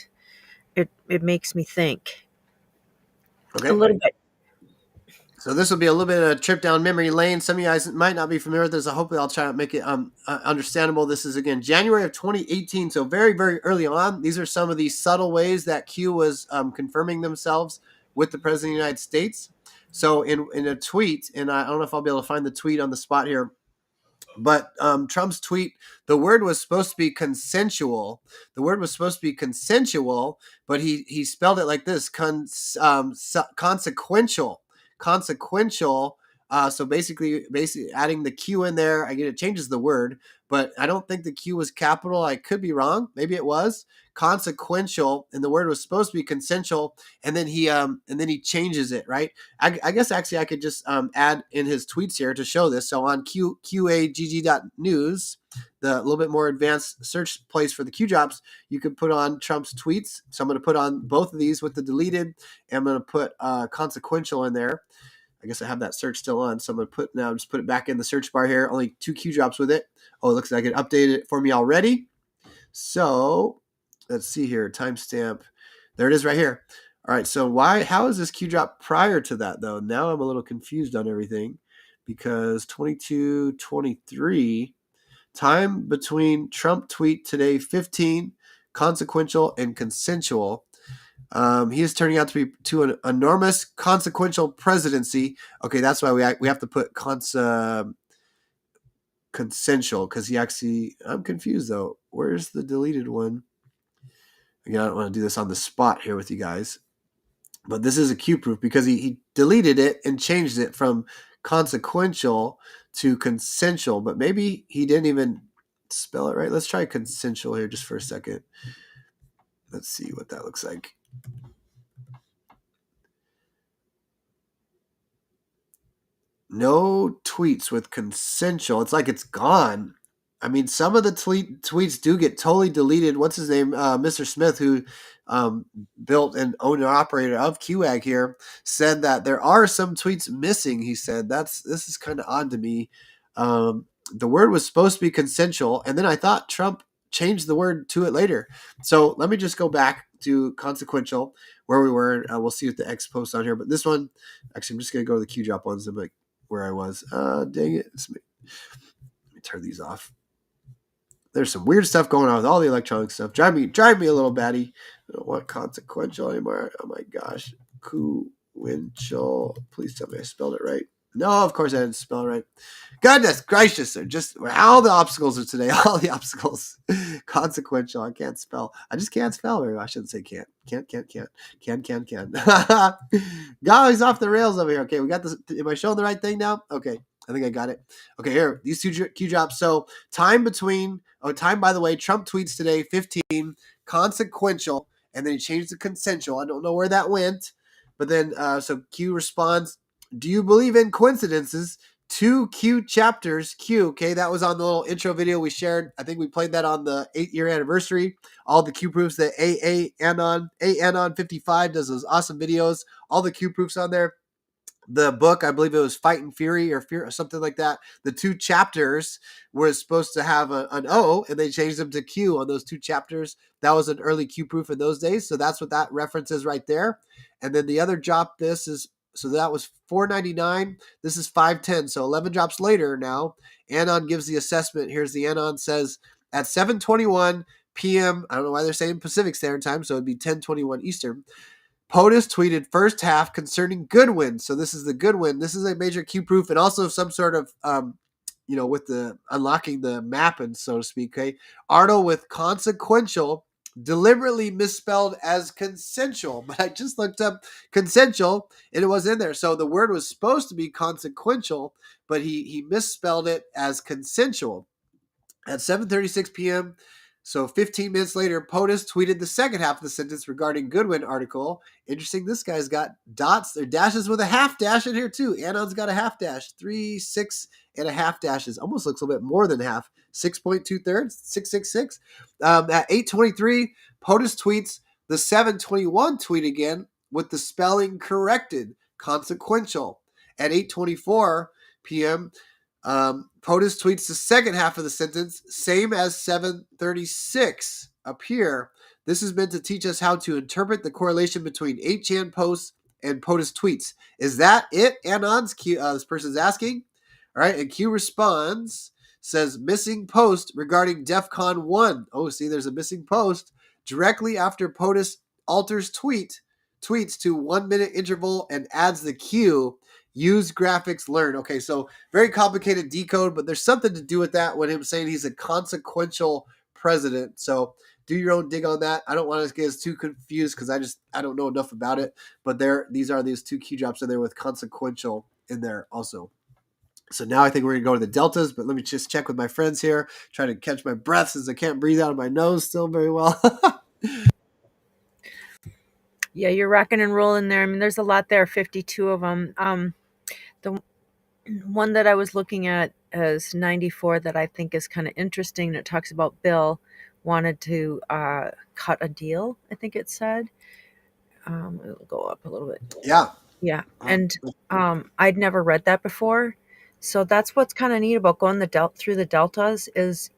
it makes me think a little bit. So this will be a little bit of a trip down memory lane. Some of you guys might not be familiar with this. So hopefully I'll try to make it understandable. This is, again, January of 2018, so very, very early on. These are some of the subtle ways that Q was confirming themselves with the President of the United States. So in a tweet, and I don't know if I'll be able to find the tweet on the spot here, But Trump's tweet, the word was supposed to be consensual. The word was supposed to be consensual, but he spelled it like this: consequential, consequential. So basically adding the Q in there, I get it changes the word, but I don't think the Q was capital. I could be wrong. Maybe it was consequential, and the word was supposed to be consensual, and then he changes it, right? I guess actually I could just add in his tweets here to show this. So on QAGG.news, the little bit more advanced search place for the Q drops, you could put on Trump's tweets. So I'm going to put on both of these with the deleted, and I'm going to put consequential in there. I guess I have that search still on, so I'm going to just put it back in the search bar here. Only 2 Q drops with it. Oh, it looks like it updated it for me already. So let's see here, timestamp. There it is right here. All right, so how is this Q drop prior to that, though? Now I'm a little confused on everything because 22:23, time between Trump tweet today 15, consequential and consensual. He is turning out to be to an enormous consequential presidency. Okay, that's why we have to put consensual because he actually, I'm confused though. Where's the deleted one? Again, I don't want to do this on the spot here with you guys. But this is a Q proof because he deleted it and changed it from consequential to consensual. But maybe he didn't even spell it right. Let's try consensual here just for a second. Let's see what that looks like. No tweets with consensual. It's like it's gone. I mean, some of the tweets do get totally deleted. What's his name? Mr. Smith, who built and owned and operator of QAG here, said that there are some tweets missing. He said this is kind of odd to me. The word was supposed to be consensual, and then I thought Trump changed the word to it later. So let me just go back to consequential where we were. We'll see what the X post on here, but this one, actually, I'm just going to go to the Q drop ones. I'm like where I was. Dang it. Let me turn these off. There's some weird stuff going on with all the electronic stuff. Drive me a little batty. I don't want consequential anymore. Oh my gosh. Consequential. Please tell me I spelled it right. No, of course I didn't spell it right. Goodness gracious, sir. Just all the obstacles are today. All the obstacles. Consequential. I can't spell. I just can't spell very well. I shouldn't say can't. Can't. Can. God, he's off the rails over here. Okay, we got this. Am I showing the right thing now? Okay. I think I got it. Okay, here, these 2 Q drops. So time, by the way, Trump tweets today, 15, consequential, and then he changed to consensual. I don't know where that went. But then, so Q responds, do you believe in coincidences? 2 Q chapters, Q, okay, that was on the little intro video we shared. I think we played that on the 8-year anniversary. All the Q proofs that Anon 55 does those awesome videos. All the Q proofs on there. The book, I believe it was Fight and Fury or Fear or something like that. The 2 chapters were supposed to have an O, and they changed them to Q on those 2 chapters. That was an early Q proof in those days, so that's what that reference is right there. And then the other drop, so that was $4.99. This is $5.10. So 11 drops later now, Anon gives the assessment. Here's the Anon says at 7:21 p.m. I don't know why they're saying Pacific Standard Time, so it'd be 10:21 Eastern. POTUS tweeted first half concerning Goodwin. So this is the Goodwin. This is a major Q proof and also some sort of, with the unlocking the map and so to speak. Okay, Arnold with consequential deliberately misspelled as consensual, but I just looked up consensual and it was in there. So the word was supposed to be consequential, but he misspelled it as consensual. At 7:36 p.m., so 15 minutes later, POTUS tweeted the second half of the sentence regarding Goodwin article. Interesting, this guy's got dots or dashes with a half dash in here too. Anon's got a half dash, 3, 6, and a half dashes. Almost looks a little bit more than half. 6.2 thirds, 666. At 8:23, POTUS tweets the 7:21 tweet again with the spelling corrected, consequential. At 8:24 p.m., POTUS tweets the second half of the sentence, same as 7:36 up here. This is meant to teach us how to interpret the correlation between 8chan posts and POTUS tweets. Is that it? Anon's Q, this person's asking. All right, and Q responds, says missing post regarding DEF CON 1. Oh, see, there's a missing post directly after POTUS alters tweets to 1 minute interval and adds the Q. Use graphics, learn. Okay, so very complicated decode, but there's something to do with that when him saying he's a consequential president. So do your own dig on that. I don't want to get us too confused because I don't know enough about it. But these two key drops in there with consequential in there also. So now I think we're going to go to the deltas, but let me just check with my friends here, try to catch my breath since I can't breathe out of my nose still very well. Yeah, you're rocking and rolling there. I mean, there's a lot there, 52 of them. The one that I was looking at is 94 that I think is kind of interesting. It talks about Bill wanted to cut a deal, I think it said. It'll go up a little bit. Yeah. Yeah. And I'd never read that before. So that's what's kind of neat about going through the deltas is,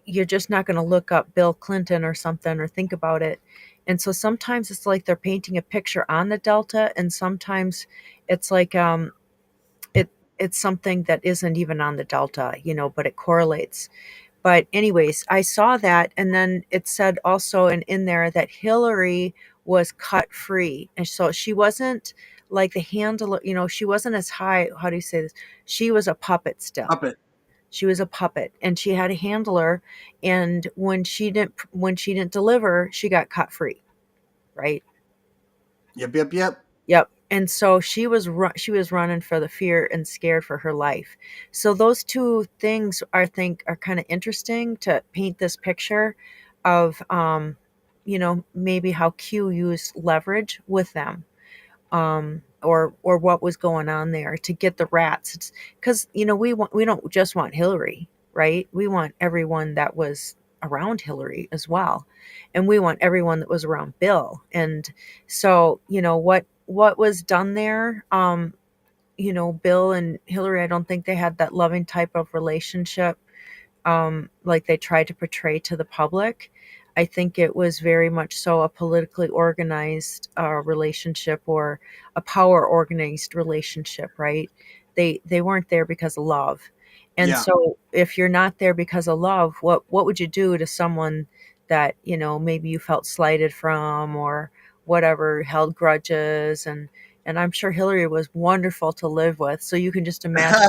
you're just not going to look up Bill Clinton or something or think about it. And so sometimes it's like they're painting a picture on the delta, and sometimes it's like it's something that isn't even on the delta, but it correlates. But anyways, I saw that, and then it said also in there that Hillary was cut free, and so she wasn't like the handler, she wasn't as high. How do you say this? She was a puppet still. Puppet. She was a puppet, and she had a handler, and when she didn't deliver, she got cut free, right? Yep. And so she was running for the fear and scared for her life. So those two things I think are kind of interesting to paint this picture of maybe how Q used leverage with them. Or what was going on there to get the rats. Because we don't just want Hillary, right? We want everyone that was around Hillary as well, and we want everyone that was around Bill. And so what was done there. Bill and Hillary, I don't think they had that loving type of relationship like they tried to portray to the public. I think it was very much so a politically organized relationship, or a power organized relationship, right? They weren't there because of love. And so if you're not there because of love, what would you do to someone that, maybe you felt slighted from, or whatever, held grudges? And I'm sure Hillary was wonderful to live with. So you can just imagine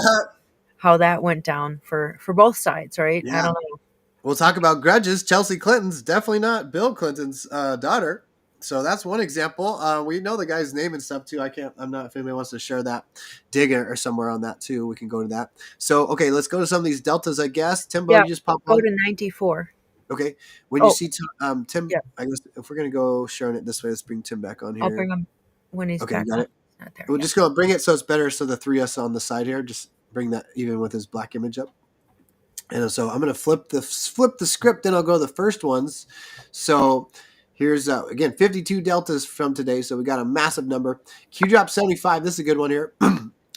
how that went down for both sides, right? Yeah. I don't know. We'll talk about grudges. Chelsea Clinton's definitely not Bill Clinton's daughter. So that's one example. We know the guy's name and stuff too. I'm not, if anybody wants to share that, dig or somewhere on that too, we can go to that. So, okay, let's go to some of these deltas, I guess. Timbo, you just pop go on. to 94. Okay. When you see Tim, I guess if we're going to go sharing it this way, let's bring Tim back on here. I'll bring him when he's okay, back. Got it. Not there, we'll just go bring it so it's better. So the three of us on the side here, just bring that even with his black image up. And so I'm going to flip the script, then I'll go to the first ones. So here's, again, 52 deltas from today. So we got a massive number. Q drop 75. This is a good one here.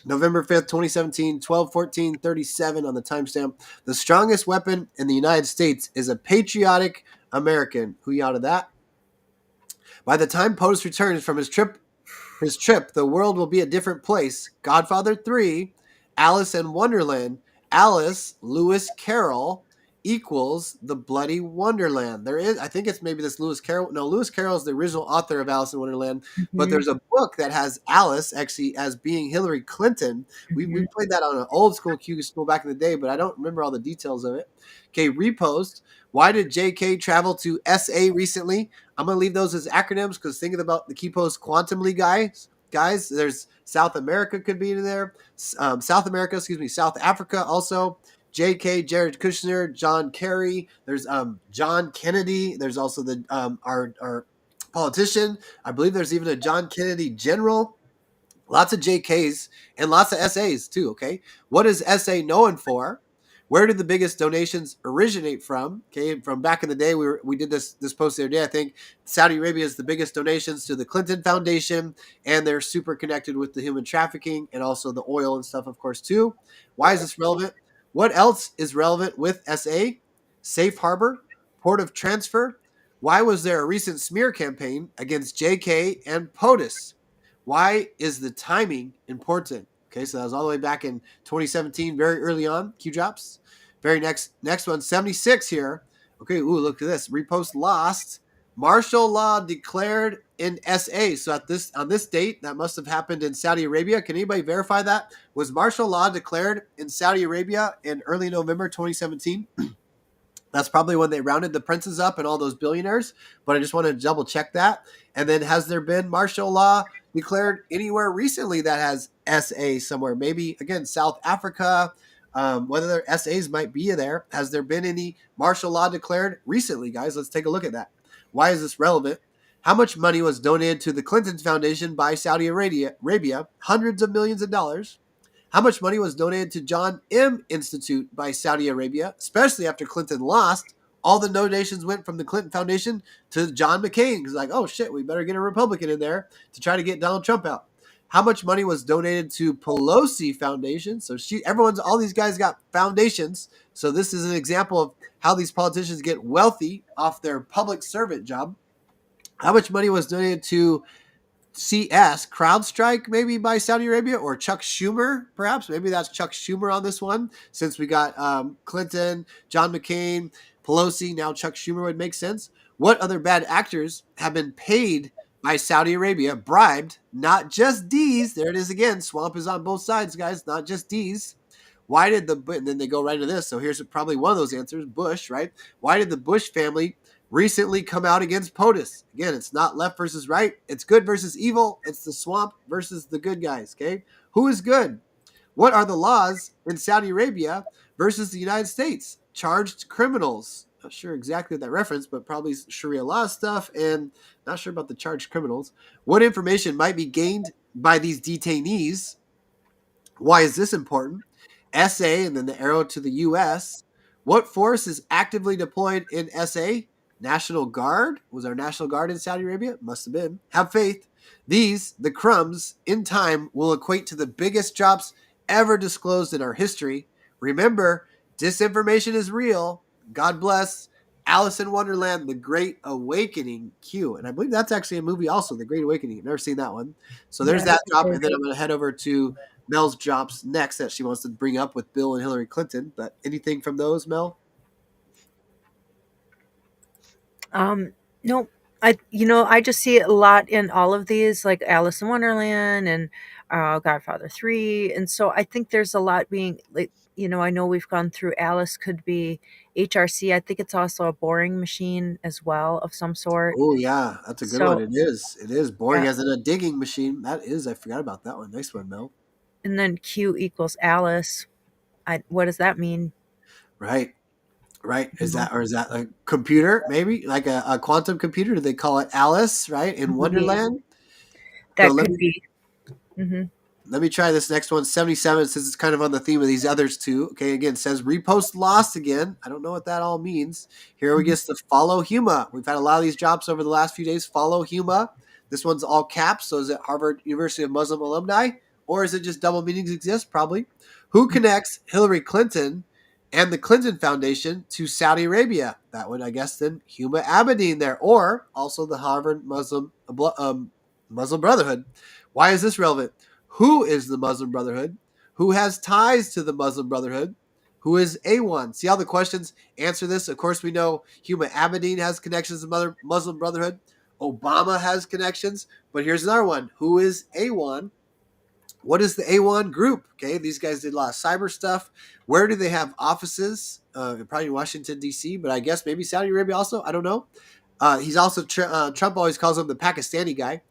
November 5th, 2017, 12/14/37 on the timestamp. The strongest weapon in the United States is a patriotic American. Who yada that? By the time POTUS returns from his trip, the world will be a different place. Godfather 3, Alice in Wonderland. Alice Lewis Carroll equals the Bloody Wonderland. There is, I think it's maybe this Lewis Carroll. No, Lewis Carroll is the original author of Alice in Wonderland, but there's a book that has Alice actually as being Hillary Clinton. We played that on an old school Q school back in the day, but I don't remember all the details of it. Okay, repost. Why did JK travel to SA recently? I'm going to leave those as acronyms because thinking about the key post Quantum League guys, there's South America could be in there. South Africa also. JK, Jared Kushner, John Kerry. There's John Kennedy. There's also the our politician. I believe there's even a John Kennedy general. Lots of JKs and lots of SAs too, okay? What is SA known for? Where did the biggest donations originate from? Okay, from back in the day, we did this post the other day. I think Saudi Arabia is the biggest donations to the Clinton Foundation, and they're super connected with the human trafficking and also the oil and stuff, of course, too. Why is this relevant? What else is relevant with SA? Safe harbor, port of transfer. Why was there a recent smear campaign against JK and POTUS? Why is the timing important? Okay, so that was all the way back in 2017, very early on, Q drops. Very next one, 76 here. Okay, ooh, look at this. Repost lost. Martial law declared in SA. So on this date, that must have happened in Saudi Arabia. Can anybody verify that? Was martial law declared in Saudi Arabia in early November 2017? That's probably when they rounded the princes up and all those billionaires, but I just want to double check that. And then has there been martial law declared anywhere recently that has SA somewhere? Maybe, again, South Africa, whether their SAs might be there. Has there been any martial law declared recently, guys? Let's take a look at that. Why is this relevant? How much money was donated to the Clinton Foundation by Saudi Arabia? Hundreds of millions of dollars. How much money was donated to John M. Institute by Saudi Arabia, especially after Clinton lost? All the donations went from the Clinton Foundation to John McCain. He's like, oh shit, we better get a Republican in there to try to get Donald Trump out. How much money was donated to Pelosi Foundation? So all these guys got foundations. So this is an example of how these politicians get wealthy off their public servant job. How much money was donated to CrowdStrike, maybe by Saudi Arabia, or Chuck Schumer, perhaps? Maybe that's Chuck Schumer on this one, since we got Clinton, John McCain, Pelosi, now Chuck Schumer would make sense. What other bad actors have been paid by Saudi Arabia, bribed, not just D's? There it is again. Swamp is on both sides, guys, not just D's. Why did and then they go right to this. So here's probably one of those answers, Bush, right? Why did the Bush family recently come out against POTUS? Again, it's not left versus right. It's good versus evil. It's the swamp versus the good guys, okay? Who is good? What are the laws in Saudi Arabia versus the United States? Charged criminals. Not sure exactly that reference, but probably Sharia law stuff, and not sure about the charged criminals. What information might be gained by these detainees? Why is this important? SA, and then the arrow to the U.S. What force is actively deployed in SA? National Guard? Was our National Guard in Saudi Arabia? Must have been. Have faith. These, the crumbs, in time will equate to the biggest drops ever disclosed in our history. Remember, disinformation is real. God bless. Alice in Wonderland, The Great Awakening, Q. And I believe that's actually a movie also, The Great Awakening. I've never seen that one. So there's that drop, and then I'm going to head over to Mel's drops next that she wants to bring up with Bill and Hillary Clinton. But anything from those, Mel? No, I just see a lot in all of these, like Alice in Wonderland and Godfather 3. And so I think there's a lot being like, I know we've gone through Alice could be HRC. I think it's also a boring machine as well of some sort. Oh yeah, that's a good So one. It is. It is boring yeah. as in a digging machine. That is. I forgot about that one. Nice one, Mel. And then Q equals Alice. What does that mean? Right. Right. Is that a computer? Maybe like a quantum computer? Do they call it Alice? Right in Wonderland. That So could be. Let me try this next one. 77, since it's kind of on the theme of these others too. Okay, again, says repost lost again. I don't know what that all means. Here we get to follow Huma. We've had a lot of these drops over the last few days. Follow Huma. This one's all caps. So is it Harvard University of Muslim alumni? Or is it just double meanings exist? Probably. Who connects Hillary Clinton and the Clinton Foundation to Saudi Arabia? That would, I guess, then Huma Abedin there. Or also the Harvard Muslim Brotherhood. Why is this relevant? Who is the Muslim Brotherhood? Who has ties to the Muslim Brotherhood? Who is A1? See how the questions answer this? Of course, we know Huma Abedin has connections to the Muslim Brotherhood. Obama has connections. But here's another one. Who is A1? What is the A1 group? Okay, these guys did a lot of cyber stuff. Where do they have offices? Probably Washington, D.C., but I guess maybe Saudi Arabia also. I don't know. He's also, Trump always calls him the Pakistani guy.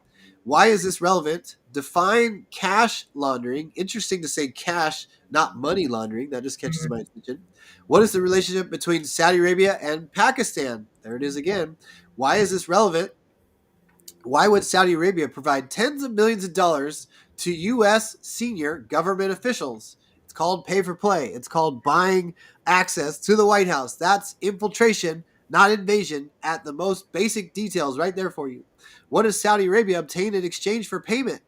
Why is this relevant? Define cash laundering. Interesting to say cash, not money laundering. That just catches my attention. What is the relationship between Saudi Arabia and Pakistan? There it is again. Why is this relevant? Why would Saudi Arabia provide tens of millions of dollars to U.S. senior government officials? It's called pay for play. It's called buying access to the White House. That's infiltration, not invasion, at the most basic details right there for you. What does Saudi Arabia obtain in exchange for payment,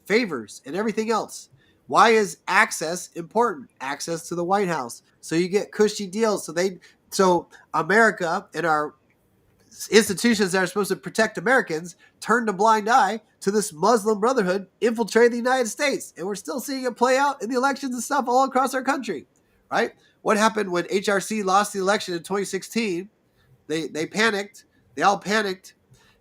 favors, and everything else? Why is access important? Access to the White House. So you get cushy deals. So America and our institutions that are supposed to protect Americans turned a blind eye to this Muslim Brotherhood infiltrating the United States. And we're still seeing it play out in the elections and stuff all across our country, right? What happened when HRC lost the election in 2016? They panicked. They all panicked.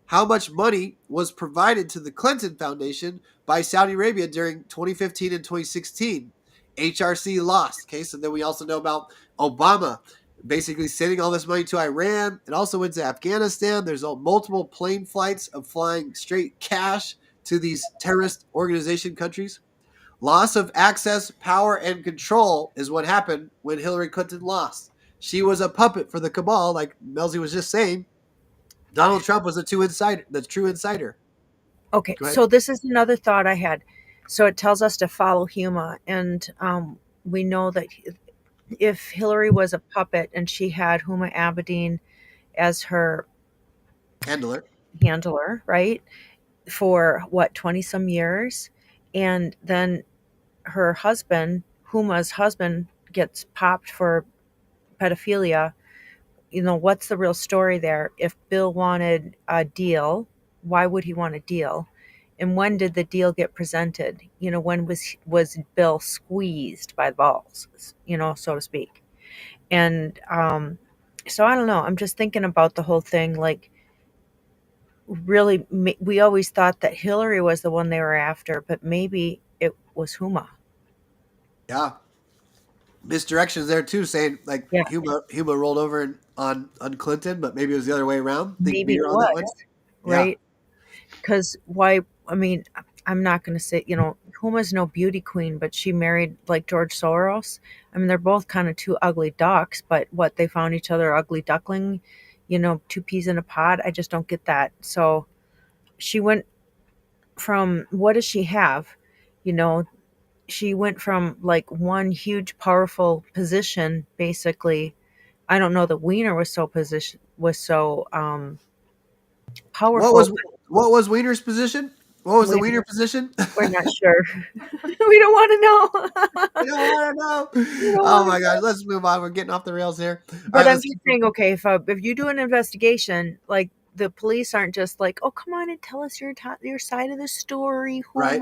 how much money was provided to the Clinton Foundation by Saudi Arabia during 2015 and 2016. HRC lost. Okay, so then we also know about Obama basically sending all this money to Iran. It also went to Afghanistan. There's multiple plane flights of flying straight cash to these terrorist organization countries. Loss of access, power, and control is what happened when Hillary Clinton lost. She was a puppet for the cabal, like Melzie was just saying. Donald Trump was the true insider. Okay, Go ahead. so this is another thought I had. So it tells us to follow Huma, and we know that if Hillary was a puppet and she had Huma Abedin as her handler, right, for what, 20 some years, and then her husband, Huma's husband, gets popped for pedophilia. What's the real story there? If Bill wanted a deal, why would he want a deal? And when did the deal get presented? When was Bill squeezed by the balls, so to speak? And so I don't know. I'm just thinking about the whole thing. Like, really, we always thought that Hillary was the one they were after, but maybe it was Huma. Yeah. Misdirections there too, saying like Huma rolled over on Clinton, but maybe it was the other way around. Think Maybe it beer on that one. was, right? Because why? I mean, I'm not going to say, Huma's no beauty queen, but she married like George Soros. I mean, they're both kind of two ugly ducks, but what, they found each other ugly duckling, two peas in a pod. I just don't get that. So she went from, what does she have? She went from like one huge, powerful position, basically. I don't know that Wiener was so powerful. What was Wiener's position? What was the Wiener position? We're not sure. We don't want to know. We don't want to know. Oh my gosh, let's move on. We're getting off the rails here. But I'm just saying, okay, if you do an investigation, like, the police aren't just like, oh, come on and tell us your side of the story. Right.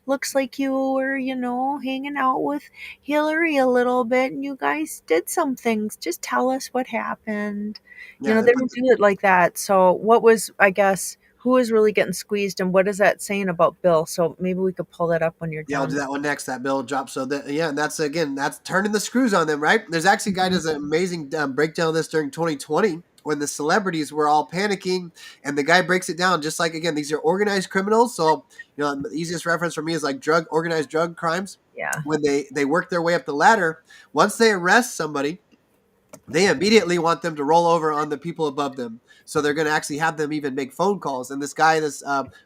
Looks like you were, hanging out with Hillary a little bit, and you guys did some things. Just tell us what happened. They don't do it like that. So what was, I guess, who is really getting squeezed, and what is that saying about Bill? So maybe we could pull that up when you're done. Yeah, I'll do that one next. That Bill drop. So and that's turning the screws on them, right? There's actually a guy who does an amazing breakdown of this during 2020 when the celebrities were all panicking, and the guy breaks it down just like, again, these are organized criminals. So the easiest reference for me is like organized drug crimes. Yeah. When they work their way up the ladder, once they arrest somebody, they immediately want them to roll over on the people above them. So they're going to actually have them even make phone calls. And this guy, this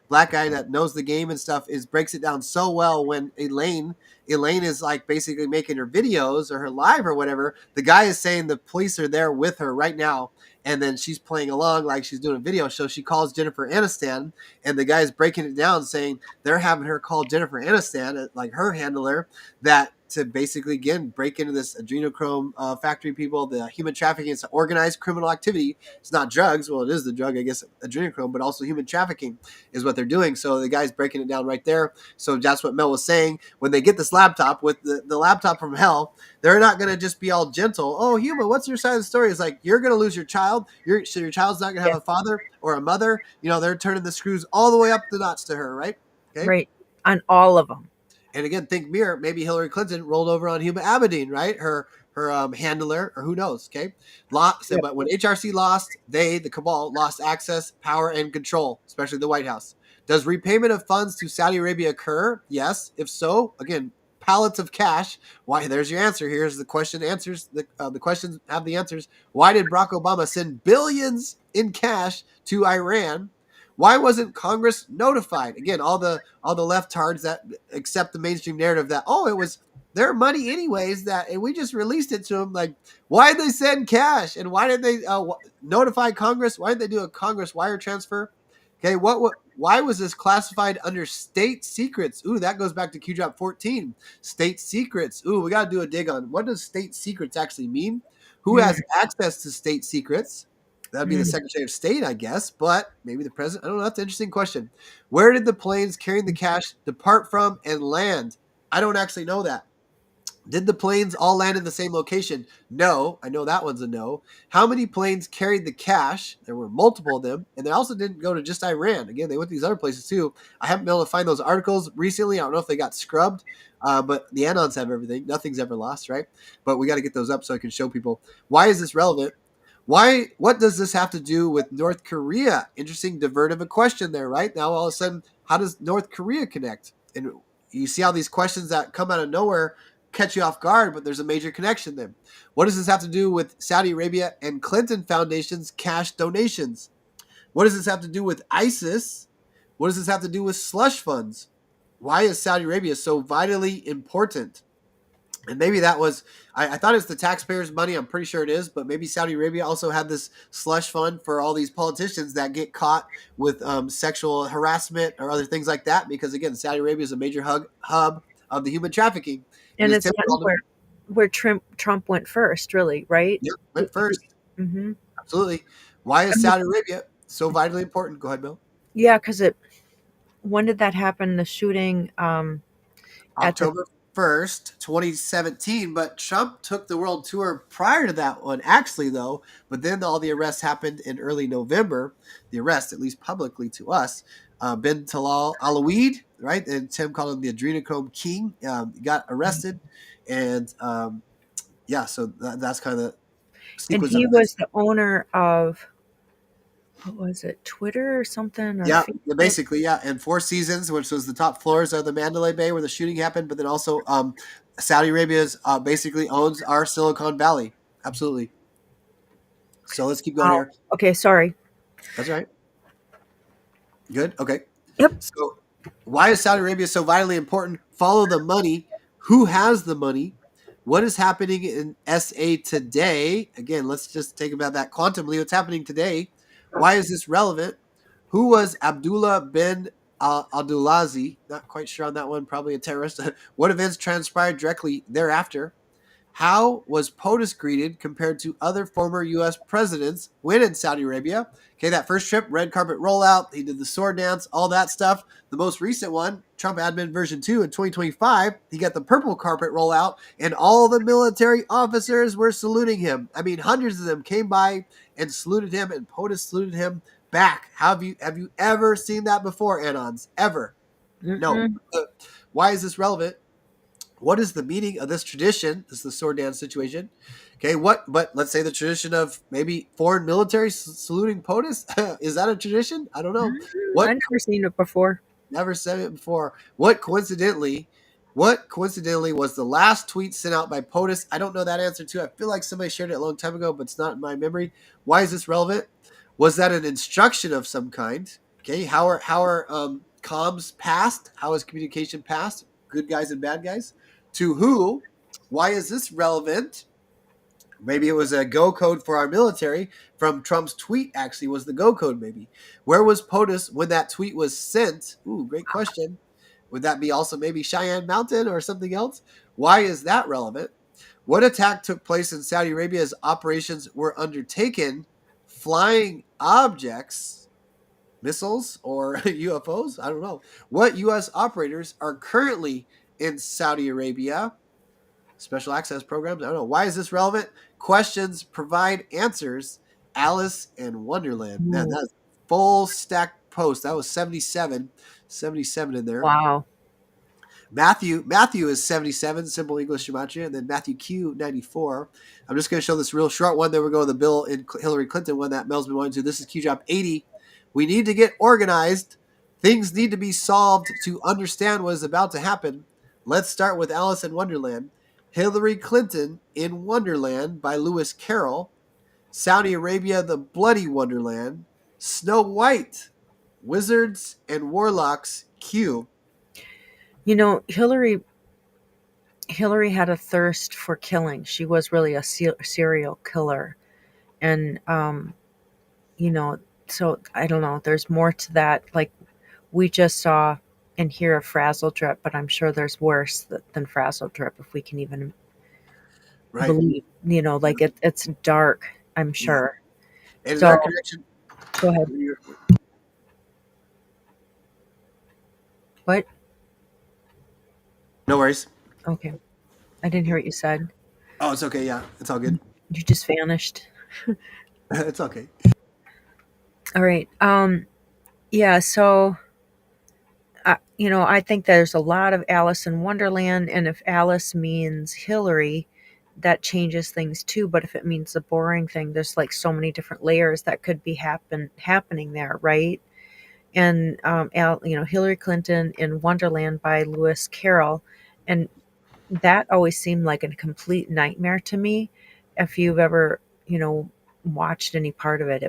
black guy that knows the game and stuff, breaks it down so well when Elaine is like basically making her videos or her live or whatever. The guy is saying the police are there with her right now. And then she's playing along like she's doing a video show. She calls Jennifer Aniston, and the guy's breaking it down saying they're having her call Jennifer Aniston, like her handler, that to basically, again, break into this adrenochrome factory people, the human trafficking. It's organized criminal activity. It's not drugs. Well, it is the drug, I guess, adrenochrome, but also human trafficking is what they're doing. So the guy's breaking it down right there. So that's what Mel was saying. When they get this laptop with the laptop from hell, they're not going to just be all gentle. Oh, Huma, what's your side of the story? It's like, you're going to lose your child. Your child's not going to have a father or a mother. They're turning the screws all the way up the nuts to her, right? Okay? Right. On all of them. And again, think mirror, maybe Hillary Clinton rolled over on Huma Abedin, right? Her handler, or who knows, okay? But when HRC lost, the cabal, lost access, power, and control, especially the White House. Does repayment of funds to Saudi Arabia occur? Yes. If so, again, pallets of cash. Why? There's your answer. Here's the question. Answers. The questions have the answers. Why did Barack Obama send billions in cash to Iran? Why wasn't Congress notified? Again, all the leftards that accept the mainstream narrative that, oh, it was their money anyways, and we just released it to them. Like, why did they send cash? And why did they notify Congress? Why did they do a Congress wire transfer? Okay, why was this classified under state secrets? Ooh, that goes back to Qschqql 14. State secrets. Ooh, we got to do a dig on what does state secrets actually mean? Who has access to state secrets? That'd be the Secretary of State, I guess, but maybe the president. I don't know. That's an interesting question. Where did the planes carrying the cash depart from and land? I don't actually know that. Did the planes all land in the same location? No. I know that one's a no. How many planes carried the cash? There were multiple of them. And they also didn't go to just Iran. Again, they went to these other places too. I haven't been able to find those articles recently. I don't know if they got scrubbed, but the Anons have everything. Nothing's ever lost, right? But we got to get those up so I can show people. Why is this relevant? What does this have to do with North Korea? Interesting divert of a question there, right? Now all of a sudden, how does North Korea connect? And you see how these questions that come out of nowhere catch you off guard, but there's a major connection there. What does this have to do with Saudi Arabia and Clinton Foundation's cash donations? What does this have to do with ISIS? What does this have to do with slush funds? Why is Saudi Arabia so vitally important? And maybe that was, I thought it's the taxpayers' money. I'm pretty sure it is, but maybe Saudi Arabia also had this slush fund for all these politicians that get caught with sexual harassment or other things like that. Because again, Saudi Arabia is a major hub of the human trafficking. And as it's Tim called it- where Trump went first, really, right? Yep, went first. Mm-hmm. Absolutely. Why is Saudi Arabia so vitally important? Go ahead, Bill. Yeah, because when did that happen? The shooting October 1st, 2017, but Trump took the world tour prior to that one, actually, though. But then all the arrests happened in early November. The arrest, at least publicly to us, bin Talal Alaweed, right? And Tim called him the Adrenochrome King. Got arrested, and so that's kind of the and sequence. he was the owner of, what was it, Twitter or something? Or Yeah, Facebook? basically, yeah. And Four Seasons, which was the top floors of the Mandalay Bay where the shooting happened, but then also Saudi Arabia's basically owns our Silicon Valley. Absolutely. So let's keep going here. Okay, sorry. That's right. Good. Okay. Yep. So why is Saudi Arabia so vitally important? Follow the money. Who has the money? What is happening in SA today? Again, let's just take about that quantumly. What's happening today? Why is this relevant? Who was Abdullah bin Abdulaziz? Not quite sure on that one. Probably a terrorist. What events transpired directly thereafter? How was POTUS greeted compared to other former U.S. presidents when in Saudi Arabia? Okay, that first trip, red carpet rollout, he did the sword dance, all that stuff. The most recent one, Trump admin version 2 in 2025, he got the purple carpet rollout, and all the military officers were saluting him. I mean, hundreds of them came by and saluted him, and POTUS saluted him back. Have you ever seen that before, Anons? Ever? Mm-mm. No. Why is this relevant? What is the meaning of this tradition? This is the sword dance situation. Okay, but let's say the tradition of maybe foreign military saluting POTUS. Is that a tradition? I don't know. I've never seen it before. Never said it before. What coincidentally was the last tweet sent out by POTUS? I don't know that answer too. I feel like somebody shared it a long time ago, but it's not in my memory. Why is this relevant? Was that an instruction of some kind? Okay, how are comms passed? How is communication passed? Good guys and bad guys. To who? Why is this relevant? Maybe it was a go code for our military from Trump's tweet, actually, was the go code, maybe. Where was POTUS when that tweet was sent? Ooh, great question. Would that be also maybe Cheyenne Mountain or something else? Why is that relevant? What attack took place in Saudi Arabia as operations were undertaken? Flying objects, missiles, or UFOs? I don't know. What U.S. operators are currently in Saudi Arabia? Special access programs? I don't know. Why is this relevant? Questions provide answers. Alice in Wonderland. Man, that's full stack post. That was 77 in there. Wow. Matthew is 77, simple English gematria, and then Matthew Q 94. I'm just going to show this real short one. Then we're going to the Bill and Hillary Clinton one that Mel's been wanting to. This is Q Drop 80. We need to get organized. Things need to be solved to understand what is about to happen. Let's start with Alice in Wonderland. Hillary Clinton in Wonderland by Lewis Carroll. Saudi Arabia, the Bloody Wonderland. Snow White, Wizards and Warlocks Q. You know, Hillary had a thirst for killing. She was really a serial killer. And, so I don't know. There's more to that. Like, we just saw and hear of Frazzle Drip, but I'm sure there's worse than Frazzle Drip, if we can even believe, like it's dark, I'm sure. And so, connection. Go ahead. What? No worries. Okay. I didn't hear what you said. Oh, it's okay. Yeah, it's all good. You just vanished. It's okay. All right. Yeah. So, I think there's a lot of Alice in Wonderland, and if Alice means Hillary, that changes things too. But if it means the boring thing, there's like so many different layers that could be happening there, right? And Hillary Clinton in Wonderland by Lewis Carroll, and that always seemed like a complete nightmare to me. If you've ever, watched any part of it,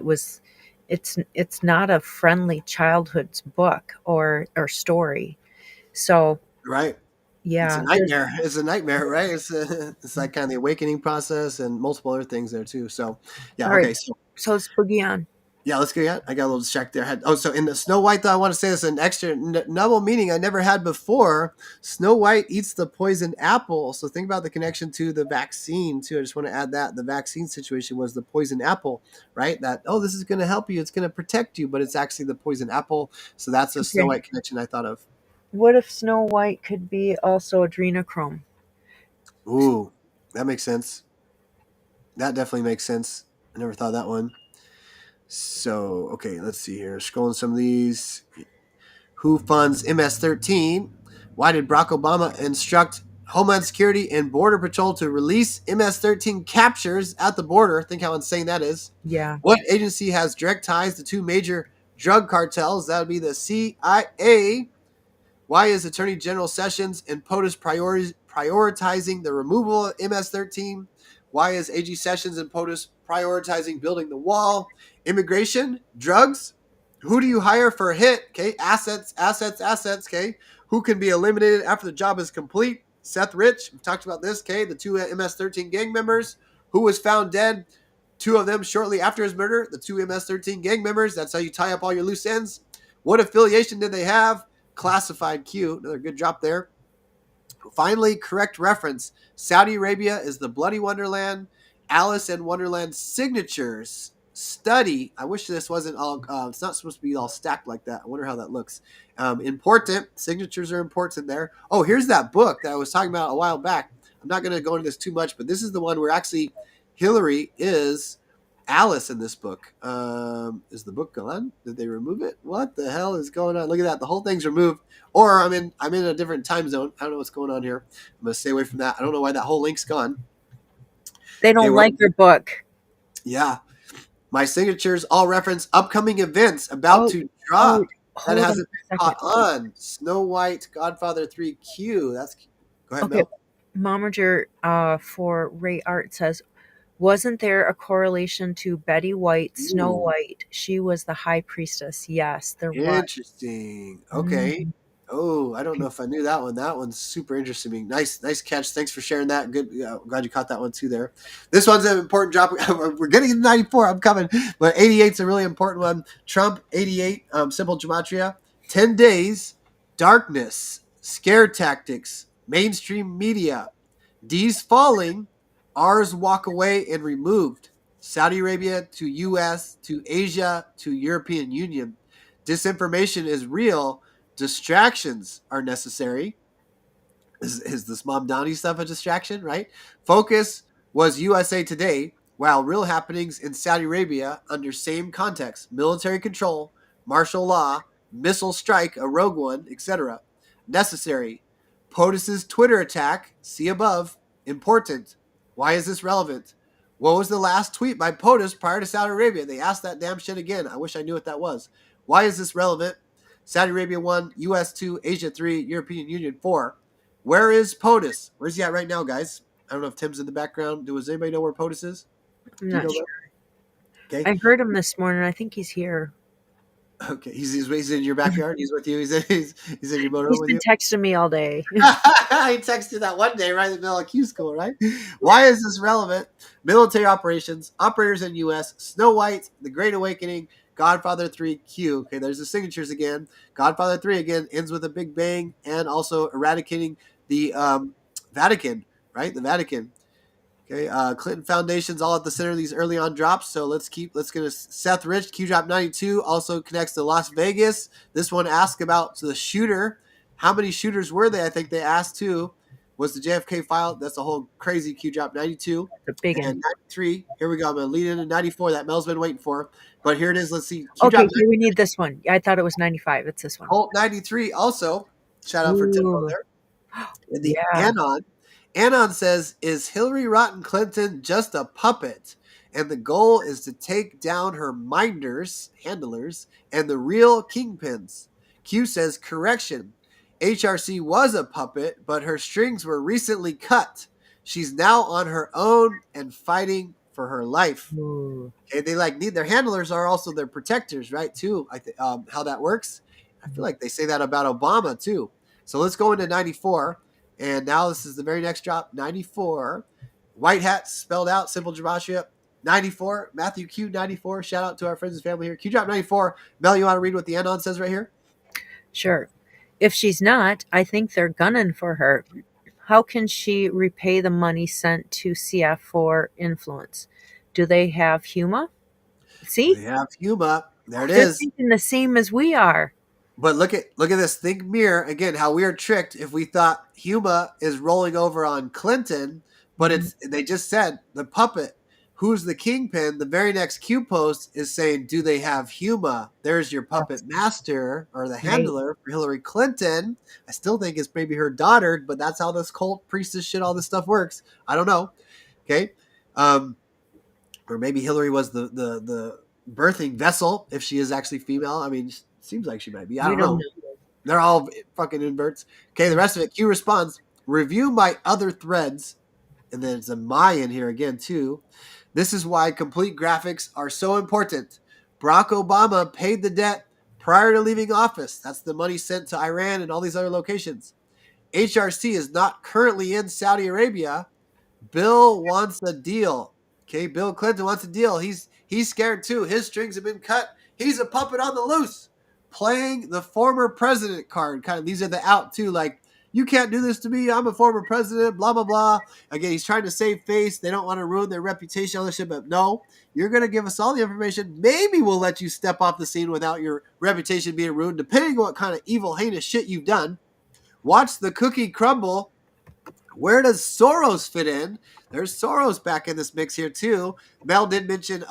it's not a friendly childhood's book or story. So Right. It's a yeah, nightmare. It's a nightmare, right? It's like kind of the awakening process and multiple other things there too. So, yeah. all right. Okay. So, So let's boogie on. yeah, let's go. Yeah, I got a little distracted there. So in the Snow White, though, I want to say this an extra double meaning I never had before. Snow White eats the poison apple. So think about the connection to the vaccine too. I just want to add that the vaccine situation was the poison apple, right? That this is going to help you, it's going to protect you, but it's actually the poison apple. So that's a Snow Okay. White connection I thought of. What if Snow White could be also adrenochrome? Ooh, that makes sense. That definitely makes sense. I never thought of that one. So okay, let's see here. Scrolling some of these. Who funds MS-13? Why did Barack Obama instruct Homeland Security and Border Patrol to release MS-13 captures at the border? Think how insane that is. Yeah. What agency has direct ties to two major drug cartels? That would be the CIA. Why is Attorney General Sessions and POTUS prioritizing the removal of MS-13? Why is AG Sessions and POTUS prioritizing building the wall? Immigration? Drugs? Who do you hire for a hit? Okay, assets. Okay, who can be eliminated after the job is complete? Seth Rich. We talked about this. Okay, the two MS-13 gang members. Who was found dead? Two of them shortly after his murder. The two MS-13 gang members. That's how you tie up all your loose ends. What affiliation did they have? Classified Q. Another good drop there. Finally, correct reference. Saudi Arabia is the Bloody Wonderland. Alice in Wonderland signatures. Study. I wish this wasn't all. It's not supposed to be all stacked like that. I wonder how that looks. Important. Signatures are important there. Oh, here's that book that I was talking about a while back. I'm not going to go into this too much, but this is the one where actually Hillary is Alice in this book. Is the book gone? Did they remove it? What the hell is going on? Look at that. The whole thing's removed. Or I'm in a different time zone. I don't know what's going on here. I'm gonna stay away from that. I don't know why that whole link's gone. They don't like your book. Yeah. My signatures all reference upcoming events about to drop. That hasn't been caught on. Snow White, Godfather 3 Q. That's go ahead, Okay. Mel. Momager for Ray Art says, wasn't there a correlation to Betty White, Snow Ooh. White? She was the high priestess. Yes, there was. Interesting. Okay. Oh, I don't know if I knew that one. That one's super interesting to me. Nice catch. Thanks for sharing that. Good. Glad you caught that one too there. This one's an important drop. We're getting to 94. I'm coming. But 88's a really important one. Trump, 88, simple gematria. 10 days, darkness, scare tactics, mainstream media. D's falling, R's walk away and removed. Saudi Arabia to U.S. to Asia to European Union. Disinformation is real. Distractions are necessary. Is this Mom Donnie stuff a distraction, right? Focus was USA Today, while real happenings in Saudi Arabia under same context, military control, martial law, missile strike, a rogue one, etc. Necessary. POTUS's Twitter attack, see above, important. Why is this relevant? What was the last tweet by POTUS prior to Saudi Arabia? They asked that damn shit again. I wish I knew what that was. Why is this relevant? Saudi Arabia 1, US 2, Asia 3, European Union 4. Where is POTUS? Where's he at right now, guys? I don't know if Tim's in the background. Does anybody know where POTUS is? I'm not sure. Okay. I heard him this morning. I think he's here. Okay. He's in your backyard. He's with you. He's in your motorhome He's with been you. texting me all day. He texted that one day right in the middle of Qschqql, right? Why is this relevant? Military operations, operators in U.S., Snow White, The Great Awakening, Godfather 3 Q. Okay, there's the signatures again. Godfather 3 again ends with a big bang and also eradicating the Vatican, right? The Vatican. Okay, Clinton Foundation's all at the center of these early on drops. So let's get a Seth Rich, Q Drop 92 also connects to Las Vegas. This one asks about the shooter. How many shooters were they? I think they asked too. was the JFK file. That's a whole crazy Q drop. 92 The big and one. 93. Here we go. I'm going to lead into 94 that Mel's been waiting for. But here it is. Let's see. Q Okay, drop here we need this one. I thought it was 95. It's this one. Colt 93 also. Shout out for Tempo Ooh. there. And the Yeah. Anon says, is Hillary Rotten Clinton just a puppet? And the goal is to take down her handlers, and the real kingpins. Q says, correction. HRC was a puppet, but her strings were recently cut. She's now on her own and fighting for her life. Ooh. Okay, they need their handlers are also their protectors, right? Too, I think how that works. I feel like they say that about Obama too. So let's go into 94, and now this is the very next drop. 94, white hat spelled out, simple gematria. 94, Matthew Q 94. Shout out to our friends and family here. Q drop 94. Mel, you want to read what the Anon says right here? Sure. If she's not, I think they're gunning for her. How can she repay the money sent to CF for influence? Do they have Huma? See? They have Huma. There it They're is. thinking the same as we are. But look at this. Think mirror again. How we are tricked if we thought Huma is rolling over on Clinton, but they just said the puppet. Who's the kingpin? The very next Q post is saying, "Do they have Huma?" There's your puppet master or the handler for Hillary Clinton. I still think it's maybe her daughter, but that's how this cult priestess shit, all this stuff works. I don't know. Okay, or maybe Hillary was the birthing vessel if she is actually female. I mean, seems like she might be. I don't know. They're all fucking inverts. Okay, the rest of it. Q responds, review my other threads. And then it's a my in here again, too. This is why complete graphics are so important. Barack Obama paid the debt prior to leaving office. That's the money sent to Iran and all these other locations. HRC is not currently in Saudi Arabia. Bill wants a deal. Okay, Bill Clinton wants a deal. He's scared too. His strings have been cut. He's a puppet on the loose, playing the former president card. Kind of these are the out too. Like, you can't do this to me. I'm a former president. Blah blah blah. Again, he's trying to save face. They don't want to ruin their reputation, all this shit. But no, you're gonna give us all the information. Maybe we'll let you step off the scene without your reputation being ruined, depending on what kind of evil, heinous shit you've done. Watch the cookie crumble. Where does Soros fit in? There's Soros back in this mix here too. Mel did mention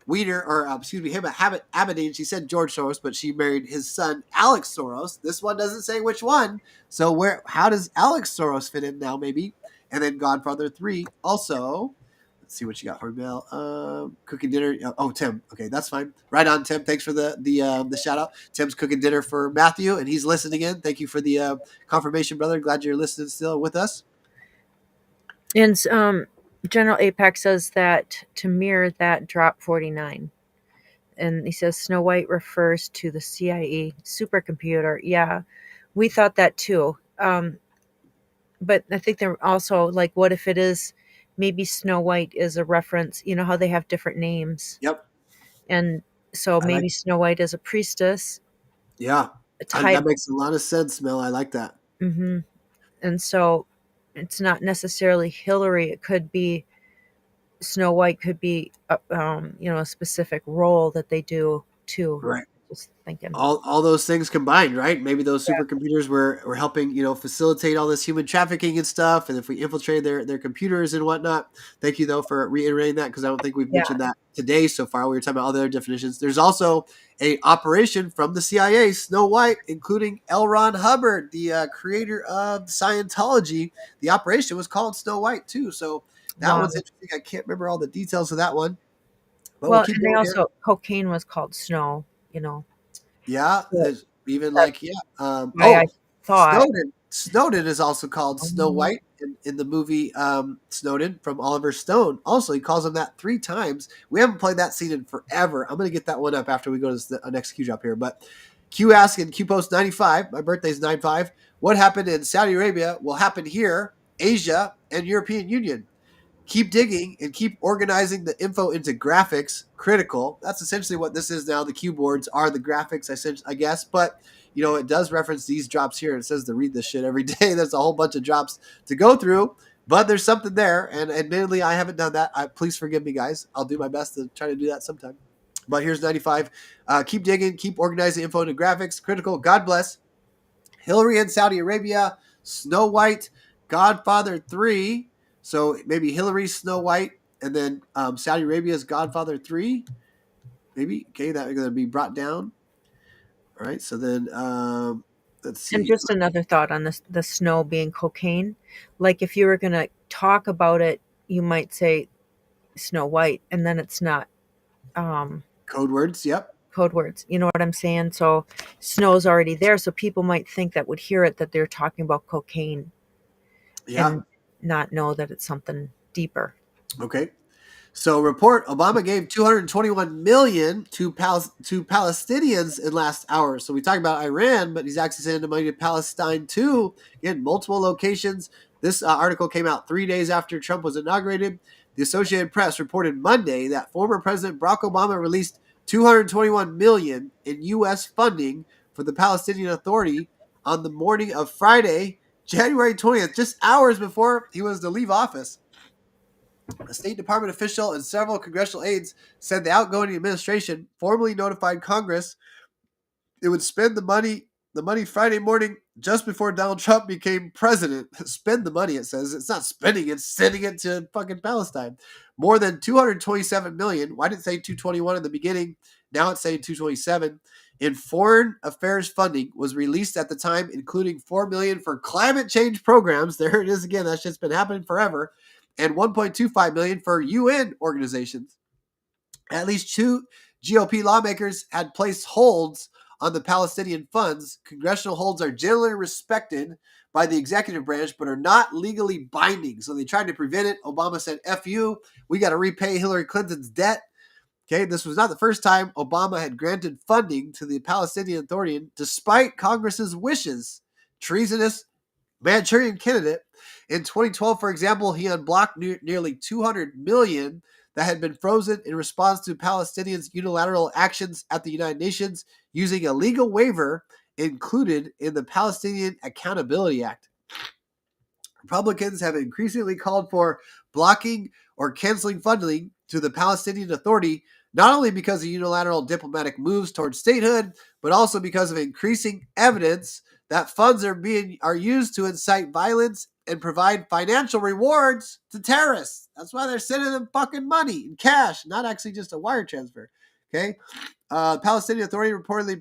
Weeder, or him, Aberdeen. She said George Soros, but she married his son Alex Soros. This one doesn't say which one. So how does Alex Soros fit in now? Maybe. And then Godfather 3 also. Let's see what you got for Mel. Cooking dinner. Oh, Tim. Okay, that's fine. Right on, Tim. Thanks for the shout out. Tim's cooking dinner for Matthew, and he's listening in. Thank you for the confirmation, brother. Glad you're listening still with us. And General Apex says that to mirror that drop 49. And he says Snow White refers to the CIA supercomputer. Yeah, we thought that too. But I think they're also like, what if it is maybe Snow White is a reference? You know how they have different names. Yep. And so maybe Snow White is a priestess. Yeah. That makes a lot of sense, Mel. I like that. Mm-hmm. And so it's not necessarily Hillary. It could be Snow White. Could be a specific role that they do too. Right. Just thinking all those things combined, right? Maybe those supercomputers were helping, facilitate all this human trafficking and stuff. And if we infiltrate their computers and whatnot, thank you though for reiterating that, because I don't think we've mentioned that today so far. We were talking about other definitions. There's also a operation from the CIA, Snow White, including L. Ron Hubbard, the creator of Scientology. The operation was called Snow White too. So that one's interesting. I can't remember all the details of that one. But well, and they also cocaine was called Snow. Yeah, there's even Snowden is also called Snow White in the movie Snowden from Oliver Stone. Also, he calls him that 3 times. We haven't played that scene in forever. I'm going to get that one up after we go to the next Q drop here. But Q asking, Q post 95, my birthday's 9/5. What happened in Saudi Arabia will happen here, Asia, and European Union. Keep digging and keep organizing the info into graphics. Critical. That's essentially what this is now. The Q boards are the graphics, I guess. But, it does reference these drops here. It says to read this shit every day. There's a whole bunch of drops to go through. But there's something there. And admittedly, I haven't done that. Please forgive me, guys. I'll do my best to try to do that sometime. But here's 95. Keep digging. Keep organizing info into graphics. Critical. God bless. Hillary in Saudi Arabia. Snow White. Godfather 3. So maybe Hillary's Snow White, and then Saudi Arabia's Godfather 3. Maybe. Okay, that going to be brought down. All right, so then let's see. And just another thought on this, the snow being cocaine. Like if you were going to talk about it, you might say Snow White, and then it's not Code words, yep. code words. You know what I'm saying? So snow's already there, so people might think that would hear it that they're talking about cocaine. Yeah. And not know that it's something deeper. Okay. So report, Obama gave $221 million to Palestinians in last hour. So we talk about Iran, but he's actually sending the money to Palestine too. Again, multiple locations. This article came out 3 days after Trump was inaugurated. The Associated Press reported Monday that former President Barack Obama released $221 million in U.S. funding for the Palestinian Authority on the morning of Friday, January 20th, just hours before he was to leave office. A State Department official and several congressional aides said the outgoing administration formally notified Congress it would spend the money Friday morning just before Donald Trump became president. Spend the money, it says. It's not spending, it's sending it to fucking Palestine. More than $227 million. Why did it say 221 in the beginning? Now it's saying 227 in foreign affairs funding was released at the time, including $4 million for climate change programs. There it is again. That shit's been happening forever. And $1.25 million for UN organizations. At least 2 GOP lawmakers had placed holds on the Palestinian funds. Congressional holds are generally respected by the executive branch, but are not legally binding. So they tried to prevent it. Obama said, F you, we got to repay Hillary Clinton's debt. Okay, this was not the first time Obama had granted funding to the Palestinian Authority despite Congress's wishes. Treasonous Manchurian candidate. In 2012, for example, he unblocked nearly $200 million that had been frozen in response to Palestinians' unilateral actions at the United Nations using a legal waiver included in the Palestinian Accountability Act. Republicans have increasingly called for blocking or canceling funding to the Palestinian Authority, not only because of unilateral diplomatic moves towards statehood, but also because of increasing evidence that funds are used to incite violence and provide financial rewards to terrorists. That's why they're sending them fucking money in cash, not actually just a wire transfer. Okay, Palestinian Authority reportedly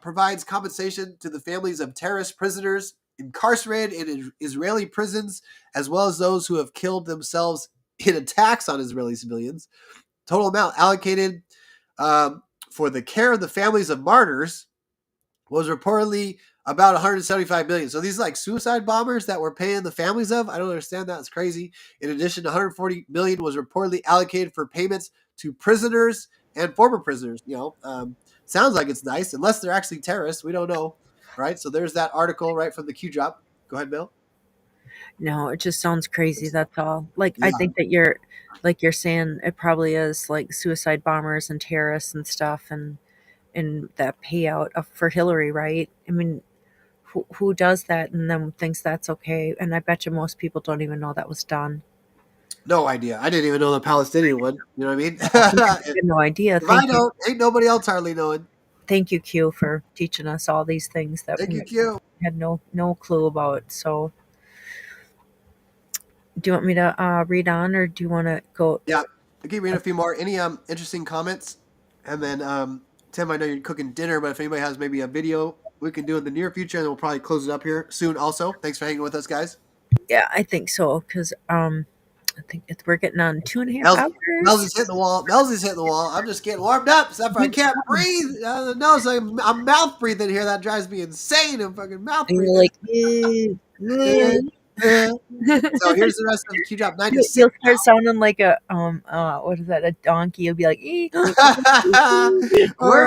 provides compensation to the families of terrorist prisoners incarcerated in Israeli prisons, as well as those who have killed themselves in attacks on Israeli civilians. Total amount allocated for the care of the families of martyrs was reportedly about $175 million. So these are like suicide bombers that we're paying the families of. I don't understand that. It's crazy. In addition, $140 million was reportedly allocated for payments to prisoners and former prisoners. Sounds like it's nice, unless they're actually terrorists. We don't know, right? So there's that article right from the Q drop. Go ahead, Bill. No, it just sounds crazy. That's all. Like, yeah. I think that you're saying it probably is like suicide bombers and terrorists and stuff, and that payout for Hillary, right? I mean, who does that and then thinks that's okay? And I bet you most people don't even know that was done. No idea. I didn't even know the Palestinian one. You know what I mean? I had no idea. If I don't, ain't nobody else hardly knowing. Thank you, Q, for teaching us all these things that Thank you, Q. Had no clue about. So, do you want me to read on, or do you want to go? Yeah, I'll keep reading a few more. Any interesting comments? And then Tim, I know you're cooking dinner, but if anybody has maybe a video we can do in the near future, then we'll probably close it up here soon. Also, thanks for hanging with us, guys. Yeah, I think so, because I think we're getting on 2.5 hours. Melzie's hitting the wall. I'm just getting warmed up. Except for I can't breathe. No, so I'm mouth breathing here. That drives me insane. I'm fucking mouth breathing. And you're like, So here's the rest of the Q drop 96. You'll start sounding like a what is that? A donkey. You'll be like, we're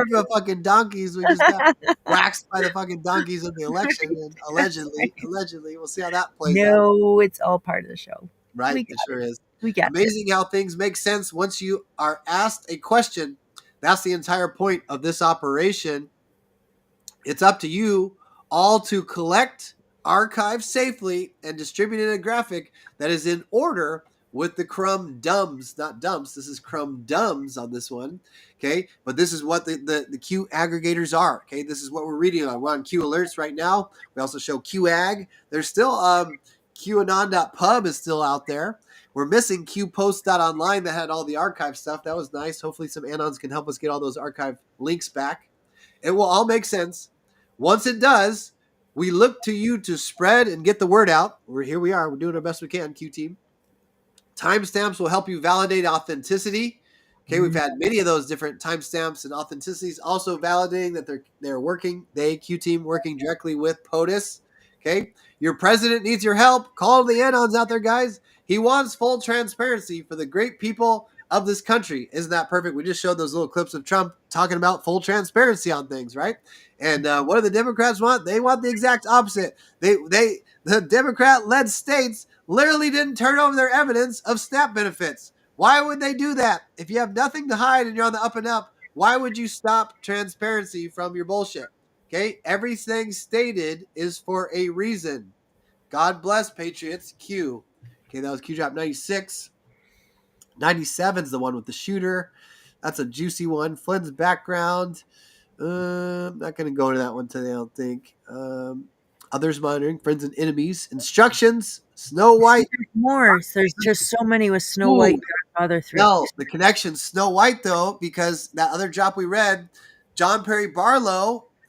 the fucking donkeys. We just got waxed by the fucking donkeys in the election, and allegedly, we'll see how that plays out. No, it's all part of the show. Right, it sure is. We got amazing how things make sense once you are asked a question. That's the entire point of this operation. It's up to you all to collect, archive safely, and distribute in a graphic that is in order with the crumb dums, not dumps. This is crumb dums on this one. Okay, but this is what the Q aggregators are. Okay, this is what we're reading on. We're on Q alerts right now. We also show Q ag. There's still QAnon.pub is still out there. We're missing QPost.online that had all the archive stuff. That was nice. Hopefully some Anons can help us get all those archive links back. It will all make sense. Once it does, we look to you to spread and get the word out. Here we are. We're doing our best we can, Q team. Timestamps will help you validate authenticity. Okay, we've had many of those different timestamps and authenticities, also validating that they're working, Q team, working directly with POTUS. Okay, your president needs your help. Call the Anons out there, guys. He wants full transparency for the great people of this country. Isn't that perfect? We just showed those little clips of Trump talking about full transparency on things, right? And what do the Democrats want? They want the exact opposite. The Democrat-led states literally didn't turn over their evidence of SNAP benefits. Why would they do that? If you have nothing to hide and you're on the up and up, why would you stop transparency from your bullshit? Okay, everything stated is for a reason. God bless Patriots. Q. Okay, that was Q drop 96. 97 is the one with the shooter. That's a juicy one. Flynn's background. I'm not going to go into that one today, I don't think. Others monitoring, friends and enemies. Instructions, Snow White. There's more. There's just so many with Snow White, Godfather 3. No, the connection, Snow White, though, because that other drop we read, John Perry Barlow /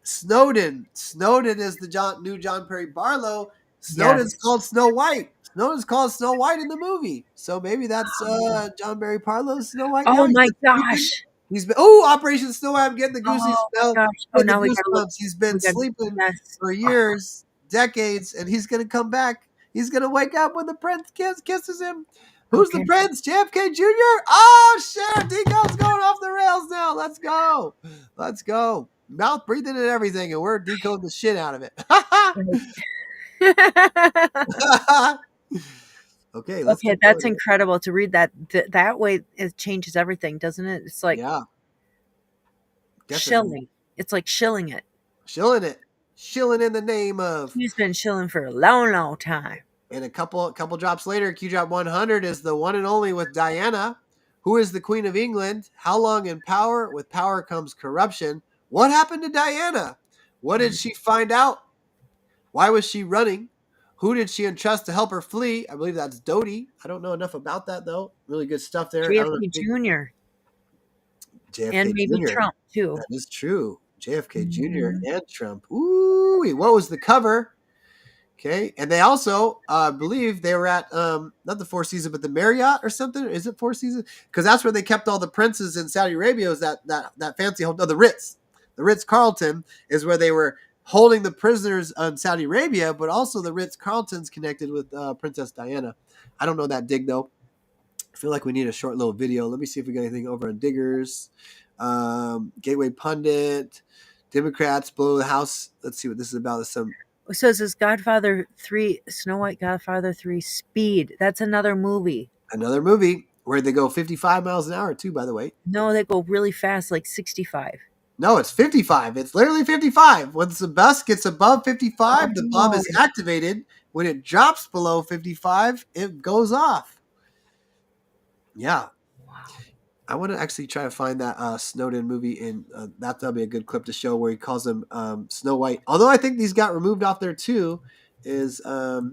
Snowden. Snowden is the new John Perry Barlow. Snowden's called Snow White. Snowden's called Snow White in the movie. So maybe that's John Perry Barlow's Snow White. Oh, my gosh. He's been Operation Snow White. I'm getting the goosey smell. Now we He's been sleeping for years, decades, and he's gonna come back. He's gonna wake up when the prince kisses him. Who's the prince? JFK Jr. Oh shit! Deco's going off the rails now. Let's go. Let's go. Mouth breathing and everything, and we're decoding the shit out of it. Okay, that's incredible to read that. That way it changes everything, doesn't it? It's like shilling. It's like shilling it. Shilling it. Shilling in the name of. He's been shilling for a long, long time. And a couple drops later, Q drop 100 is the one and only with Diana. Who is the Queen of England? How long in power? With power comes corruption. What happened to Diana? What did she find out? Why was she running? Who did she entrust to help her flee? I believe that's Dodie. I don't know enough about that, though. Really good stuff there. JFK Jr. And maybe Jr. Trump, too. That is true. JFK Jr. and Trump. Ooh, what was the cover? Okay. And they also, believe they were at, not the Four Seasons, but the Marriott or something. Is it Four Seasons? Because that's where they kept all the princes in Saudi Arabia. Was that fancy hotel? No, the Ritz. The Ritz-Carlton is where they were holding the prisoners in Saudi Arabia, but also the Ritz-Carlton's connected with Princess Diana. I don't know that dig, though. I feel like we need a short little video. Let me see if we got anything over on Diggers. Gateway Pundit. Democrats blow the house. Let's see what this is about. So it says Godfather 3, Snow White Godfather 3 Speed. That's another movie. Another movie where they go 55 miles an hour, too, by the way. No, they go really fast, like 65. No, it's 55. It's literally 55. Once the bus gets above 55, the bomb is activated. When it drops below 55, it goes off. Yeah. Wow. I want to actually try to find that Snowden movie, and that'll be a good clip to show where he calls him Snow White. Although I think these got removed off there too. That's an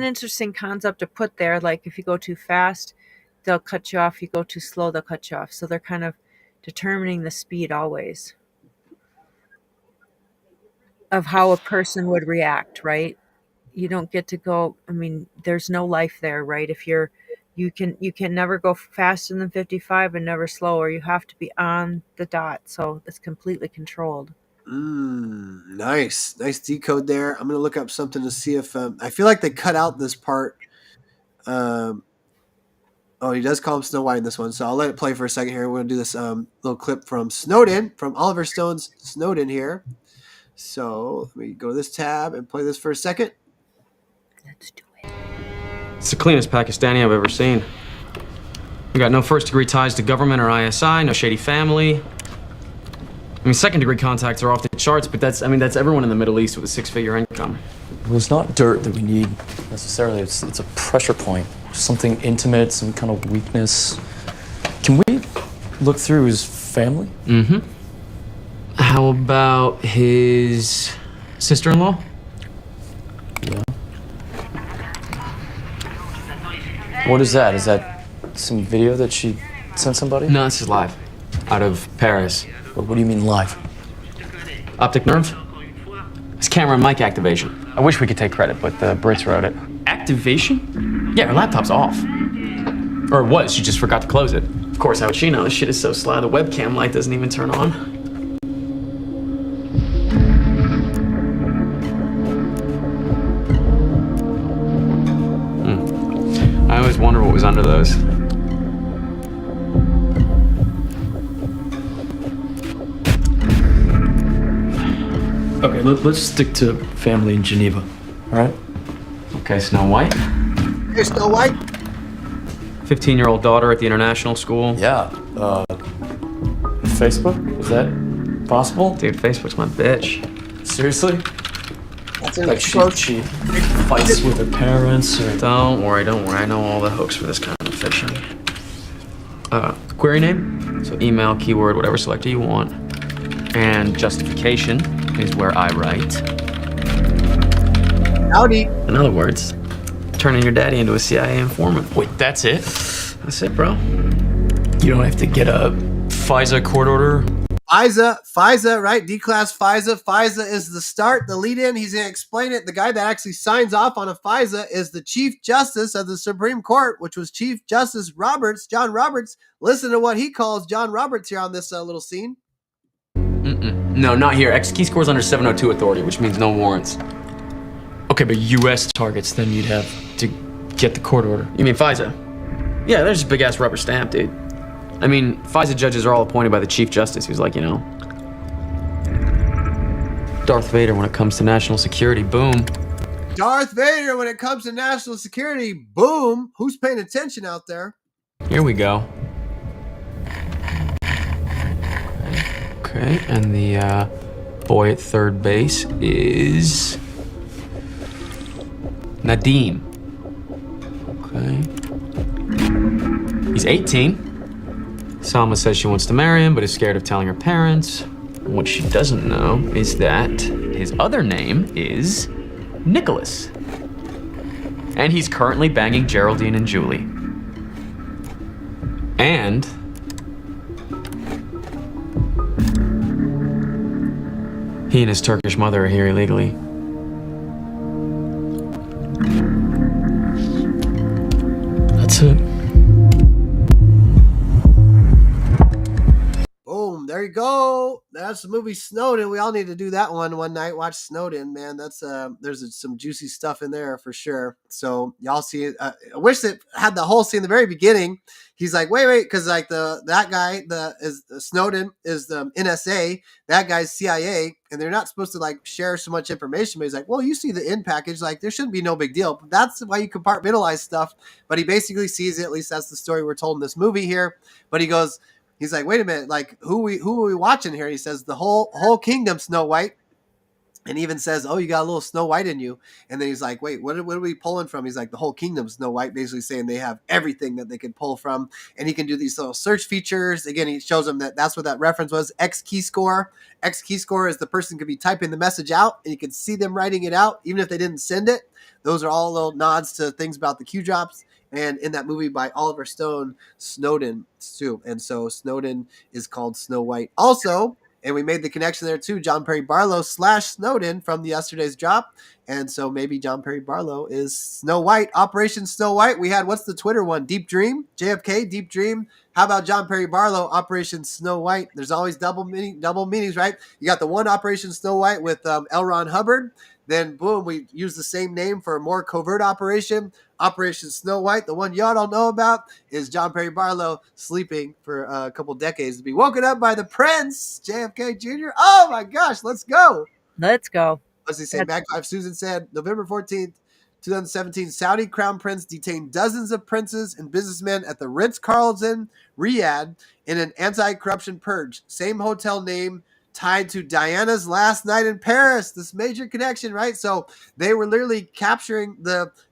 interesting concept to put there. Like if you go too fast, they'll cut you off. You go too slow, they'll cut you off. So they're kind of determining the speed always of how a person would react, right? You don't get to go, I mean, there's no life there, right? If you can never go faster than 55 and never slower. You have to be on the dot. So it's completely controlled. Nice decode there. I'm going to look up something to see if I feel like they cut out this part. Oh, he does call him Snow White in this one, so I'll let it play for a second here. We're going to do this little clip from Snowden, from Oliver Stone's Snowden here. So let me go to this tab and play this for a second. Let's do it. It's the cleanest Pakistani I've ever seen. We got no first-degree ties to government or ISI, no shady family. I mean, second-degree contacts are off the charts, but that's everyone in the Middle East with a six-figure income. Well, it's not dirt that we need necessarily. It's a pressure point. Something intimate, some kind of weakness. Can we look through his family? Mm-hmm. How about his sister-in-law? What is that? Is that some video that she sent somebody? No, this is live. Out of Paris. What do you mean live? Optic nerve? It's camera and mic activation. I wish we could take credit, but the Brits wrote it. Activation? Yeah, her laptop's off. Or it was, she just forgot to close it. Of course, how would she know? This shit is so sly, the webcam light doesn't even turn on. I always wonder what was under those. Okay, let's stick to family in Geneva, all right? Okay, Snow White. Hey, Snow White. 15-year-old daughter at the international school. Yeah, Facebook? Is that possible? Dude, Facebook's my bitch. Seriously? That's like she fights with her parents or... Don't worry, I know all the hooks for this kind of fiction. Query name, so email, keyword, whatever selector you want. And justification is where I write. Howdy. In other words, turning your daddy into a CIA informant. Wait, that's it? That's it, bro. You don't have to get a FISA court order? FISA, right? D-class FISA. FISA is the start, the lead-in. He's going to explain it. The guy that actually signs off on a FISA is the Chief Justice of the Supreme Court, which was Chief Justice Roberts, John Roberts. Listen to what he calls John Roberts here on this little scene. No, not here. Key score's under 702 authority, which means no warrants. Okay, but U.S. targets, then you'd have to get the court order. You mean FISA? Yeah, there's a big-ass rubber stamp, dude. I mean, FISA judges are all appointed by the Chief Justice, who's like, you know, Darth Vader when it comes to national security. Boom. Darth Vader when it comes to national security. Boom. Who's paying attention out there? Here we go. Okay, and the boy at third base is Nadim. Okay. He's 18. Salma says she wants to marry him, but is scared of telling her parents. What she doesn't know is that his other name is Nicholas. And he's currently banging Geraldine and Julie. And he and his Turkish mother are here illegally. That's it. Boom. There you go. That's the movie Snowden. We all need to do that one night. Watch Snowden, man. That's there's some juicy stuff in there for sure. So y'all see it. I wish it had the whole scene in the very beginning. He's like, wait, because like that guy, Snowden is the NSA, that guy's CIA, and they're not supposed to like share so much information. But he's like, well, you see the in package, like there shouldn't be no big deal. But that's why you compartmentalize stuff. But he basically sees it. At least that's the story we're told in this movie here. But he goes, he's like, wait a minute, like who are we watching here? He says the whole kingdom, Snow White. And he even says, oh, you got a little Snow White in you. And then he's like, wait, what are we pulling from? He's like, the whole kingdom, Snow White, basically saying they have everything that they can pull from. And he can do these little search features. Again, he shows them that's what that reference was, X key score. X key score is the person could be typing the message out, and you can see them writing it out, even if they didn't send it. Those are all little nods to things about the Q drops. And in that movie by Oliver Stone, Snowden, too. And so Snowden is called Snow White. Also, and we made the connection there too, John Perry Barlow / Snowden from the yesterday's drop. And so maybe John Perry Barlow is Snow White, Operation Snow White. We had, what's the Twitter one? Deep Dream, JFK, Deep Dream. How about John Perry Barlow, Operation Snow White? There's always double meanings, right? You got the one Operation Snow White with L. Ron Hubbard. Then, boom, we use the same name for a more covert operation, Operation Snow White. The one y'all don't know about is John Perry Barlow sleeping for a couple decades to be woken up by the Prince, JFK Jr. Oh, my gosh, let's go. Let's go. What's he say? Mag 5 Susan said, November 14th, 2017, Saudi Crown Prince detained dozens of princes and businessmen at the Ritz-Carlton, Riyadh, in an anti-corruption purge. Same hotel name tied to Diana's last night in Paris. This major connection, right? So they were literally capturing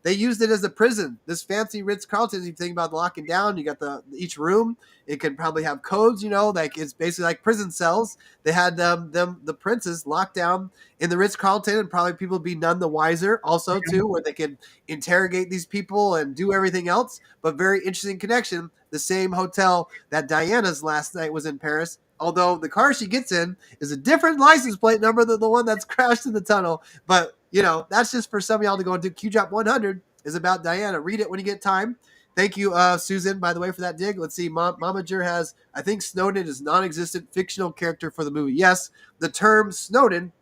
they used it as a prison. This fancy Ritz-Carlton, you think about locking down, you got each room, it could probably have codes, like it's basically like prison cells. They had the princes locked down in the Ritz-Carlton, and probably people be none the wiser also too, where they could interrogate these people and do everything else. But very interesting connection. The same hotel that Diana's last night was in Paris, although the car she gets in is a different license plate number than the one that's crashed in the tunnel. But, that's just for some of y'all to go and do. Qschqql 100 is about Diana. Read it when you get time. Thank you, Susan, by the way, for that dig. Let's see. Momager has, I think Snowden is non-existent fictional character for the movie. Yes, the term Snowden,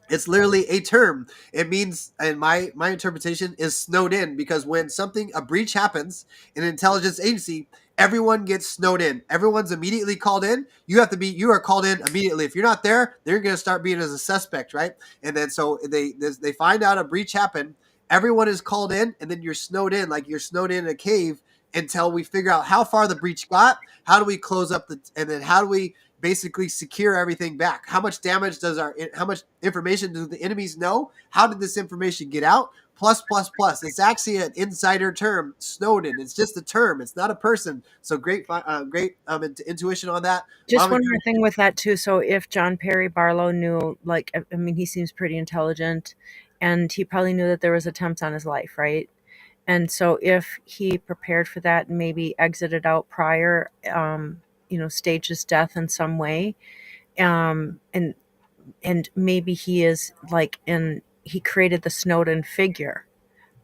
it's literally a term. It means, and my interpretation is snowed in, because when a breach happens in an intelligence agency, everyone gets snowed in. Everyone's immediately called in. You are called in immediately. If you're not there, they're going to start being as a suspect, right? And then so they find out a breach happened. Everyone is called in, and then you're snowed in, like you're snowed in a cave until we figure out how far the breach got. How do we close up and then how do we basically secure everything back? How much damage how much information do the enemies know? How did this information get out? Plus. It's actually an insider term, Snowden. It's just a term. It's not a person. So great intuition on that. Just one more thing with that too. So if John Perry Barlow knew, he seems pretty intelligent, and he probably knew that there was attempts on his life, right? And so if he prepared for that and maybe exited out prior, staged his death in some way, and maybe he is he created the Snowden figure,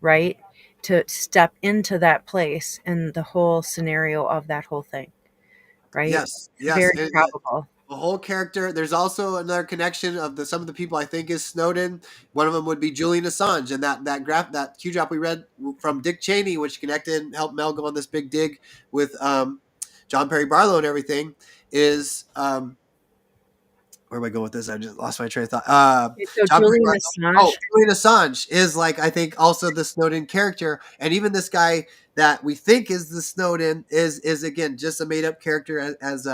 right, to step into that place and the whole scenario of that whole thing, right? Yes. Very probable. The whole character. There's also another connection of some of the people I think is Snowden. One of them would be Julian Assange, and that Qschqql we read from Dick Cheney, which connected and helped Mel go on this big dig with John Perry Barlow and everything, is where am I going with this? I just lost my train of thought. Julian Assange. Julian Assange is I think also the Snowden character, and even this guy that we think is the Snowden is again just a made up character, as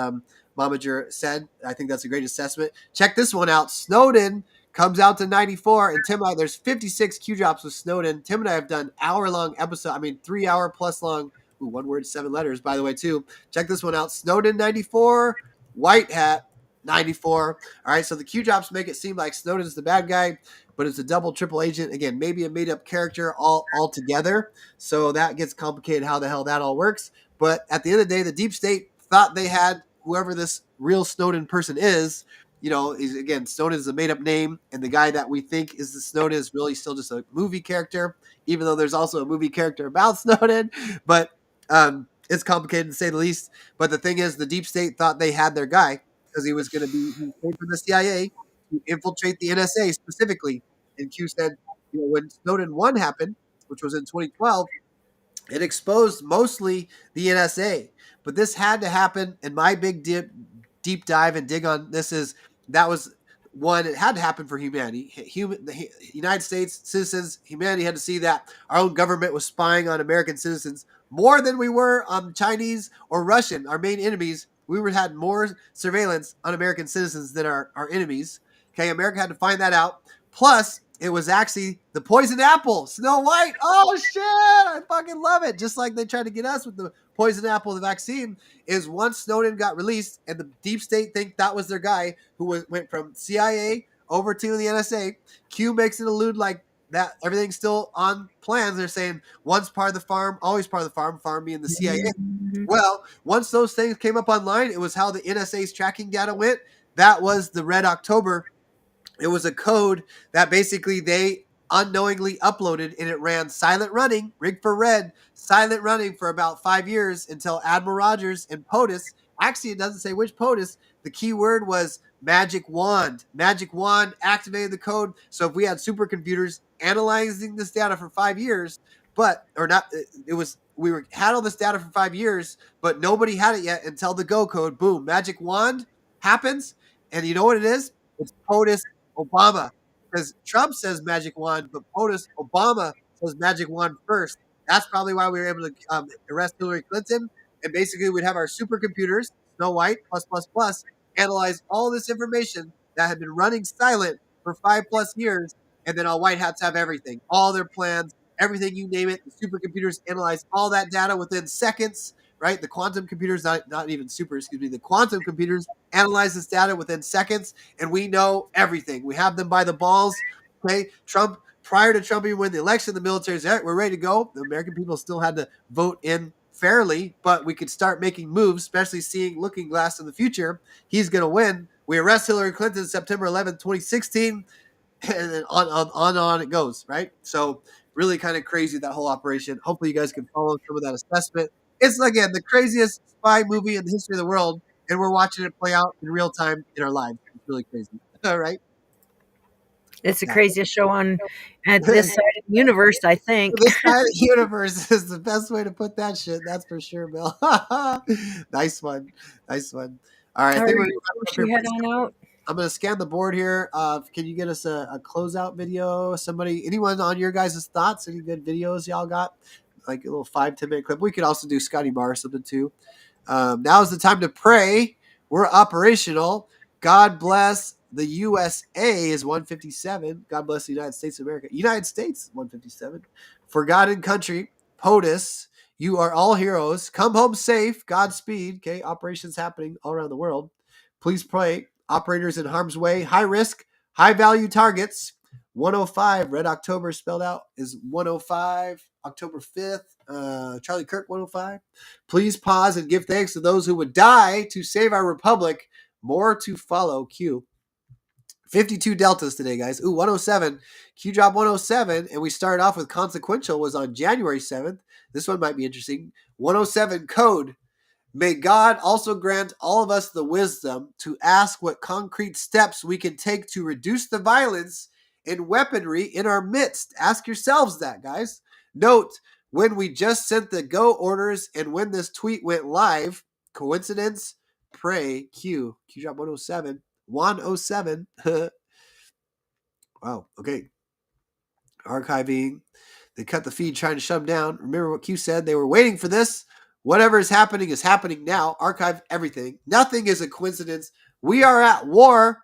Momager said. I think that's a great assessment. Check this one out. Snowden comes out to 94, and Tim and I, there's 56 Q drops with Snowden. Tim and I have done hour-long episode. 3 hour plus long. Ooh, one word, 7 letters, by the way, too. Check this one out. Snowden 94, White Hat 94. All right, so the Q drops make it seem like Snowden's the bad guy, but it's a double, triple agent. Again, maybe a made-up character all together. So that gets complicated how the hell that all works. But at the end of the day, the deep state thought they had whoever this real Snowden person is. Again, Snowden is a made-up name, and the guy that we think is the Snowden is really still just a movie character, even though there's also a movie character about Snowden. But it's complicated to say the least. But the thing is, the deep state thought they had their guy, because he was going to be paid for the CIA to infiltrate the NSA specifically. And Q said, when Snowden 1 happened, which was in 2012, it exposed mostly the NSA. But this had to happen, and my big deep dive and dig on this is that was one, it had to happen for humanity. The United States citizens, humanity had to see that our own government was spying on American citizens more than we were on Chinese or Russian, our main enemies. We had more surveillance on American citizens than our enemies. Okay, America had to find that out. Plus, it was actually the poisoned apple, Snow White. Oh, shit, I fucking love it. Just like they tried to get us with the poisoned apple, the vaccine, is once Snowden got released and the deep state think that was their guy who went from CIA over to the NSA, Q makes it allude like that everything's still on plans. They're saying once part of the farm, always part of the farm being the CIA. Mm-hmm. Well, once those things came up online, it was how the NSA's tracking data went. That was the Red October. It was a code that basically they unknowingly uploaded, and it ran silent running, rig for red, silent running for about 5 years until Admiral Rogers and POTUS, actually it doesn't say which POTUS, the key word was magic wand. Magic wand activated the code. So if we had supercomputers analyzing this data for 5 years, had all this data for 5 years, but nobody had it yet until the go code, boom, magic wand happens. And you know what it is? It's POTUS Obama, because Trump says magic wand, but POTUS Obama says magic wand first. That's probably why we were able to arrest Hillary Clinton. And basically, we'd have our supercomputers, Snow White, plus, analyze all this information that had been running silent for 5+ years, and then all white hats have everything, all their plans, everything, you name it. The supercomputers analyze all that data within seconds, right? The quantum computers, not even super, excuse me, the quantum computers analyze this data within seconds, and we know everything. We have them by the balls. Okay, Trump, prior to Trump even win the election, the military said, we're ready to go. The American people still had to vote in fairly, but we could start making moves, especially seeing Looking Glass in the future. He's going to win. We arrest Hillary Clinton September 11th, 2016, and then on it goes, right? So really kind of crazy, that whole operation. Hopefully you guys can follow some of that assessment. It's, again, the craziest spy movie in the history of the world, and we're watching it play out in real time in our lives. It's really crazy. All right. It's the craziest show on at this side of the universe, I think. This side of the universe is the best way to put that shit. That's for sure, Bill. Nice one. Nice one. All right. I think we're should head on out. I'm going to scan the board here. Can you get us a closeout video? Anyone on your guys' thoughts? Any good videos y'all got? Like a little 5-10 minute clip. We could also do Scotty Barr or something too. Now is the time to pray. We're operational. God bless the USA is 157. God bless the United States of America. United States, 157. For God and country, POTUS, you are all heroes. Come home safe. Godspeed. Okay, operations happening all around the world. Please pray. Operators in harm's way. High risk, high value targets. 105, Red October spelled out is 105. October 5th, Charlie Kirk 105. Please pause and give thanks to those who would die to save our republic. More to follow. Q. 52 deltas today, guys. Ooh, 107. Q drop 107. And we started off with Consequential was on January 7th. This one might be interesting. 107 code. May God also grant all of us the wisdom to ask what concrete steps we can take to reduce the violence and weaponry in our midst. Ask yourselves that, guys. Note, when we just sent the go orders and when this tweet went live, coincidence? Pray. Q. Q drop 107. 107. Wow. Okay. Archiving. They cut the feed trying to shut them down. Remember what Q said? They were waiting for this. Whatever is happening now. Archive everything. Nothing is a coincidence. We are at war.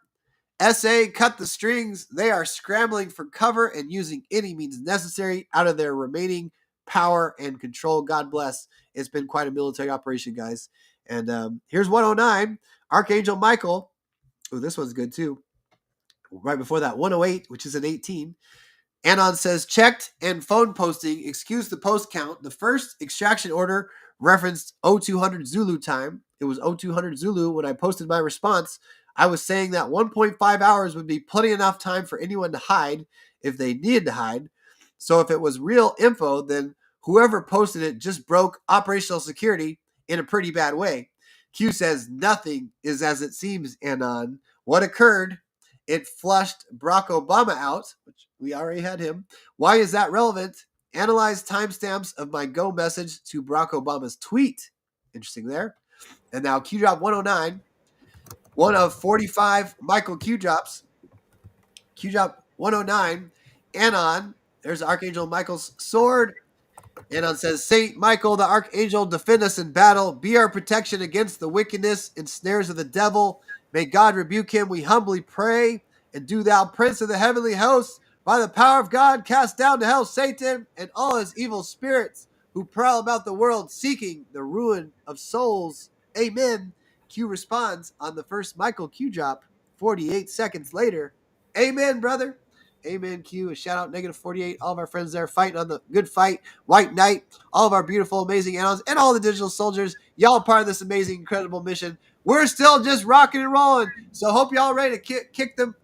SA, cut the strings. They are scrambling for cover and using any means necessary out of their remaining power and control. God bless. It's been quite a military operation, guys. And here's 109. Archangel Michael. Oh, this one's good too. Right before that, 108, which is an 18. Anon says, checked and phone posting. Excuse the post count. The first extraction order referenced 0200 Zulu time. It was 0200 Zulu when I posted my response. I was saying that 1.5 hours would be plenty enough time for anyone to hide if they needed to hide. So if it was real info, then whoever posted it just broke operational security in a pretty bad way. Q says, nothing is as it seems, Anon. What occurred? It flushed Barack Obama out, which we already had him. Why is that relevant? Analyze timestamps of my go message to Barack Obama's tweet. Interesting there. And now Q drop 109. One of 45 Michael Q drops. Q drop 109. Anon. There's Archangel Michael's sword. Anon says, Saint Michael, the Archangel, defend us in battle. Be our protection against the wickedness and snares of the devil. May God rebuke him, we humbly pray. And do thou, Prince of the heavenly hosts, by the power of God, cast down to hell Satan and all his evil spirits who prowl about the world seeking the ruin of souls. Amen. Q responds on the first Michael Q drop 48 seconds later. Amen, brother. Amen, Q. A shout out, negative 48. All of our friends there fighting on the good fight. White Knight. All of our beautiful, amazing Anons and all the digital soldiers. Y'all part of this amazing, incredible mission. We're still just rocking and rolling. So hope y'all ready to kick them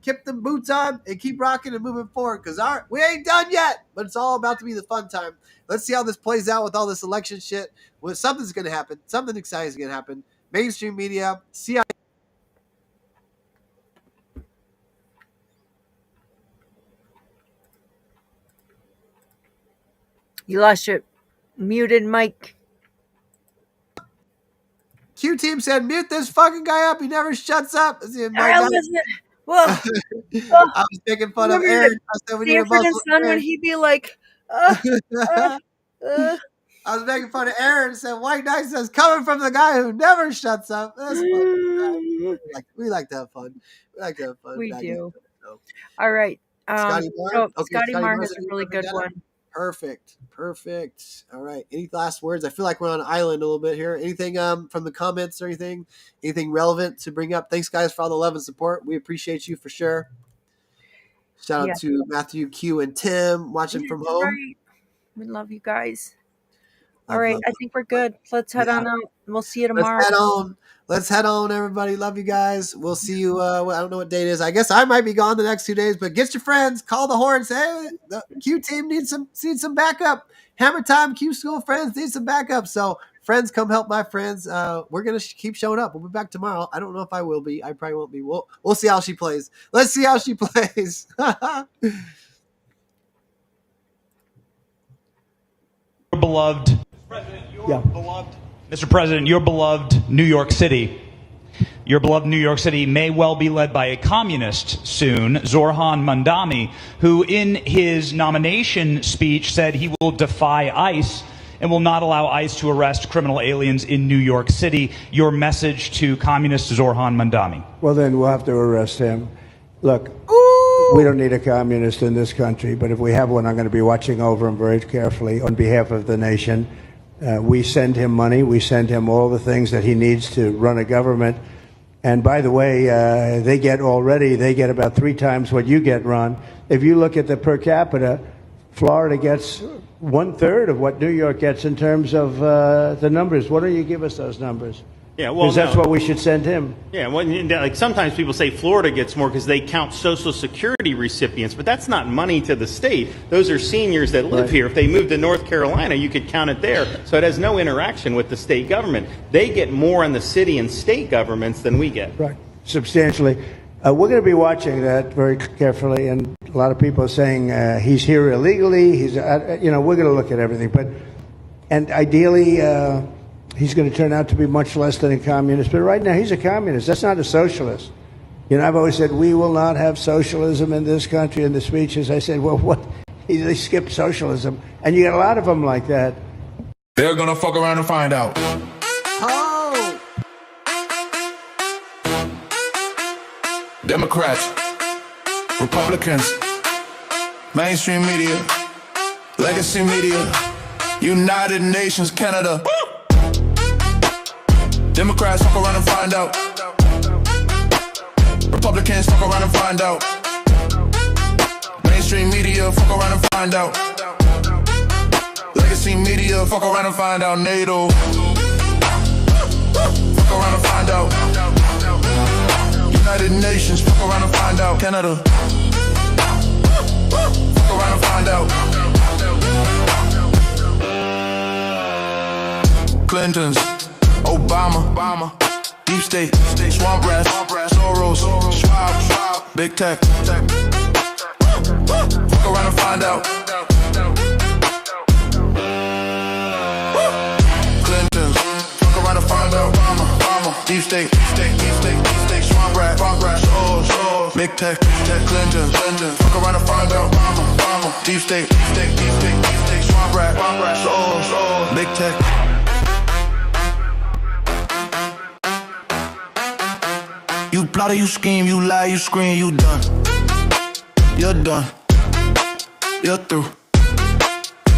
boots on and keep rocking and moving forward. Because we ain't done yet. But it's all about to be the fun time. Let's see how this plays out with all this election shit. Well, something's going to happen. Something exciting is going to happen. Mainstream media, CIA. You lost your muted mic. Q team said, mute this fucking guy up. He never shuts up. I was making fun of Aaron. I said we need a muscle. Son when he'd be like, I was making fun of Aaron. Said White Knight says coming from the guy who never shuts up. That's like we like to have fun. We like to have fun. We back do. so. All right. Scotty Marr. So Okay, Scotty Marr Marr's has a any really coming good down? one. Perfect. All right. Any last words? I feel like we're on an island a little bit here. Anything from the comments or anything relevant to bring up? Thanks, guys, for all the love and support. We appreciate you for sure. Shout out to Matthew, Q, and Tim watching from home. Right. We love you guys. All right. I think we're good. Let's head on out. We'll see you tomorrow. Let's head on, everybody. Love you guys. We'll see you. I don't know what date it is. I guess I might be gone the next 2 days, but get your friends, call the horn, say, hey, the Q team needs some backup. Hammer time, Qschqql friends need some backup. So friends, come help my friends. We're gonna keep showing up. We'll be back tomorrow. I don't know if I will be. I probably won't be. We'll see how she plays. Let's see how she plays. Beloved. Mr. President, your beloved New York City. Your beloved New York City may well be led by a communist soon, Zorhan Mandami, who in his nomination speech said he will defy ICE and will not allow ICE to arrest criminal aliens in New York City. Your message to communist Zorhan Mandami. Well, then we'll have to arrest him. Look, we don't need a communist in this country, but if we have one, I'm going to be watching over him very carefully on behalf of the nation. We send him money. We send him all the things that he needs to run a government. And by the way, they get about 3 times what you get, Ron. If you look at the per capita, Florida gets 1/3 of what New York gets in terms of the numbers. Why don't you give us those numbers? Yeah, well, because that's what we should send him. Yeah, well, like sometimes people say Florida gets more because they count Social Security recipients, but that's not money to the state. Those are seniors that live here. If they moved to North Carolina, you could count it there. So it has no interaction with the state government. They get more in the city and state governments than we get. Right, substantially. We're going to be watching that very carefully, and a lot of people are saying he's here illegally. We're going to look at everything, and ideally. He's going to turn out to be much less than a communist. But right now, he's a communist. That's not a socialist. I've always said, we will not have socialism in this country. In the speeches, I said, well, what? They skipped socialism. And you get a lot of them like that. They're going to fuck around and find out. Oh! Democrats, Republicans, mainstream media, legacy media, United Nations, Canada. Democrats fuck around and find out. Republicans fuck around and find out. Mainstream media fuck around and find out. Legacy media fuck around and find out. NATO fuck around and find out. United Nations fuck around and find out. Canada fuck around and find out. Clintons, Obama, Deep State, Swamp Rat, Soros, Schwab, Big Tech. Fuck around and find out. Clintons, fuck around and find out. Obama, Deep State, Swamp Rat, Soros, Big Tech, Clintons, fuck around and find out. Obama, Deep State, Swamp Rat, Soros, Big Tech. You plot or you scheme, you lie, you scream, you done. You're done. You're through.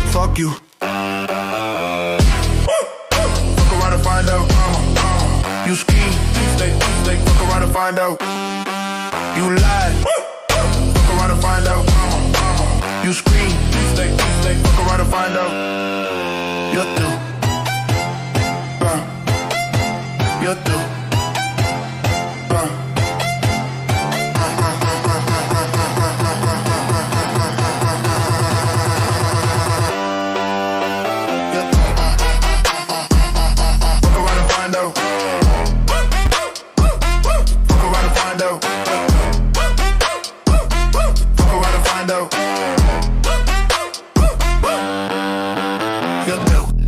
Fuck you. Fuck around and find out. You scheme, stay, fuck around and find out. You lie. Fuck around and find out. You scream, stay, fuck around and find out. You're through. You're through.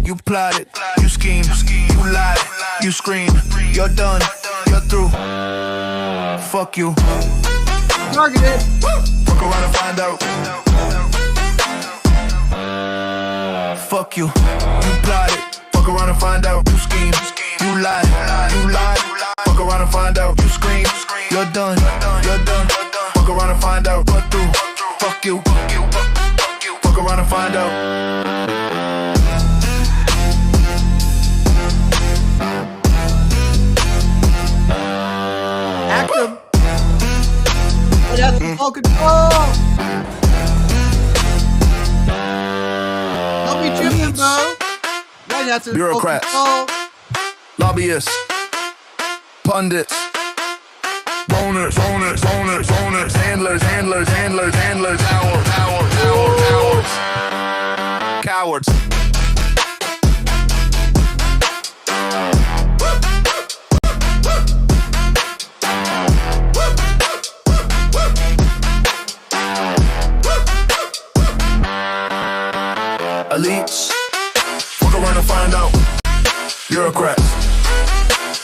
You plotted, you schemed, you lied, you screamed. You're done, you're through. Fuck you. Targeted. Fuck around and find out. Fuck you. You plotted, fuck around and find out. You schemed, you lied, Fuck around and find out. You scream, you're done. Fuck around and find out. Put through, fuck you. Fuck around and find out. Active. It has full control. Don't be tripping, bro. Right, that's Bureaucrats, lobbyists, pundits, boners, handlers, cowards. Elites, fuck around and find out. Bureaucrats,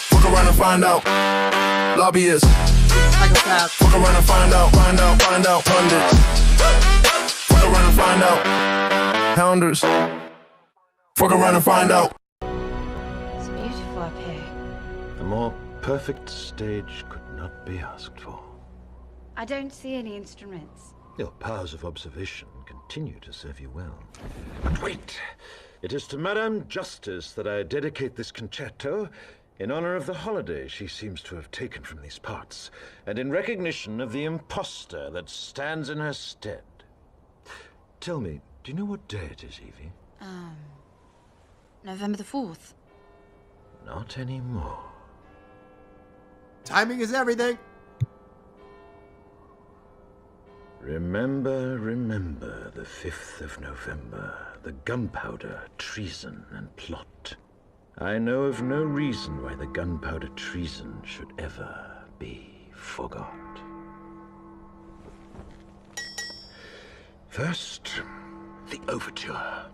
fuck around and find out. Lobbyists, fuck around and find out. Pundits, fuck around and find out. Hounders, fuck around and find out. It's beautiful up here. A more perfect stage could not be asked for. I don't see any instruments. Your powers of observation continue to serve you well. But wait! It is to Madame Justice that I dedicate this concerto in honor of the holiday she seems to have taken from these parts, and in recognition of the impostor that stands in her stead. Tell me, do you know what day it is, Evie? November the 4th. Not anymore. Timing is everything. Remember the 5th of November, the gunpowder, treason, and plot. I know of no reason why the gunpowder treason should ever be forgot. First, the overture.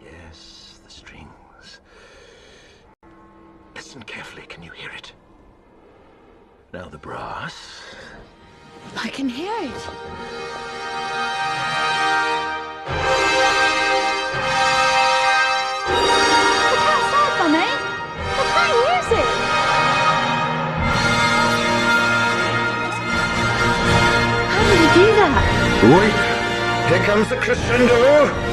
Yes, the strings. Listen carefully, can you hear it? Now the brass. I can hear it. Look outside, Bunny. They're playing music. How did you do that? Wait! Here comes the crescendo!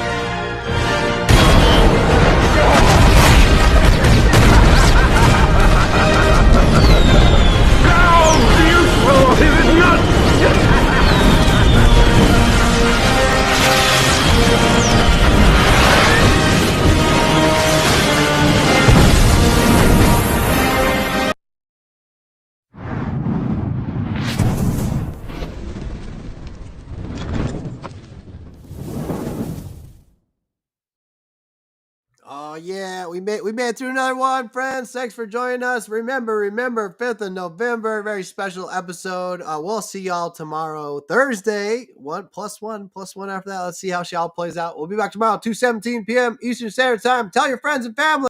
Oh yeah, we made it through another one, friends. Thanks for joining us. Remember, 5th of November, very special episode. We'll see y'all tomorrow, Thursday. 1 + 1 + 1 after that. Let's see how she all plays out. We'll be back tomorrow, 2:17 p.m. Eastern Standard Time. Tell your friends and family.